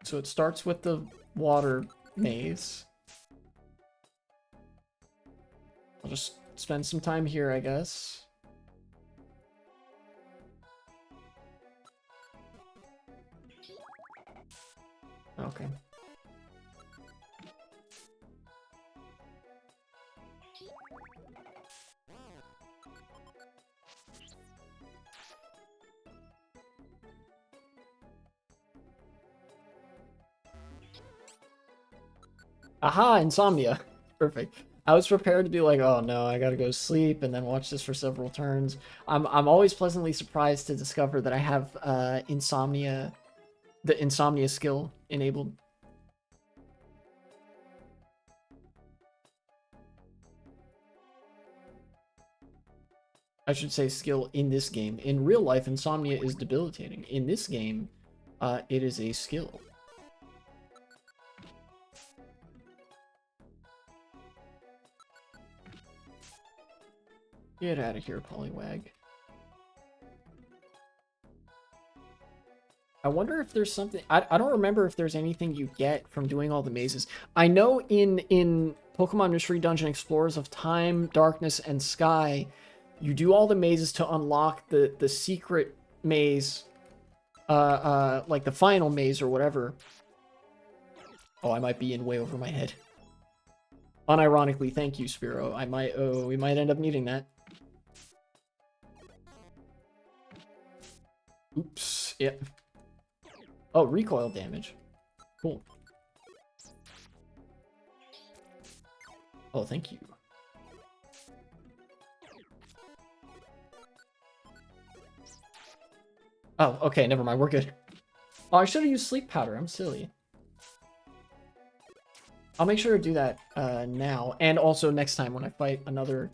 So it starts with the water maze. I'll just spend some time here, I guess. Okay. Aha, insomnia. Perfect. I was prepared to be like, oh no, I gotta go sleep and then watch this for several turns. I'm always pleasantly surprised to discover that I have insomnia, the insomnia skill enabled. I should say skill in this game. In real life, insomnia is debilitating. In this game, it is a skill. Get out of here, Poliwag. I wonder if there's something... I don't remember if there's anything you get from doing all the mazes. I know in Pokemon Mystery Dungeon Explorers of Time, Darkness, and Sky, you do all the mazes to unlock the secret maze, like the final maze or whatever. Oh, I might be in way over my head. Unironically, thank you, Spiro. We might end up needing that. Oops. Yep. Oh, recoil damage. Cool. Oh, thank you. Oh, okay, never mind. We're good. Oh, I should have used sleep powder. I'm silly. I'll make sure to do that now, and also next time when I fight another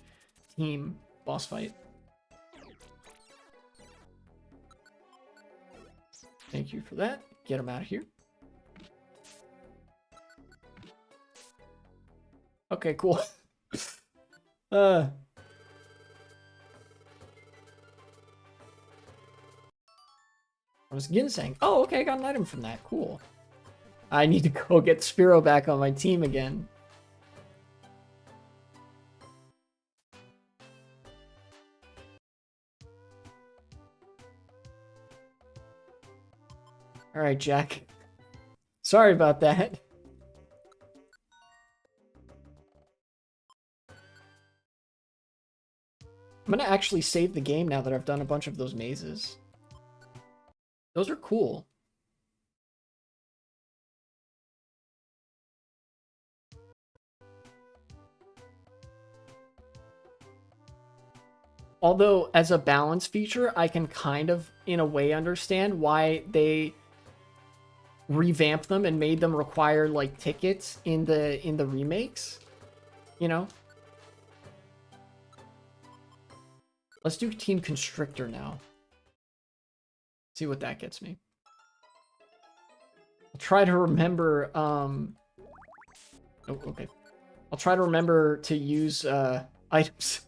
team boss fight. Thank you for that. Get him out of here. Okay, cool. I was ginseng. Oh, okay, I got an item from that. Cool. I need to go get Spiro back on my team again. Alright, Jack. Sorry about that. I'm gonna actually save the game now that I've done a bunch of those mazes. Those are cool. Although, as a balance feature, I can kind of, in a way, understand why they revamped them and made them require, like, tickets in the remakes. You know? Let's do Team Constrictor now. See what that gets me. I'll try to remember, Oh, okay. I'll try to remember to use, items.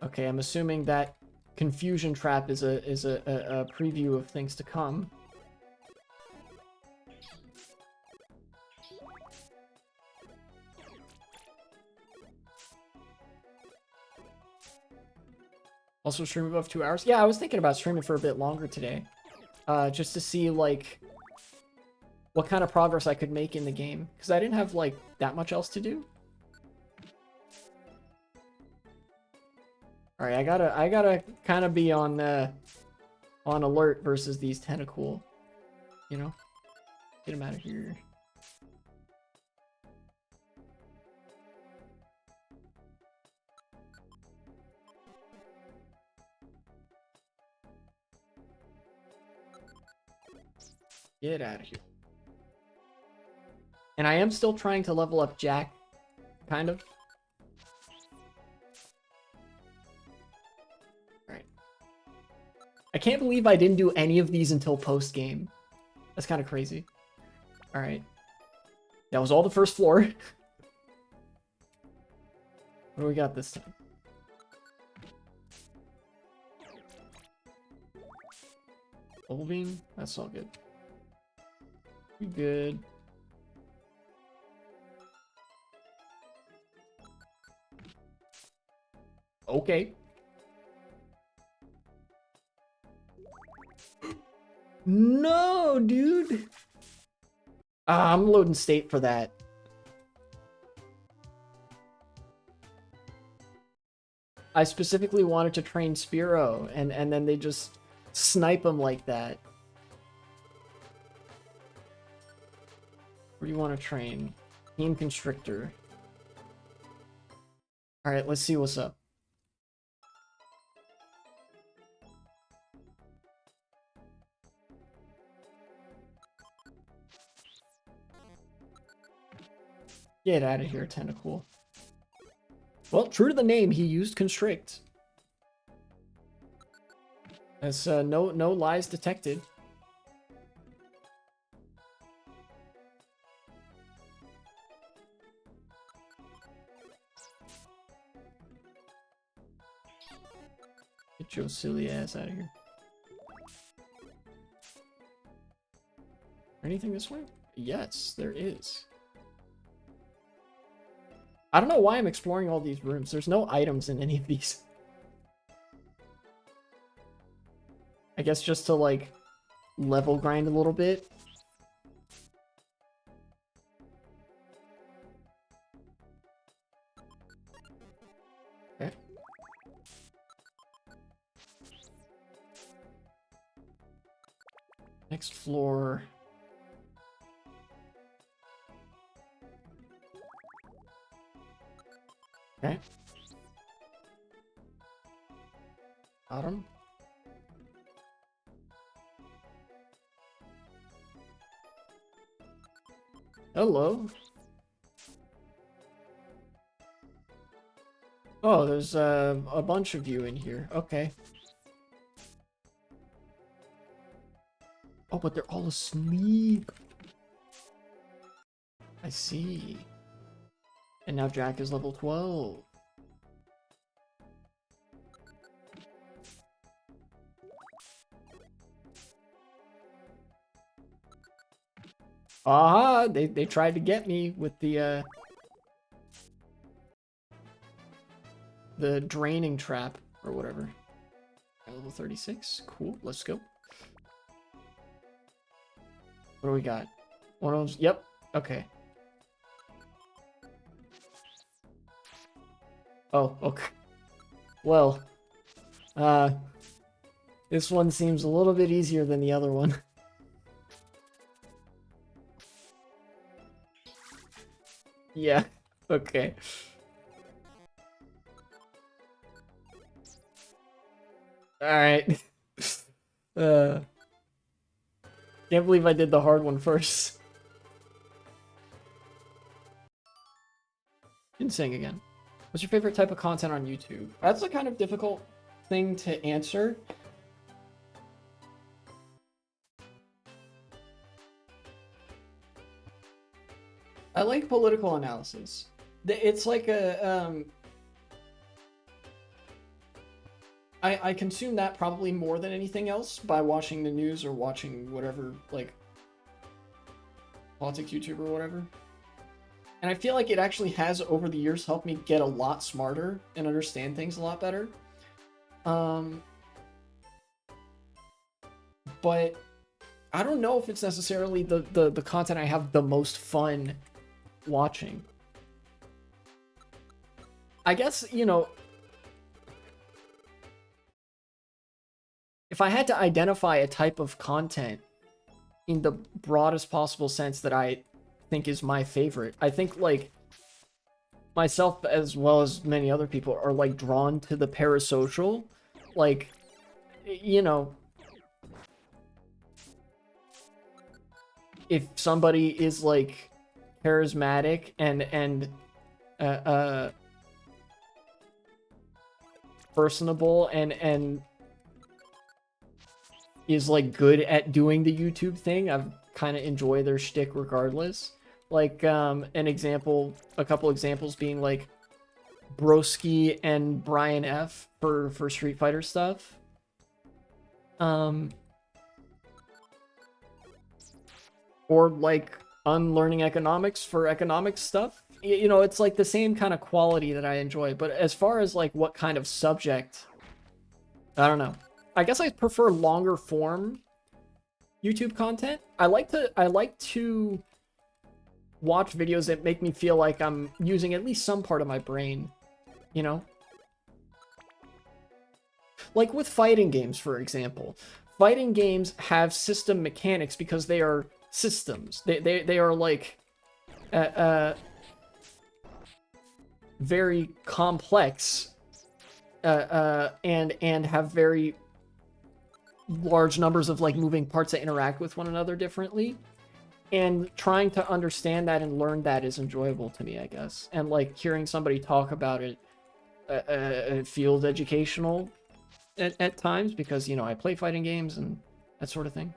Okay, I'm assuming that Confusion Trap is a preview of things to come. Also stream above 2 hours. Yeah, I was thinking about streaming for a bit longer today. Just to see, like, what kind of progress I could make in the game. Because I didn't have, like, that much else to do. Alright, I gotta kind of be on alert versus these Tentacool. You know? Get him out of here. Get out of here. And I am still trying to level up Jack, kind of. Alright. I can't believe I didn't do any of these until post-game. That's kind of crazy. Alright. That was all the first floor. What do we got this time? Bubble Beam? That's all good. We good. Okay. No, dude. I'm loading state for that. I specifically wanted to train Spiro, and then they just snipe him like that. Where do you want to train? Team Constrictor. Alright, let's see what's up. Get out of here, Tentacool. Well, true to the name, he used Constrict. As no lies detected. Get your silly ass out of here. Anything this way? Yes, there is. I don't know why I'm exploring all these rooms. There's no items in any of these. I guess just to, like, level grind a little bit. Okay. Next floor. Okay. Bottom. Hello. Oh, there's a bunch of you in here. Okay. Oh, but they're all asleep. I see. And now Jack is level 12. Aha! They tried to get me with the draining trap or whatever. Level 36. Cool. Let's go. What do we got? One of those. Yep. Okay. Oh, okay. Well, this one seems a little bit easier than the other one. Yeah. Okay. All right. Uh, can't believe I did the hard one first. Insane again. What's your favorite type of content on YouTube? That's a kind of difficult thing to answer. I like political analysis. It's like a I consume that probably more than anything else by watching the news or watching whatever, like, politics YouTube or whatever. And I feel like it actually has, over the years, helped me get a lot smarter and understand things a lot better. But I don't know if it's necessarily the content I have the most fun watching. I guess, you know, if I had to identify a type of content in the broadest possible sense that I think is my favorite, I think, like, myself as well as many other people are, like, drawn to the parasocial. Like, you know, if somebody is, like, charismatic and personable and is, like, good at doing the YouTube thing, I kind of enjoy their shtick regardless. Like, an example, a couple examples being, like, Broski and Brian F for Street Fighter stuff. Or, like, Unlearning Economics for economics stuff. You know, it's, like, the same kind of quality that I enjoy. But as far as, like, what kind of subject, I don't know. I guess I prefer longer form YouTube content. I like to watch videos that make me feel like I'm using at least some part of my brain, you know? Like with fighting games, for example. Fighting games have system mechanics because they are systems. They are, like, very complex and have very large numbers of, like, moving parts that interact with one another differently. And trying to understand that and learn that is enjoyable to me, I guess. And, like, hearing somebody talk about it feels educational at times because, you know, I play fighting games and that sort of thing.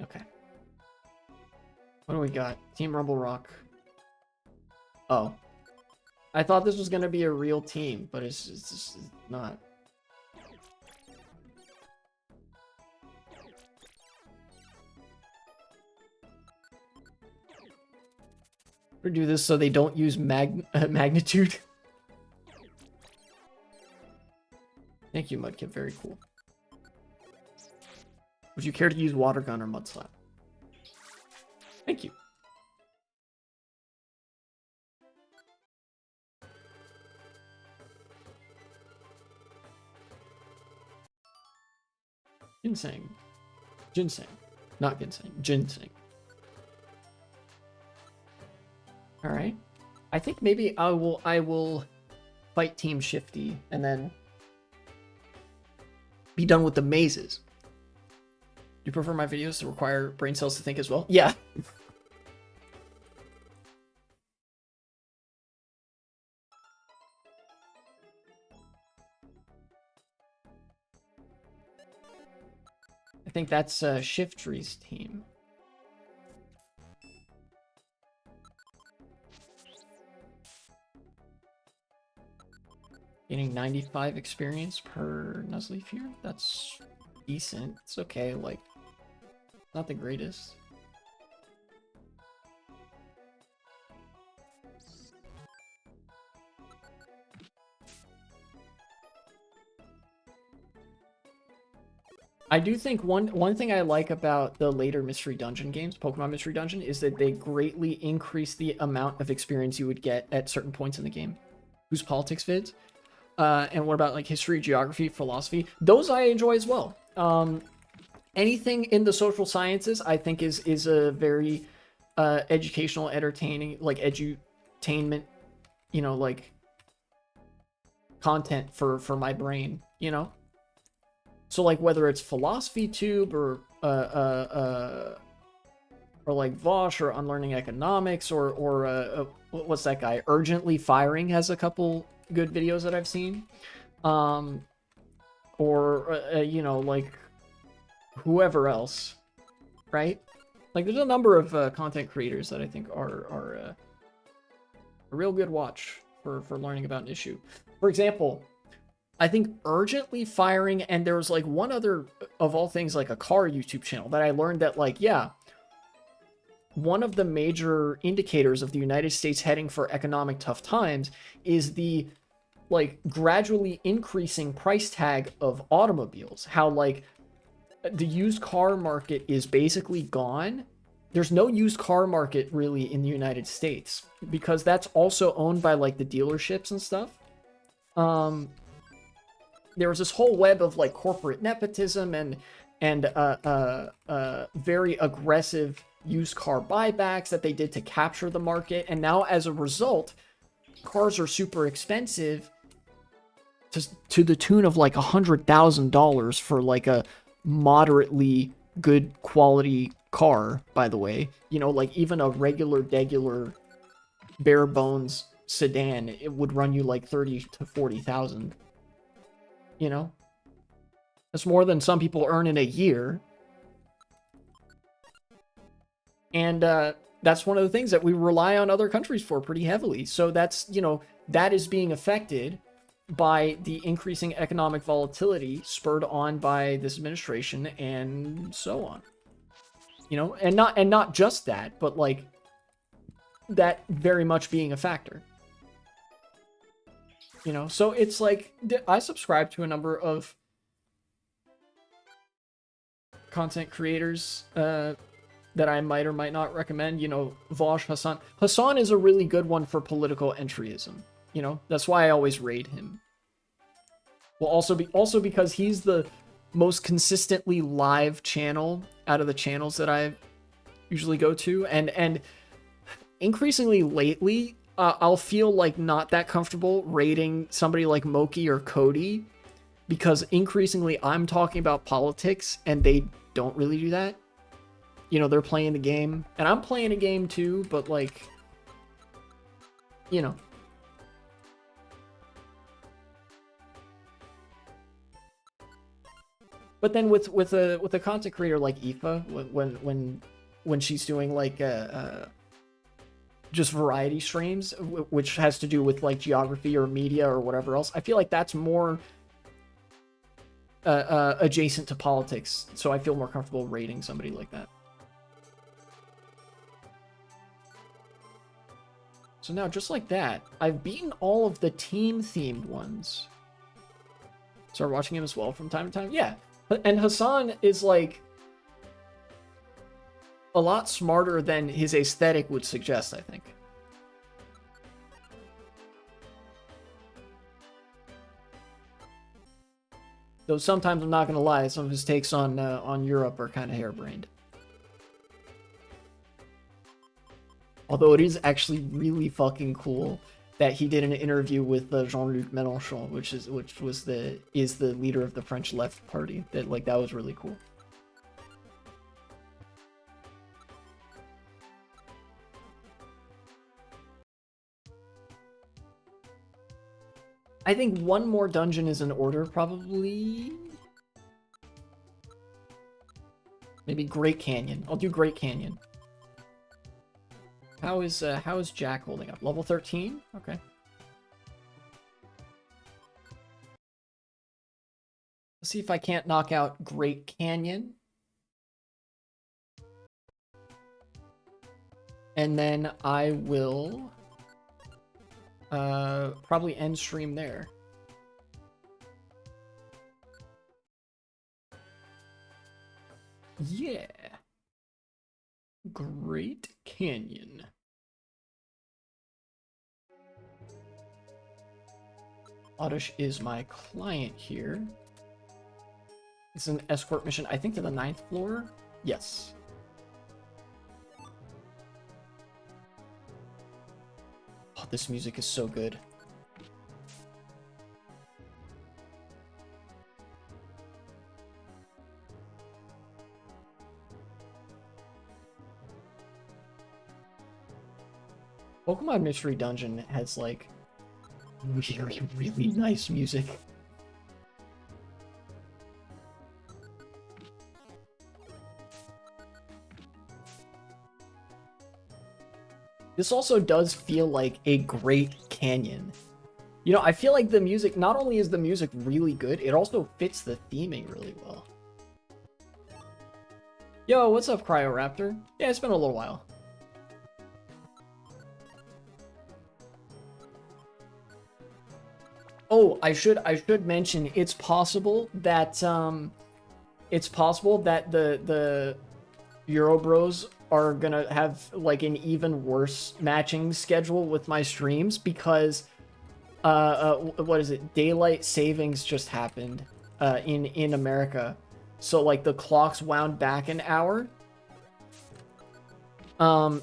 Okay. What do we got? Team Rumble Rock. Oh. I thought this was going to be a real team, but it's just not. Or do this so they don't use magnitude. Thank you, Mudkip. Very cool. Would you care to use Water Gun or Mud Slap? Thank you. Ginseng. Ginseng. Not ginseng. Ginseng. Alright. I think maybe I will fight Team Shifty and then be done with the mazes. Do you prefer my videos to require brain cells to think as well? Yeah. I think that's Shiftry's team. Getting 95 experience per Nuzleaf here. That's decent. It's okay, like, not the greatest. I do think one thing I like about the later Mystery Dungeon games, Pokemon Mystery Dungeon, is that they greatly increase the amount of experience you would get at certain points in the game. Whose politics vids? And what about like history, geography, philosophy? Those I enjoy as well. Anything in the social sciences, I think is a very educational, entertaining, like edutainment, you know, like content for my brain, you know. So like whether it's philosophy tube or like Vosh or unlearning economics or what's that guy? Urgently Firing has a couple good videos that I've seen. You know, like whoever else, right? Like there's a number of content creators that I think are a real good watch for learning about an issue. For example, I think Urgently Firing, and there was like one other of all things, like a car YouTube channel that I learned that like, yeah, one of the major indicators of the United States heading for economic tough times is the like gradually increasing price tag of automobiles. How like the used car market is basically gone. There's no used car market really in the United States because that's also owned by like the dealerships and stuff. There was this whole web of like corporate nepotism and very aggressive used car buybacks that they did to capture the market. And now as a result, cars are super expensive to the tune of like $100,000 for like a moderately good quality car, by the way. You know, like even a regular bare bones sedan, it would run you like 30 to 40,000. You know, that's more than some people earn in a year. And that's one of the things that we rely on other countries for pretty heavily. So that's, you know, that is being affected by the increasing economic volatility spurred on by this administration and so on. You know, and not just that, but like that very much being a factor. You know, so it's like I subscribe to a number of content creators that I might or might not recommend. You know, Vosh, Hassan. Hassan is a really good one for political entryism. You know, that's why I always raid him. Well, also because he's the most consistently live channel out of the channels that I usually go to, and increasingly lately, I'll feel like not that comfortable rating somebody like Moki or Cody because increasingly I'm talking about politics and they don't really do that. You know, they're playing the game and I'm playing a game too, but like, you know. But then with a content creator like Aoife, when she's doing like just variety streams, which has to do with like geography or media or whatever else, I feel like that's more adjacent to politics, so I feel more comfortable rating somebody like that. So now, just like that, I've beaten all of the team-themed ones. Start watching him as well from time to time. Yeah, and Hassan is like a lot smarter than his aesthetic would suggest, I think. Though sometimes, I'm not gonna lie, some of his takes on Europe are kind of harebrained. Although it is actually really fucking cool that he did an interview with Jean-Luc Mélenchon, which is the leader of the French Left Party. That was really cool. I think one more dungeon is in order, probably. Maybe Great Canyon. I'll do Great Canyon. How is Jack holding up? Level 13? Okay. Let's see if I can't knock out Great Canyon. And then I will probably end stream there. Yeah. Great Canyon. Oddish is my client here. It's an escort mission, I think, to the 9th floor? Yes. Oh, this music is so good. Pokemon Mystery Dungeon has, like, really, really nice music. This also does feel like a great canyon. You know, I feel like the music, not only is the music really good, it also fits the theming really well. Yo, what's up, Cryoraptor? Yeah, it's been a little while. Oh, I should mention it's possible that the Eurobros are gonna have like an even worse matching schedule with my streams because what is it? Daylight savings just happened in America. So like the clocks wound back an hour.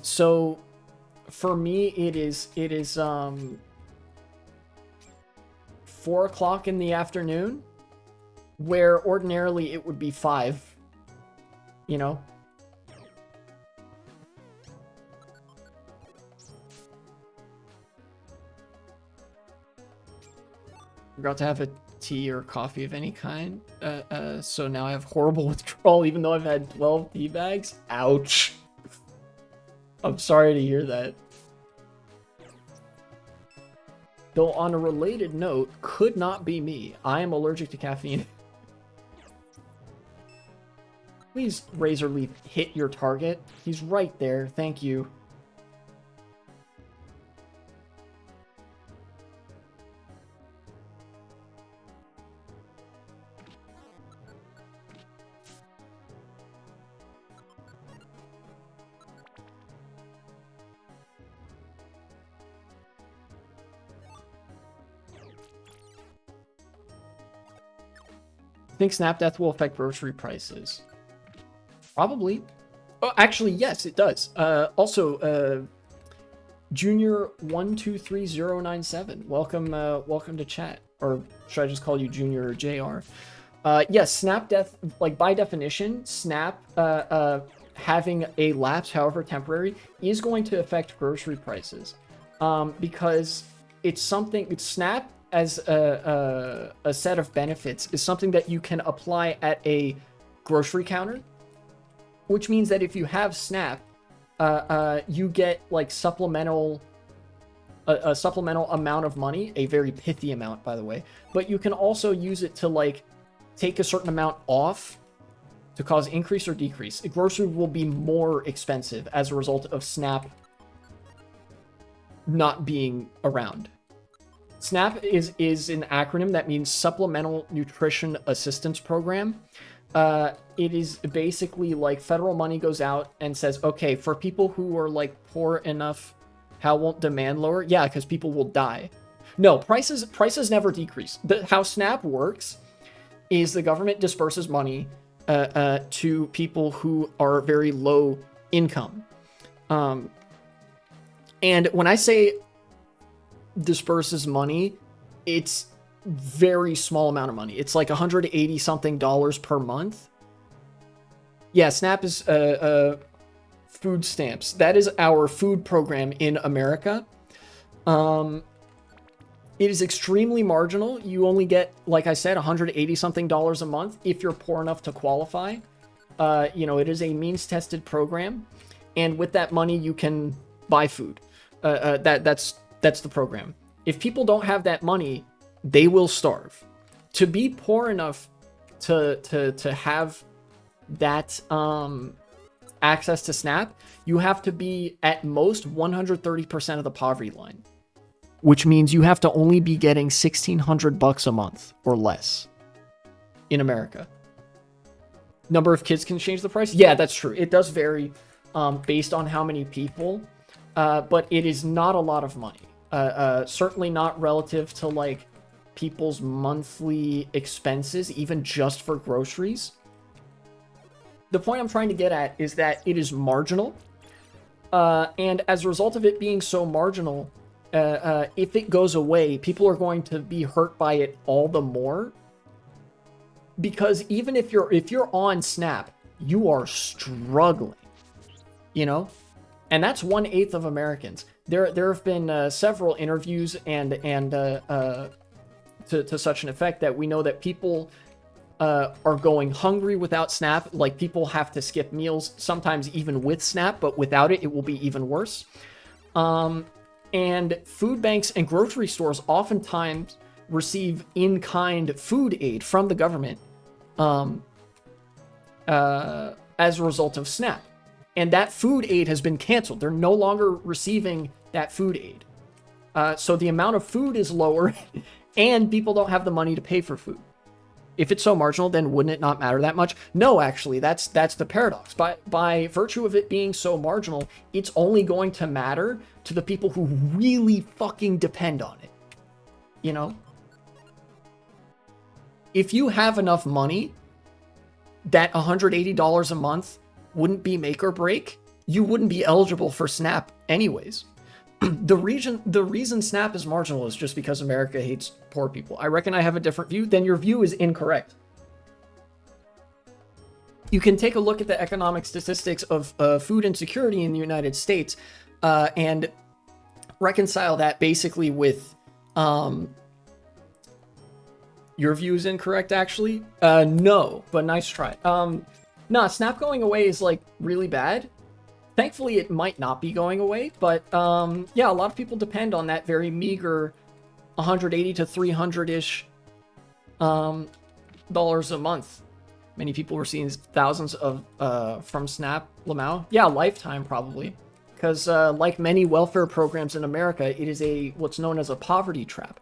So for me it is 4 o'clock in the afternoon, where ordinarily it would be 5, you know? Forgot to have a tea or coffee of any kind, so now I have horrible withdrawal even though I've had 12 tea bags. Ouch. I'm sorry to hear that. Though on a related note, could not be me. I am allergic to caffeine. Please, Razorleaf, hit your target. He's right there. Thank you. Think Snap Death will affect grocery prices? Probably. Oh, actually, yes, it does. Also, Junior 123097. Welcome, welcome to chat. Or should I just call you Junior or JR? Yes, Snap Death, like by definition, Snap having a lapse, however temporary, is going to affect grocery prices. Because it's something, Snap as a set of benefits is something that you can apply at a grocery counter, which means that if you have Snap, you get like a supplemental amount of money, a very pithy amount, by the way, but you can also use it to like take a certain amount off to cause increase or decrease. A grocery will be more expensive as a result of Snap not being around. SNAP is an acronym that means Supplemental Nutrition Assistance Program. It is basically like federal money goes out and says, okay, for people who are like poor enough, how won't demand lower? Yeah, because people will die. No, prices never decrease. How SNAP works is the government disperses money to people who are very low income. And when I say disperses money, it's very small amount of money. It's like 180 something dollars per month. Yeah, SNAP is food stamps. That is our food program in America. It is extremely marginal. You only get, like I said, 180 something dollars a month if you're poor enough to qualify. You know, it is a means tested program, and with that money you can buy food. That's the program. If people don't have that money, they will starve. To be poor enough to have that access to SNAP, you have to be at most 130% of the poverty line, which means you have to only be getting $1,600 a month or less in America. Number of kids can change the price. Yeah, that's true. It does vary based on how many people, but it is not a lot of money. Certainly not relative to like people's monthly expenses, even just for groceries. The point I'm trying to get at is that it is marginal. And as a result of it being so marginal, if it goes away, people are going to be hurt by it all the more. Because even if you're on SNAP, you are struggling, you know? And that's 1/8 of Americans. There have been several interviews and to such an effect that we know that people are going hungry without SNAP. Like, people have to skip meals, sometimes even with SNAP, but without it, it will be even worse. And food banks and grocery stores oftentimes receive in-kind food aid from the government as a result of SNAP. And that food aid has been canceled. They're no longer receiving that food aid. So the amount of food is lower, and people don't have the money to pay for food. If it's so marginal, then wouldn't it not matter that much? No, actually, that's the paradox. By virtue of it being so marginal, it's only going to matter to the people who really fucking depend on it. You know? If you have enough money that $180 a month wouldn't be make or break, you wouldn't be eligible for SNAP anyways. The reason SNAP is marginal is just because America hates poor people. I reckon I have a different view. Then your view is incorrect. You can take a look at the economic statistics of food insecurity in the United States and reconcile that basically with your view is incorrect, actually. No, but nice try. Nah, SNAP going away is like really bad. Thankfully, it might not be going away, but yeah, a lot of people depend on that very meager 180 to 300-ish dollars a month. Many people were seeing thousands of from SNAP, Lamau. Yeah, lifetime probably, because like many welfare programs in America, it is what's known as a poverty trap.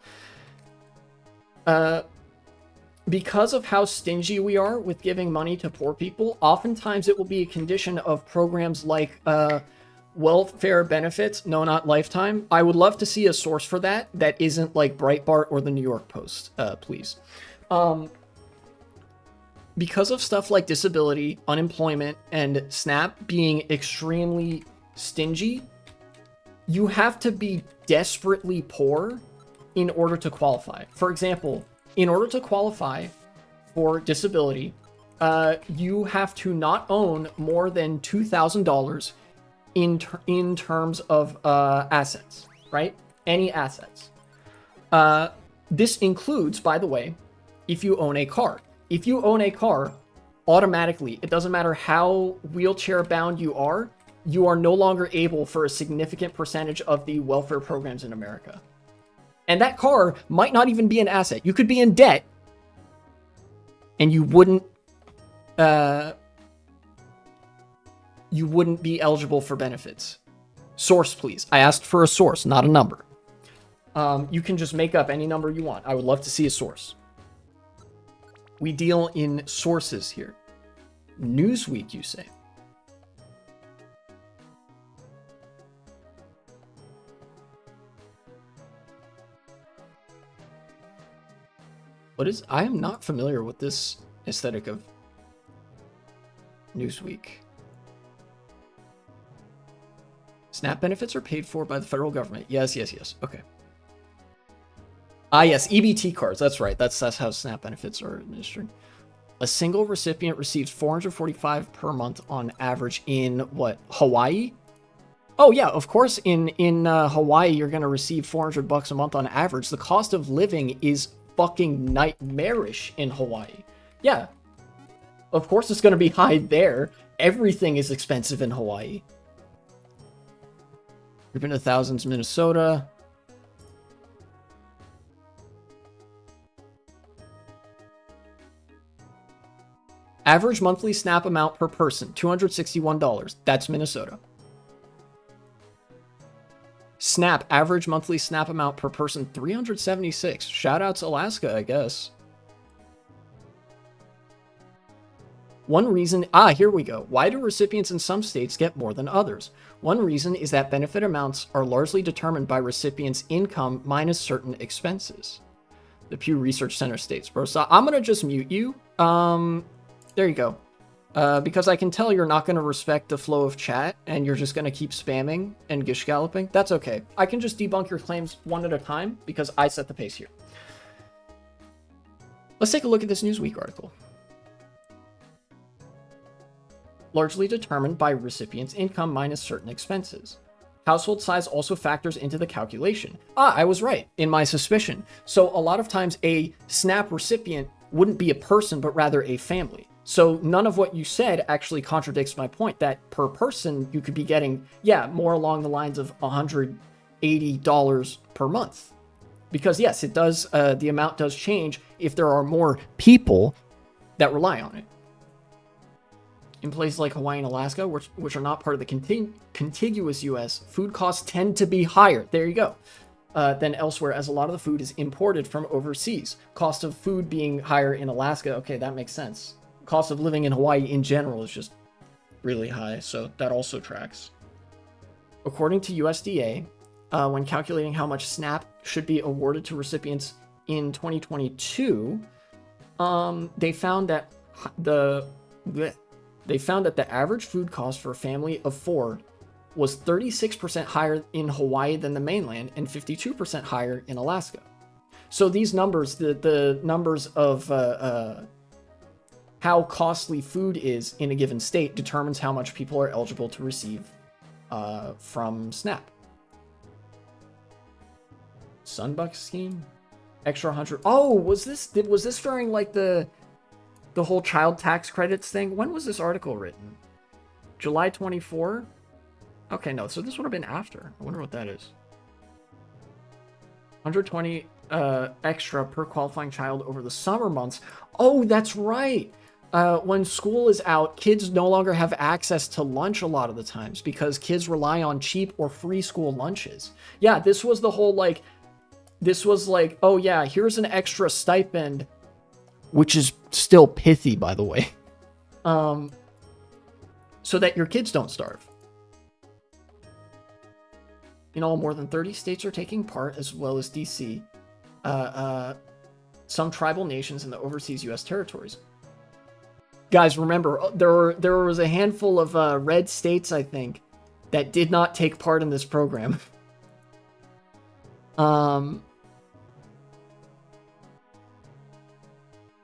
Because of how stingy we are with giving money to poor people, oftentimes it will be a condition of programs like welfare benefits. No, not lifetime. I would love to see a source for that isn't like Breitbart or the New York Post, please. Because of stuff like disability, unemployment, and SNAP being extremely stingy, you have to be desperately poor in order to qualify. For example, in order to qualify for disability, you have to not own more than $2,000 in terms of assets, right? Any assets. This includes, by the way, if you own a car. If you own a car, automatically, it doesn't matter how wheelchair bound you are no longer able for a significant percentage of the welfare programs in America. And that car might not even be an asset. You could be in debt, and you wouldn't be eligible for benefits. Source, please. I asked for a source, not a number. You can just make up any number you want. I would love to see a source. We deal in sources here. Newsweek, you say? I am not familiar with this aesthetic of Newsweek. SNAP benefits are paid for by the federal government. Yes. Okay. Ah, yes, EBT cards. That's right. That's how SNAP benefits are administered. A single recipient receives $445 per month on average in what? Hawaii? Oh yeah, of course. In Hawaii, you're gonna receive $400 a month on average. The cost of living is fucking nightmarish in Hawaii. Yeah, of course it's going to be high there. Everything is expensive in Hawaii. You've been to thousands, Minnesota. Average monthly SNAP amount per person, $261. That's Minnesota. SNAP, average monthly SNAP amount per person, $376. Shout out to Alaska, I guess. One reason, here we go. Why do recipients in some states get more than others? One reason is that benefit amounts are largely determined by recipients' income minus certain expenses. The Pew Research Center states, bro. So I'm going to just mute you. There you go. Because I can tell you're not going to respect the flow of chat and you're just going to keep spamming and gish galloping. That's okay. I can just debunk your claims one at a time because I set the pace here. Let's take a look at this Newsweek article. Largely determined by recipients' income minus certain expenses. Household size also factors into the calculation. I was right in my suspicion. So a lot of times a SNAP recipient wouldn't be a person, but rather a family. So none of what you said actually contradicts my point that per person, you could be getting, more along the lines of $180 per month. Because yes, it does, the amount does change if there are more people that rely on it. In places like Hawaii and Alaska, which are not part of the contiguous U.S., food costs tend to be higher. There you go. Than elsewhere, as a lot of the food is imported from overseas. Cost of food being higher in Alaska, okay, that makes sense. Cost of living in Hawaii in general is just really high, so that also tracks. According to USDA, when calculating how much SNAP should be awarded to recipients in 2022, they found that the average food cost for a family of 4 was 36% higher in Hawaii than the mainland and 52% higher in Alaska. So these numbers, the numbers of how costly food is in a given state determines how much people are eligible to receive from SNAP. Sunbuck scheme? Extra 100. Oh, was this during like the whole child tax credits thing? When was this article written? July 24? Okay, no, so this would have been after. I wonder what that is. 120 extra per qualifying child over the summer months. Oh, that's right. When school is out, kids no longer have access to lunch a lot of the times because kids rely on cheap or free school lunches. Yeah, this was the whole oh yeah, here's an extra stipend, which is still pithy, by the way, so that your kids don't starve. In all, more than 30 states are taking part, as well as DC, some tribal nations in the overseas U.S. territories. Guys, remember, there was a handful of red states, I think, that did not take part in this program.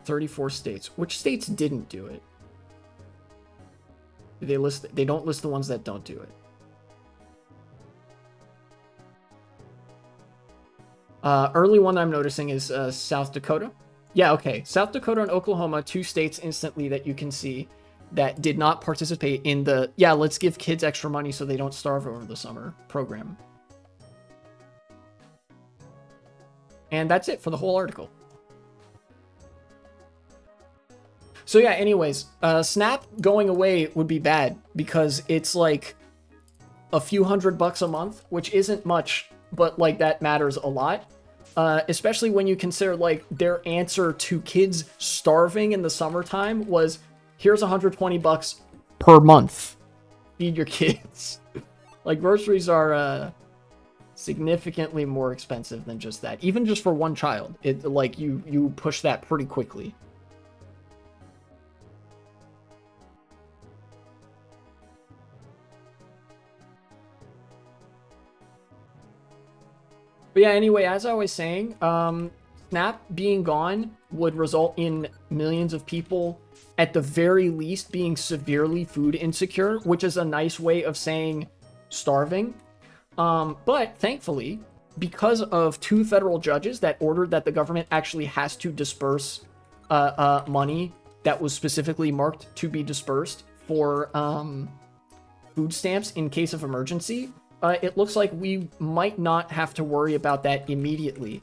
34 states. Which states didn't do it? They don't list the ones that don't do it. Early one I'm noticing is South Dakota. Yeah, okay. South Dakota and Oklahoma, 2 states instantly that you can see that did not participate in the, let's give kids extra money so they don't starve over the summer program. And that's it for the whole article. So yeah, anyways, SNAP going away would be bad because it's like a few $100 a month, which isn't much, but like that matters a lot. Especially when you consider like their answer to kids starving in the summertime was, here's $120 per month. Feed your kids. Like groceries are significantly more expensive than just that. Even just for one child, it like you push that pretty quickly. But yeah, anyway, as I was saying, SNAP being gone would result in millions of people, at the very least, being severely food insecure, which is a nice way of saying starving. But thankfully, because of 2 federal judges that ordered that the government actually has to disperse money that was specifically marked to be dispersed for food stamps in case of emergency, it looks like we might not have to worry about that immediately.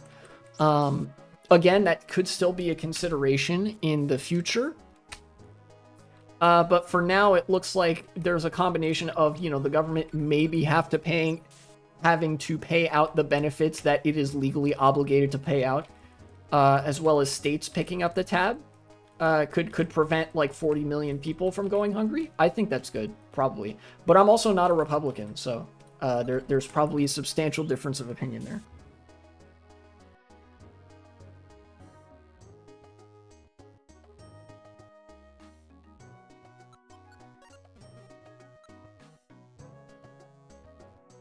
Again, that could still be a consideration in the future. But for now, it looks like there's a combination of, you know, the government maybe having to pay out the benefits that it is legally obligated to pay out, as well as states picking up the tab. Could prevent like 40 million people from going hungry. I think that's good, probably. But I'm also not a Republican, so there's probably a substantial difference of opinion there.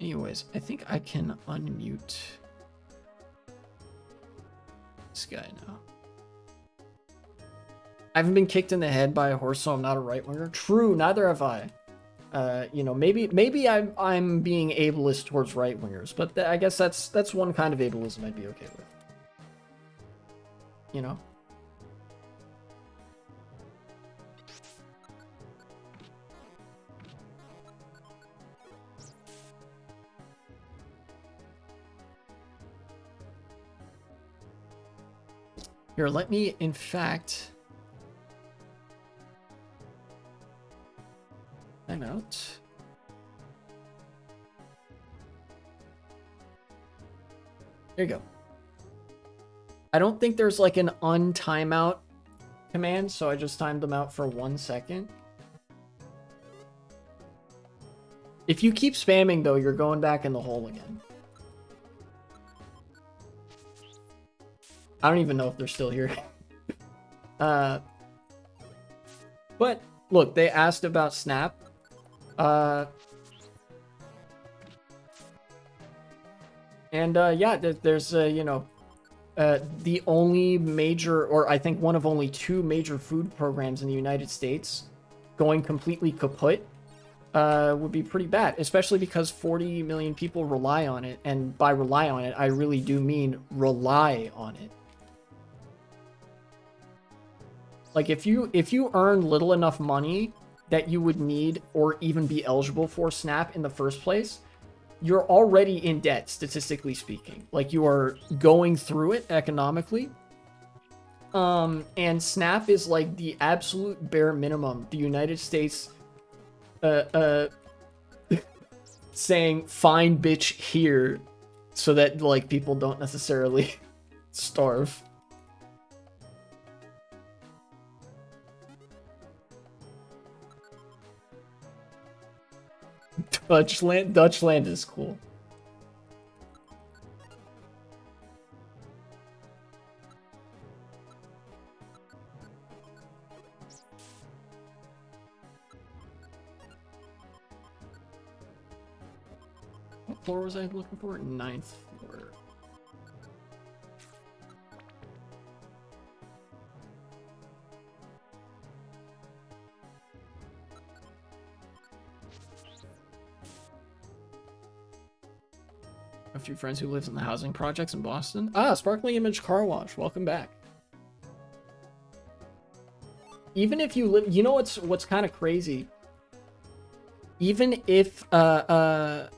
Anyways, I think I can unmute this guy now. I haven't been kicked in the head by a horse, so I'm not a right winger. True, neither have I. You know, maybe I'm being ableist towards right wingers, but I guess that's one kind of ableism I'd be okay with. You know. Here, let me, in fact, time out. There you go. I don't think there's like an untimeout command, so I just timed them out for 1 second. If you keep spamming, though, you're going back in the hole again. I don't even know if they're still here. But look, they asked about Snap. Yeah, there's you know, the only major, or I think one of only 2 major food programs in the United States going completely kaput would be pretty bad, especially because 40 million people rely on it, and by rely on it, I really do mean rely on it. Like if you earn little enough money that you would need or even be eligible for SNAP in the first place, you're already in debt, statistically speaking. Like you are going through it economically. And SNAP is like the absolute bare minimum the United States saying fine bitch here so that like people don't necessarily starve. Dutchland is cool. What floor was I looking for? 9th floor. A few friends who lives in the housing projects in Boston. Ah, Sparkling Image Car Wash. Welcome back. Even if you live, you know what's kind of crazy? Even if 80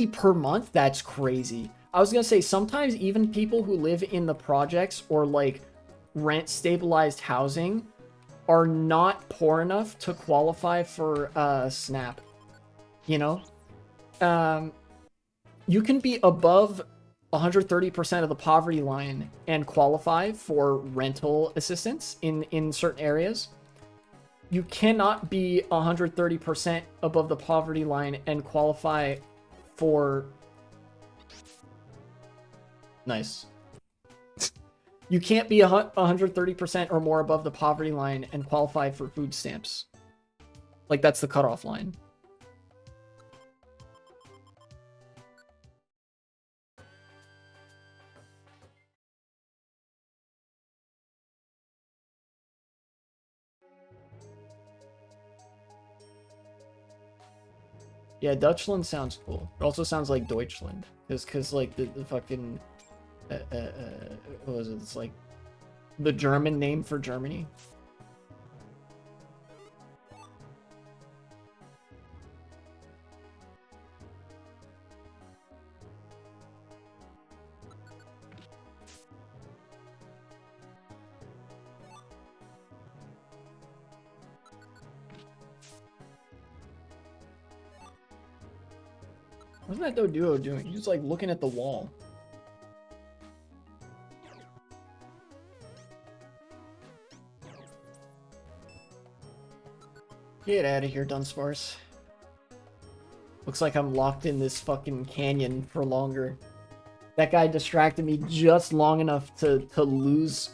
per month, that's crazy. I was gonna say sometimes even people who live in the projects or like rent stabilized housing are not poor enough to qualify for SNAP. You know? You can be above 130% of the poverty line and qualify for rental assistance in certain areas. You cannot be 130% above the poverty line and qualify for... Nice. You can't be 130% or more above the poverty line and qualify for food stamps. Like, that's the cutoff line. Yeah, Dutchland sounds cool. It also sounds like Deutschland. Because like, the fucking... what was it? It's like the German name for Germany. What's that Doduo doing? He's like looking at the wall. Get out of here, Dunsparce. Looks like I'm locked in this fucking canyon for longer. That guy distracted me just long enough to lose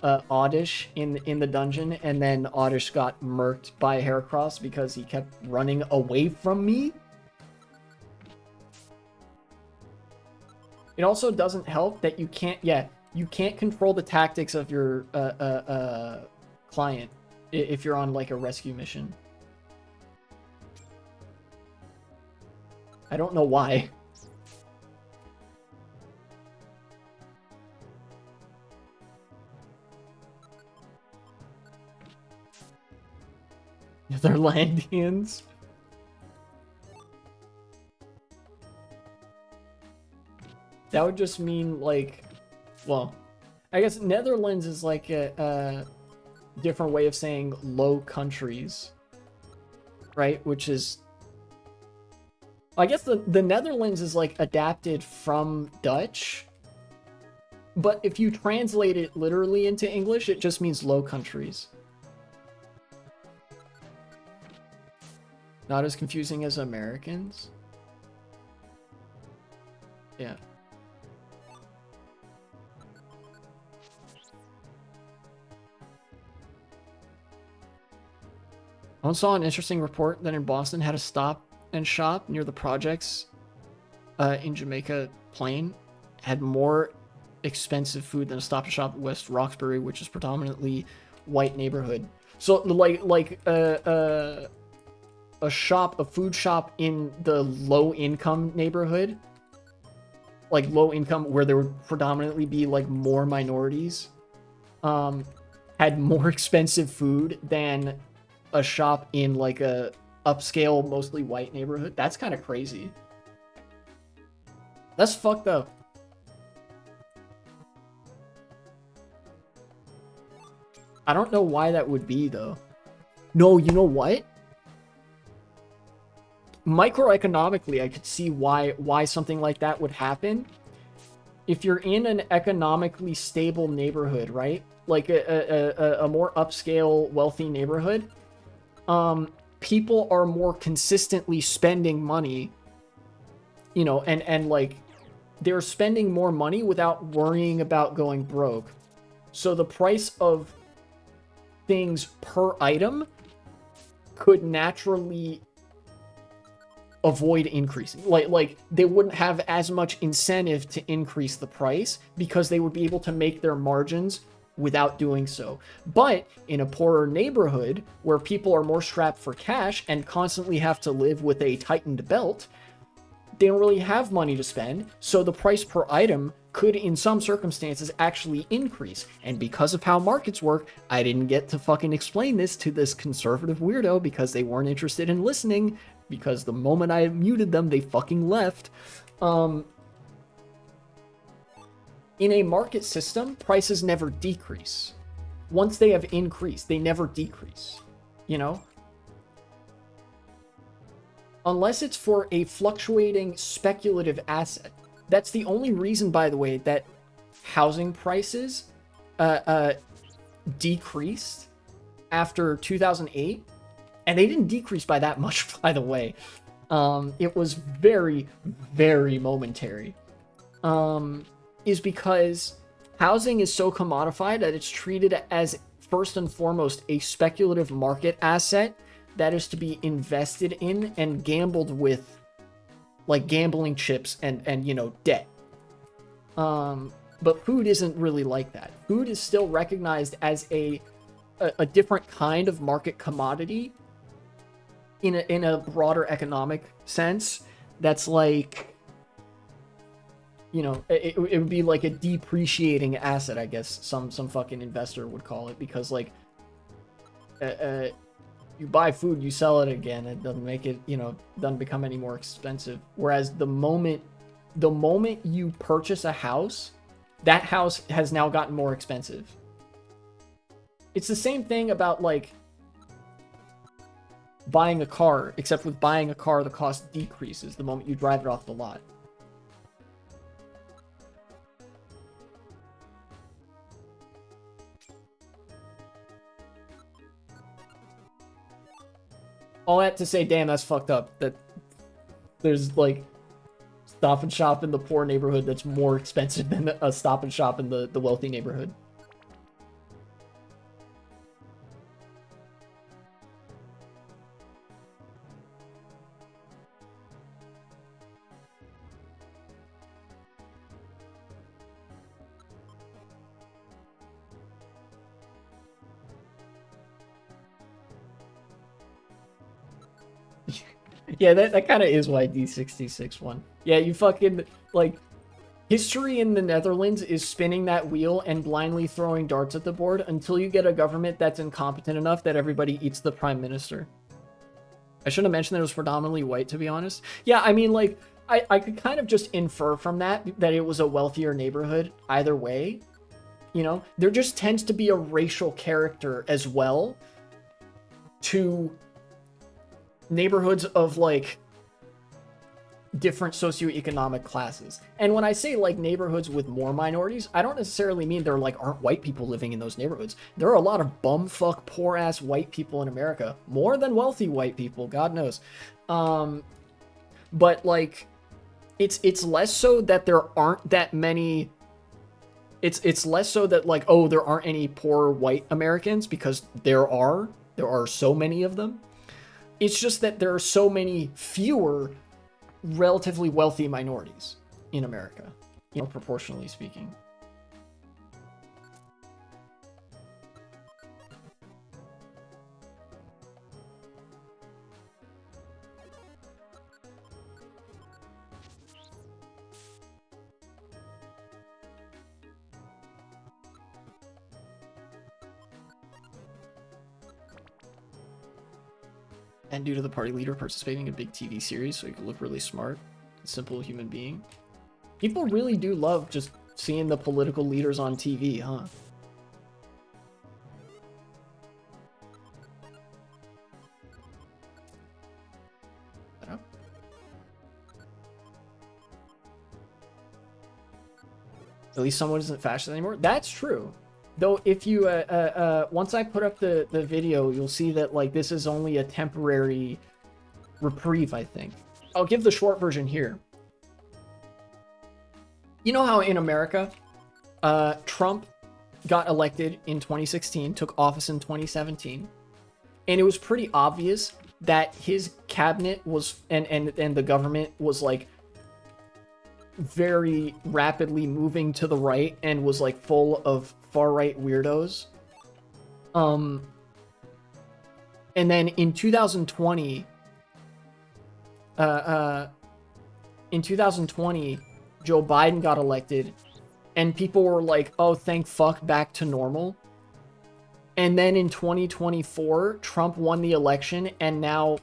Oddish in the dungeon, and then Oddish got murked by Heracross because he kept running away from me. It also doesn't help that you can't control the tactics of your client if you're on like a rescue mission. I don't know why. Netherlandians. That would just mean like, well, I guess Netherlands is like a different way of saying low countries, right? Which is, I guess the Netherlands is like adapted from Dutch, but if you translate it literally into English, it just means low countries. Not as confusing as Americans. Yeah. I once saw an interesting report that in Boston had a stop and shop near the projects in Jamaica Plain had more expensive food than a stop and shop at West Roxbury, which is predominantly white neighborhood. So like a food shop in the low income neighborhood, like low income where there would predominantly be like more minorities, had more expensive food than a shop in like a upscale, mostly white neighborhood. That's kind of crazy. That's fucked up. I don't know why that would be though. No, you know what? Microeconomically, I could see why something like that would happen. If you're in an economically stable neighborhood, right? Like a more upscale, wealthy neighborhood, people are more consistently spending money, you know, and like they're spending more money without worrying about going broke. So the price of things per item could naturally avoid increasing. Like they wouldn't have as much incentive to increase the price because they would be able to make their margins without doing so. But in a poorer neighborhood where people are more strapped for cash and constantly have to live with a tightened belt, they don't really have money to spend, so the price per item could in some circumstances actually increase. And because of how markets work, I didn't get to fucking explain this to this conservative weirdo because they weren't interested in listening, because the moment I muted them, they fucking left. In a market system, prices never decrease. Once they have increased, they never decrease, you know? Unless it's for a fluctuating speculative asset. That's the only reason, by the way, that housing prices decreased after 2008. And they didn't decrease by that much, by the way. It was very, very momentary. Is because housing is so commodified that it's treated as, first and foremost, a speculative market asset that is to be invested in and gambled with, like gambling chips and you know, debt. But food isn't really like that. Food is still recognized as a different kind of market commodity in a broader economic sense. That's like, you know, it would be like a depreciating asset, I guess some fucking investor would call it, because like you buy food, you sell it again, it doesn't make it, you know, doesn't become any more expensive. Whereas the moment you purchase a house, that house has now gotten more expensive. It's the same thing about like buying a car, except with buying a car, the cost decreases the moment you drive it off the lot. All that to say, damn, that's fucked up. That there's like Stop and Shop in the poor neighborhood that's more expensive than a Stop and Shop in the wealthy neighborhood. Yeah, that kind of is why D66 won. Yeah, you fucking, like, history in the Netherlands is spinning that wheel and blindly throwing darts at the board until you get a government that's incompetent enough that everybody eats the prime minister. I should have mentioned that it was predominantly white, to be honest. Yeah, I mean, like, I could kind of just infer from that it was a wealthier neighborhood either way. You know, there just tends to be a racial character as well to neighborhoods of like different socioeconomic classes. And when I say like neighborhoods with more minorities, I don't necessarily mean there like aren't white people living in those neighborhoods. There are a lot of bumfuck poor ass white people in America, more than wealthy white people, God knows. But like it's less so that there aren't that many. It's less so that like, oh, there aren't any poor white Americans, because there are so many of them. It's just that there are so many fewer relatively wealthy minorities in America, you know, proportionally speaking. And due to the party leader participating in a big TV series, so he could look really smart, a simple human being. People really do love just seeing the political leaders on TV, huh? At least someone isn't fascist anymore. That's true. Though if you once I put up the video, you'll see that like this is only a temporary reprieve, I think. I'll give the short version here. You know how in America, Trump got elected in 2016, took office in 2017, and it was pretty obvious that his cabinet was and the government was like very rapidly moving to the right and was like full of far-right weirdos. And then in 2020, Joe Biden got elected, and people were like, "Oh, thank fuck, back to normal." And then in 2024, Trump won the election, and now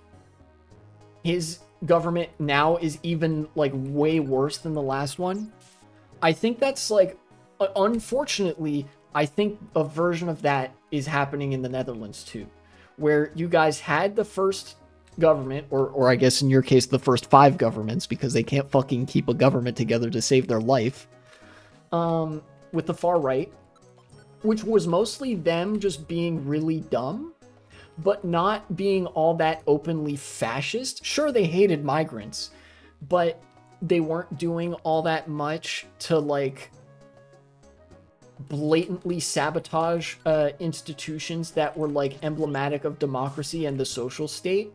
his government now is even like way worse than the last one. I think that's like, unfortunately, I think a version of that is happening in the Netherlands too, where you guys had the first government, or I guess in your case, the first 5 governments, because they can't fucking keep a government together to save their life, with the far right, which was mostly them just being really dumb, but not being all that openly fascist. Sure, they hated migrants, but they weren't doing all that much to like blatantly sabotage institutions that were like emblematic of democracy and the social state.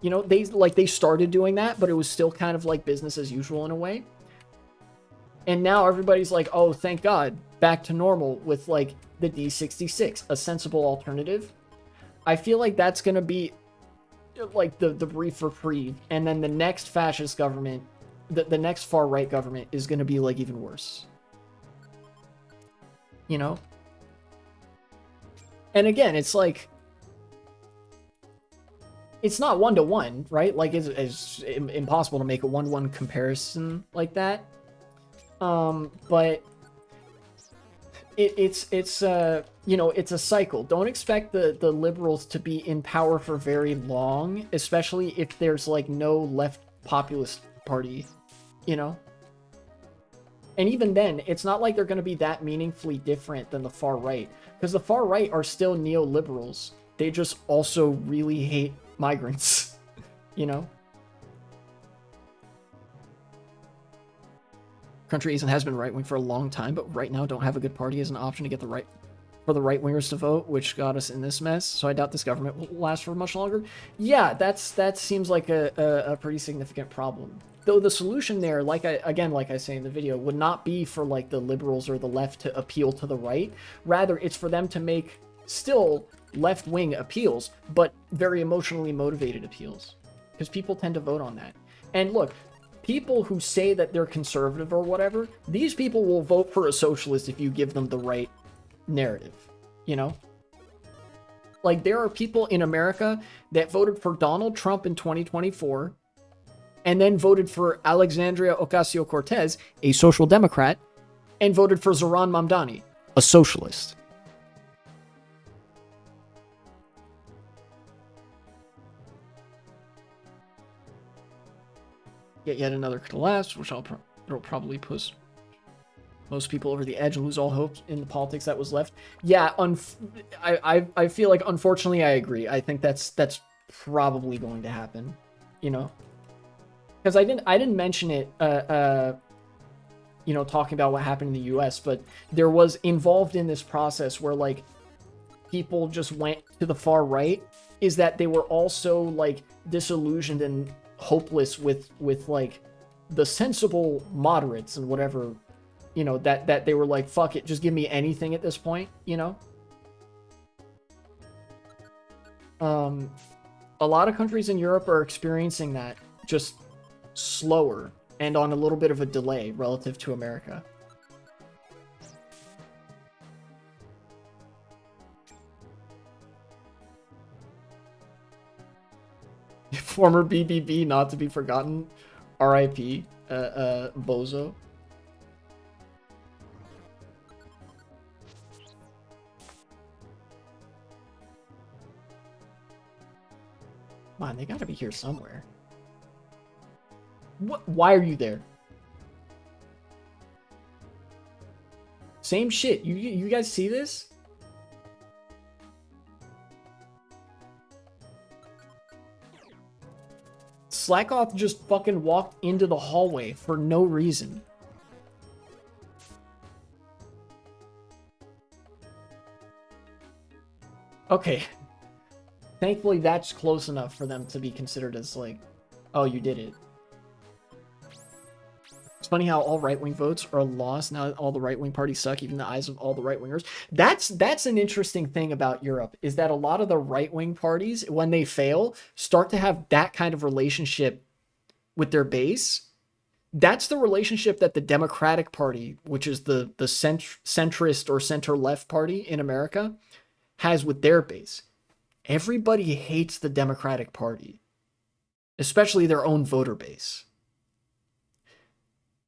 You know, they started doing that, but it was still kind of like business as usual in a way. And now everybody's like, oh, thank God, back to normal with like the D66, a sensible alternative. I feel like that's going to be like the brief reprieve. And then the next fascist government, the next far right government is going to be like even worse. You know? And again, it's like, it's not 1-to-1, right? Like it's impossible to make a 1-to-1 comparison like that. But it's you know, it's a cycle. Don't expect the liberals to be in power for very long, especially if there's like no left populist party, you know. And even then, it's not like they're going to be that meaningfully different than the far right, because the far right are still neoliberals. They just also really hate migrants, you know. Country is and has been right wing for a long time, but right now don't have a good party as an option to get the right for the right wingers to vote, which got us in this mess. So I doubt this government will last for much longer. Yeah, that seems like a pretty significant problem. Though the solution there, like I say in the video, would not be for like the liberals or the left to appeal to the right. Rather, it's for them to make still left-wing appeals, but very emotionally motivated appeals, because people tend to vote on that. And look, people who say that they're conservative or whatever, these people will vote for a socialist if you give them the right narrative, you know? Like, there are people in America that voted for Donald Trump in 2024 and then voted for Alexandria Ocasio-Cortez, a social democrat, and voted for Zoran Mamdani, a socialist. Get yet another collapse, which it'll probably push most people over the edge and lose all hope in the politics that was left. Yeah, I feel like, unfortunately, I agree. I think that's probably going to happen, you know, because I didn't mention it, you know, talking about what happened in the U.S., but there was involved in this process where like people just went to the far right, is that they were also like disillusioned and hopeless with like the sensible moderates and whatever, you know, that they were like, fuck it, just give me anything at this point, you know. A lot of countries in Europe are experiencing that, just slower and on a little bit of a delay relative to America. Former BBB not to be forgotten. R.I.P. Bozo. Man, they gotta be here somewhere. What? Why are you there? Same shit. You guys see this? Slackoff just fucking walked into the hallway for no reason. Okay. Thankfully, that's close enough for them to be considered as like, oh, you did it. It's funny how all right-wing votes are lost now that all the right-wing parties suck, even in the eyes of all the right-wingers. That's an interesting thing about Europe, is that a lot of the right-wing parties, when they fail, start to have that kind of relationship with their base. That's the relationship that the Democratic Party, which is the centrist or center-left party in America, has with their base. Everybody hates the Democratic Party, especially their own voter base.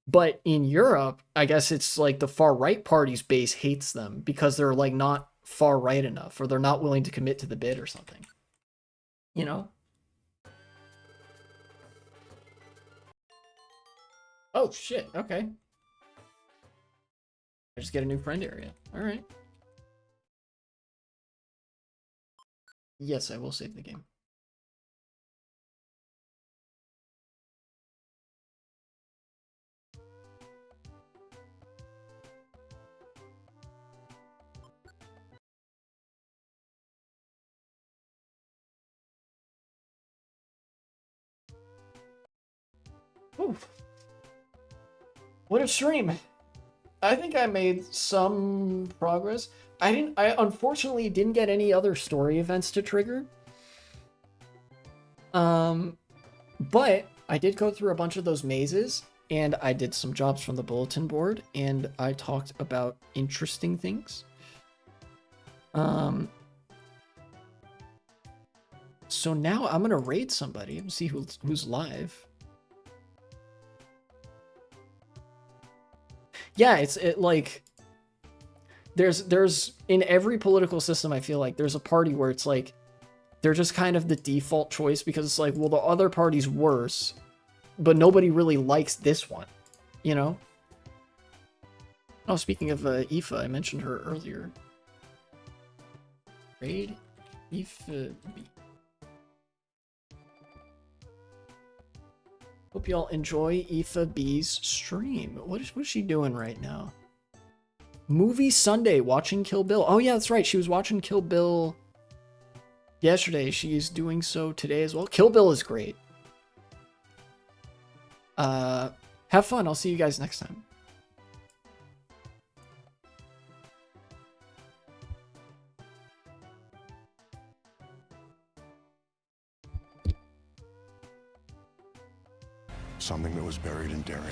But in Europe, I guess it's like the far right party's base hates them because they're like not far right enough, or they're not willing to commit to the bid or something. You know? Oh shit, okay. I just get a new friend area. Alright. Yes, I will save the game. Oof. What a stream. I think I made some progress. I unfortunately didn't get any other story events to trigger. But I did go through a bunch of those mazes, and I did some jobs from the bulletin board, and I talked about interesting things. So now I'm gonna raid somebody and see who's live. Yeah, it's like there's in every political system, I feel like there's a party where it's like they're just kind of the default choice because it's like, well, the other party's worse, but nobody really likes this one, you know? Oh, speaking of Aoife, I mentioned her earlier. Raid Aoife B. Hope y'all enjoy Aoife B's stream. What is she doing right now? Movie Sunday, watching Kill Bill. Oh yeah, that's right. She was watching Kill Bill yesterday. She's doing so today as well. Kill Bill is great. Have fun. I'll see you guys next time. Something that was buried in Darien.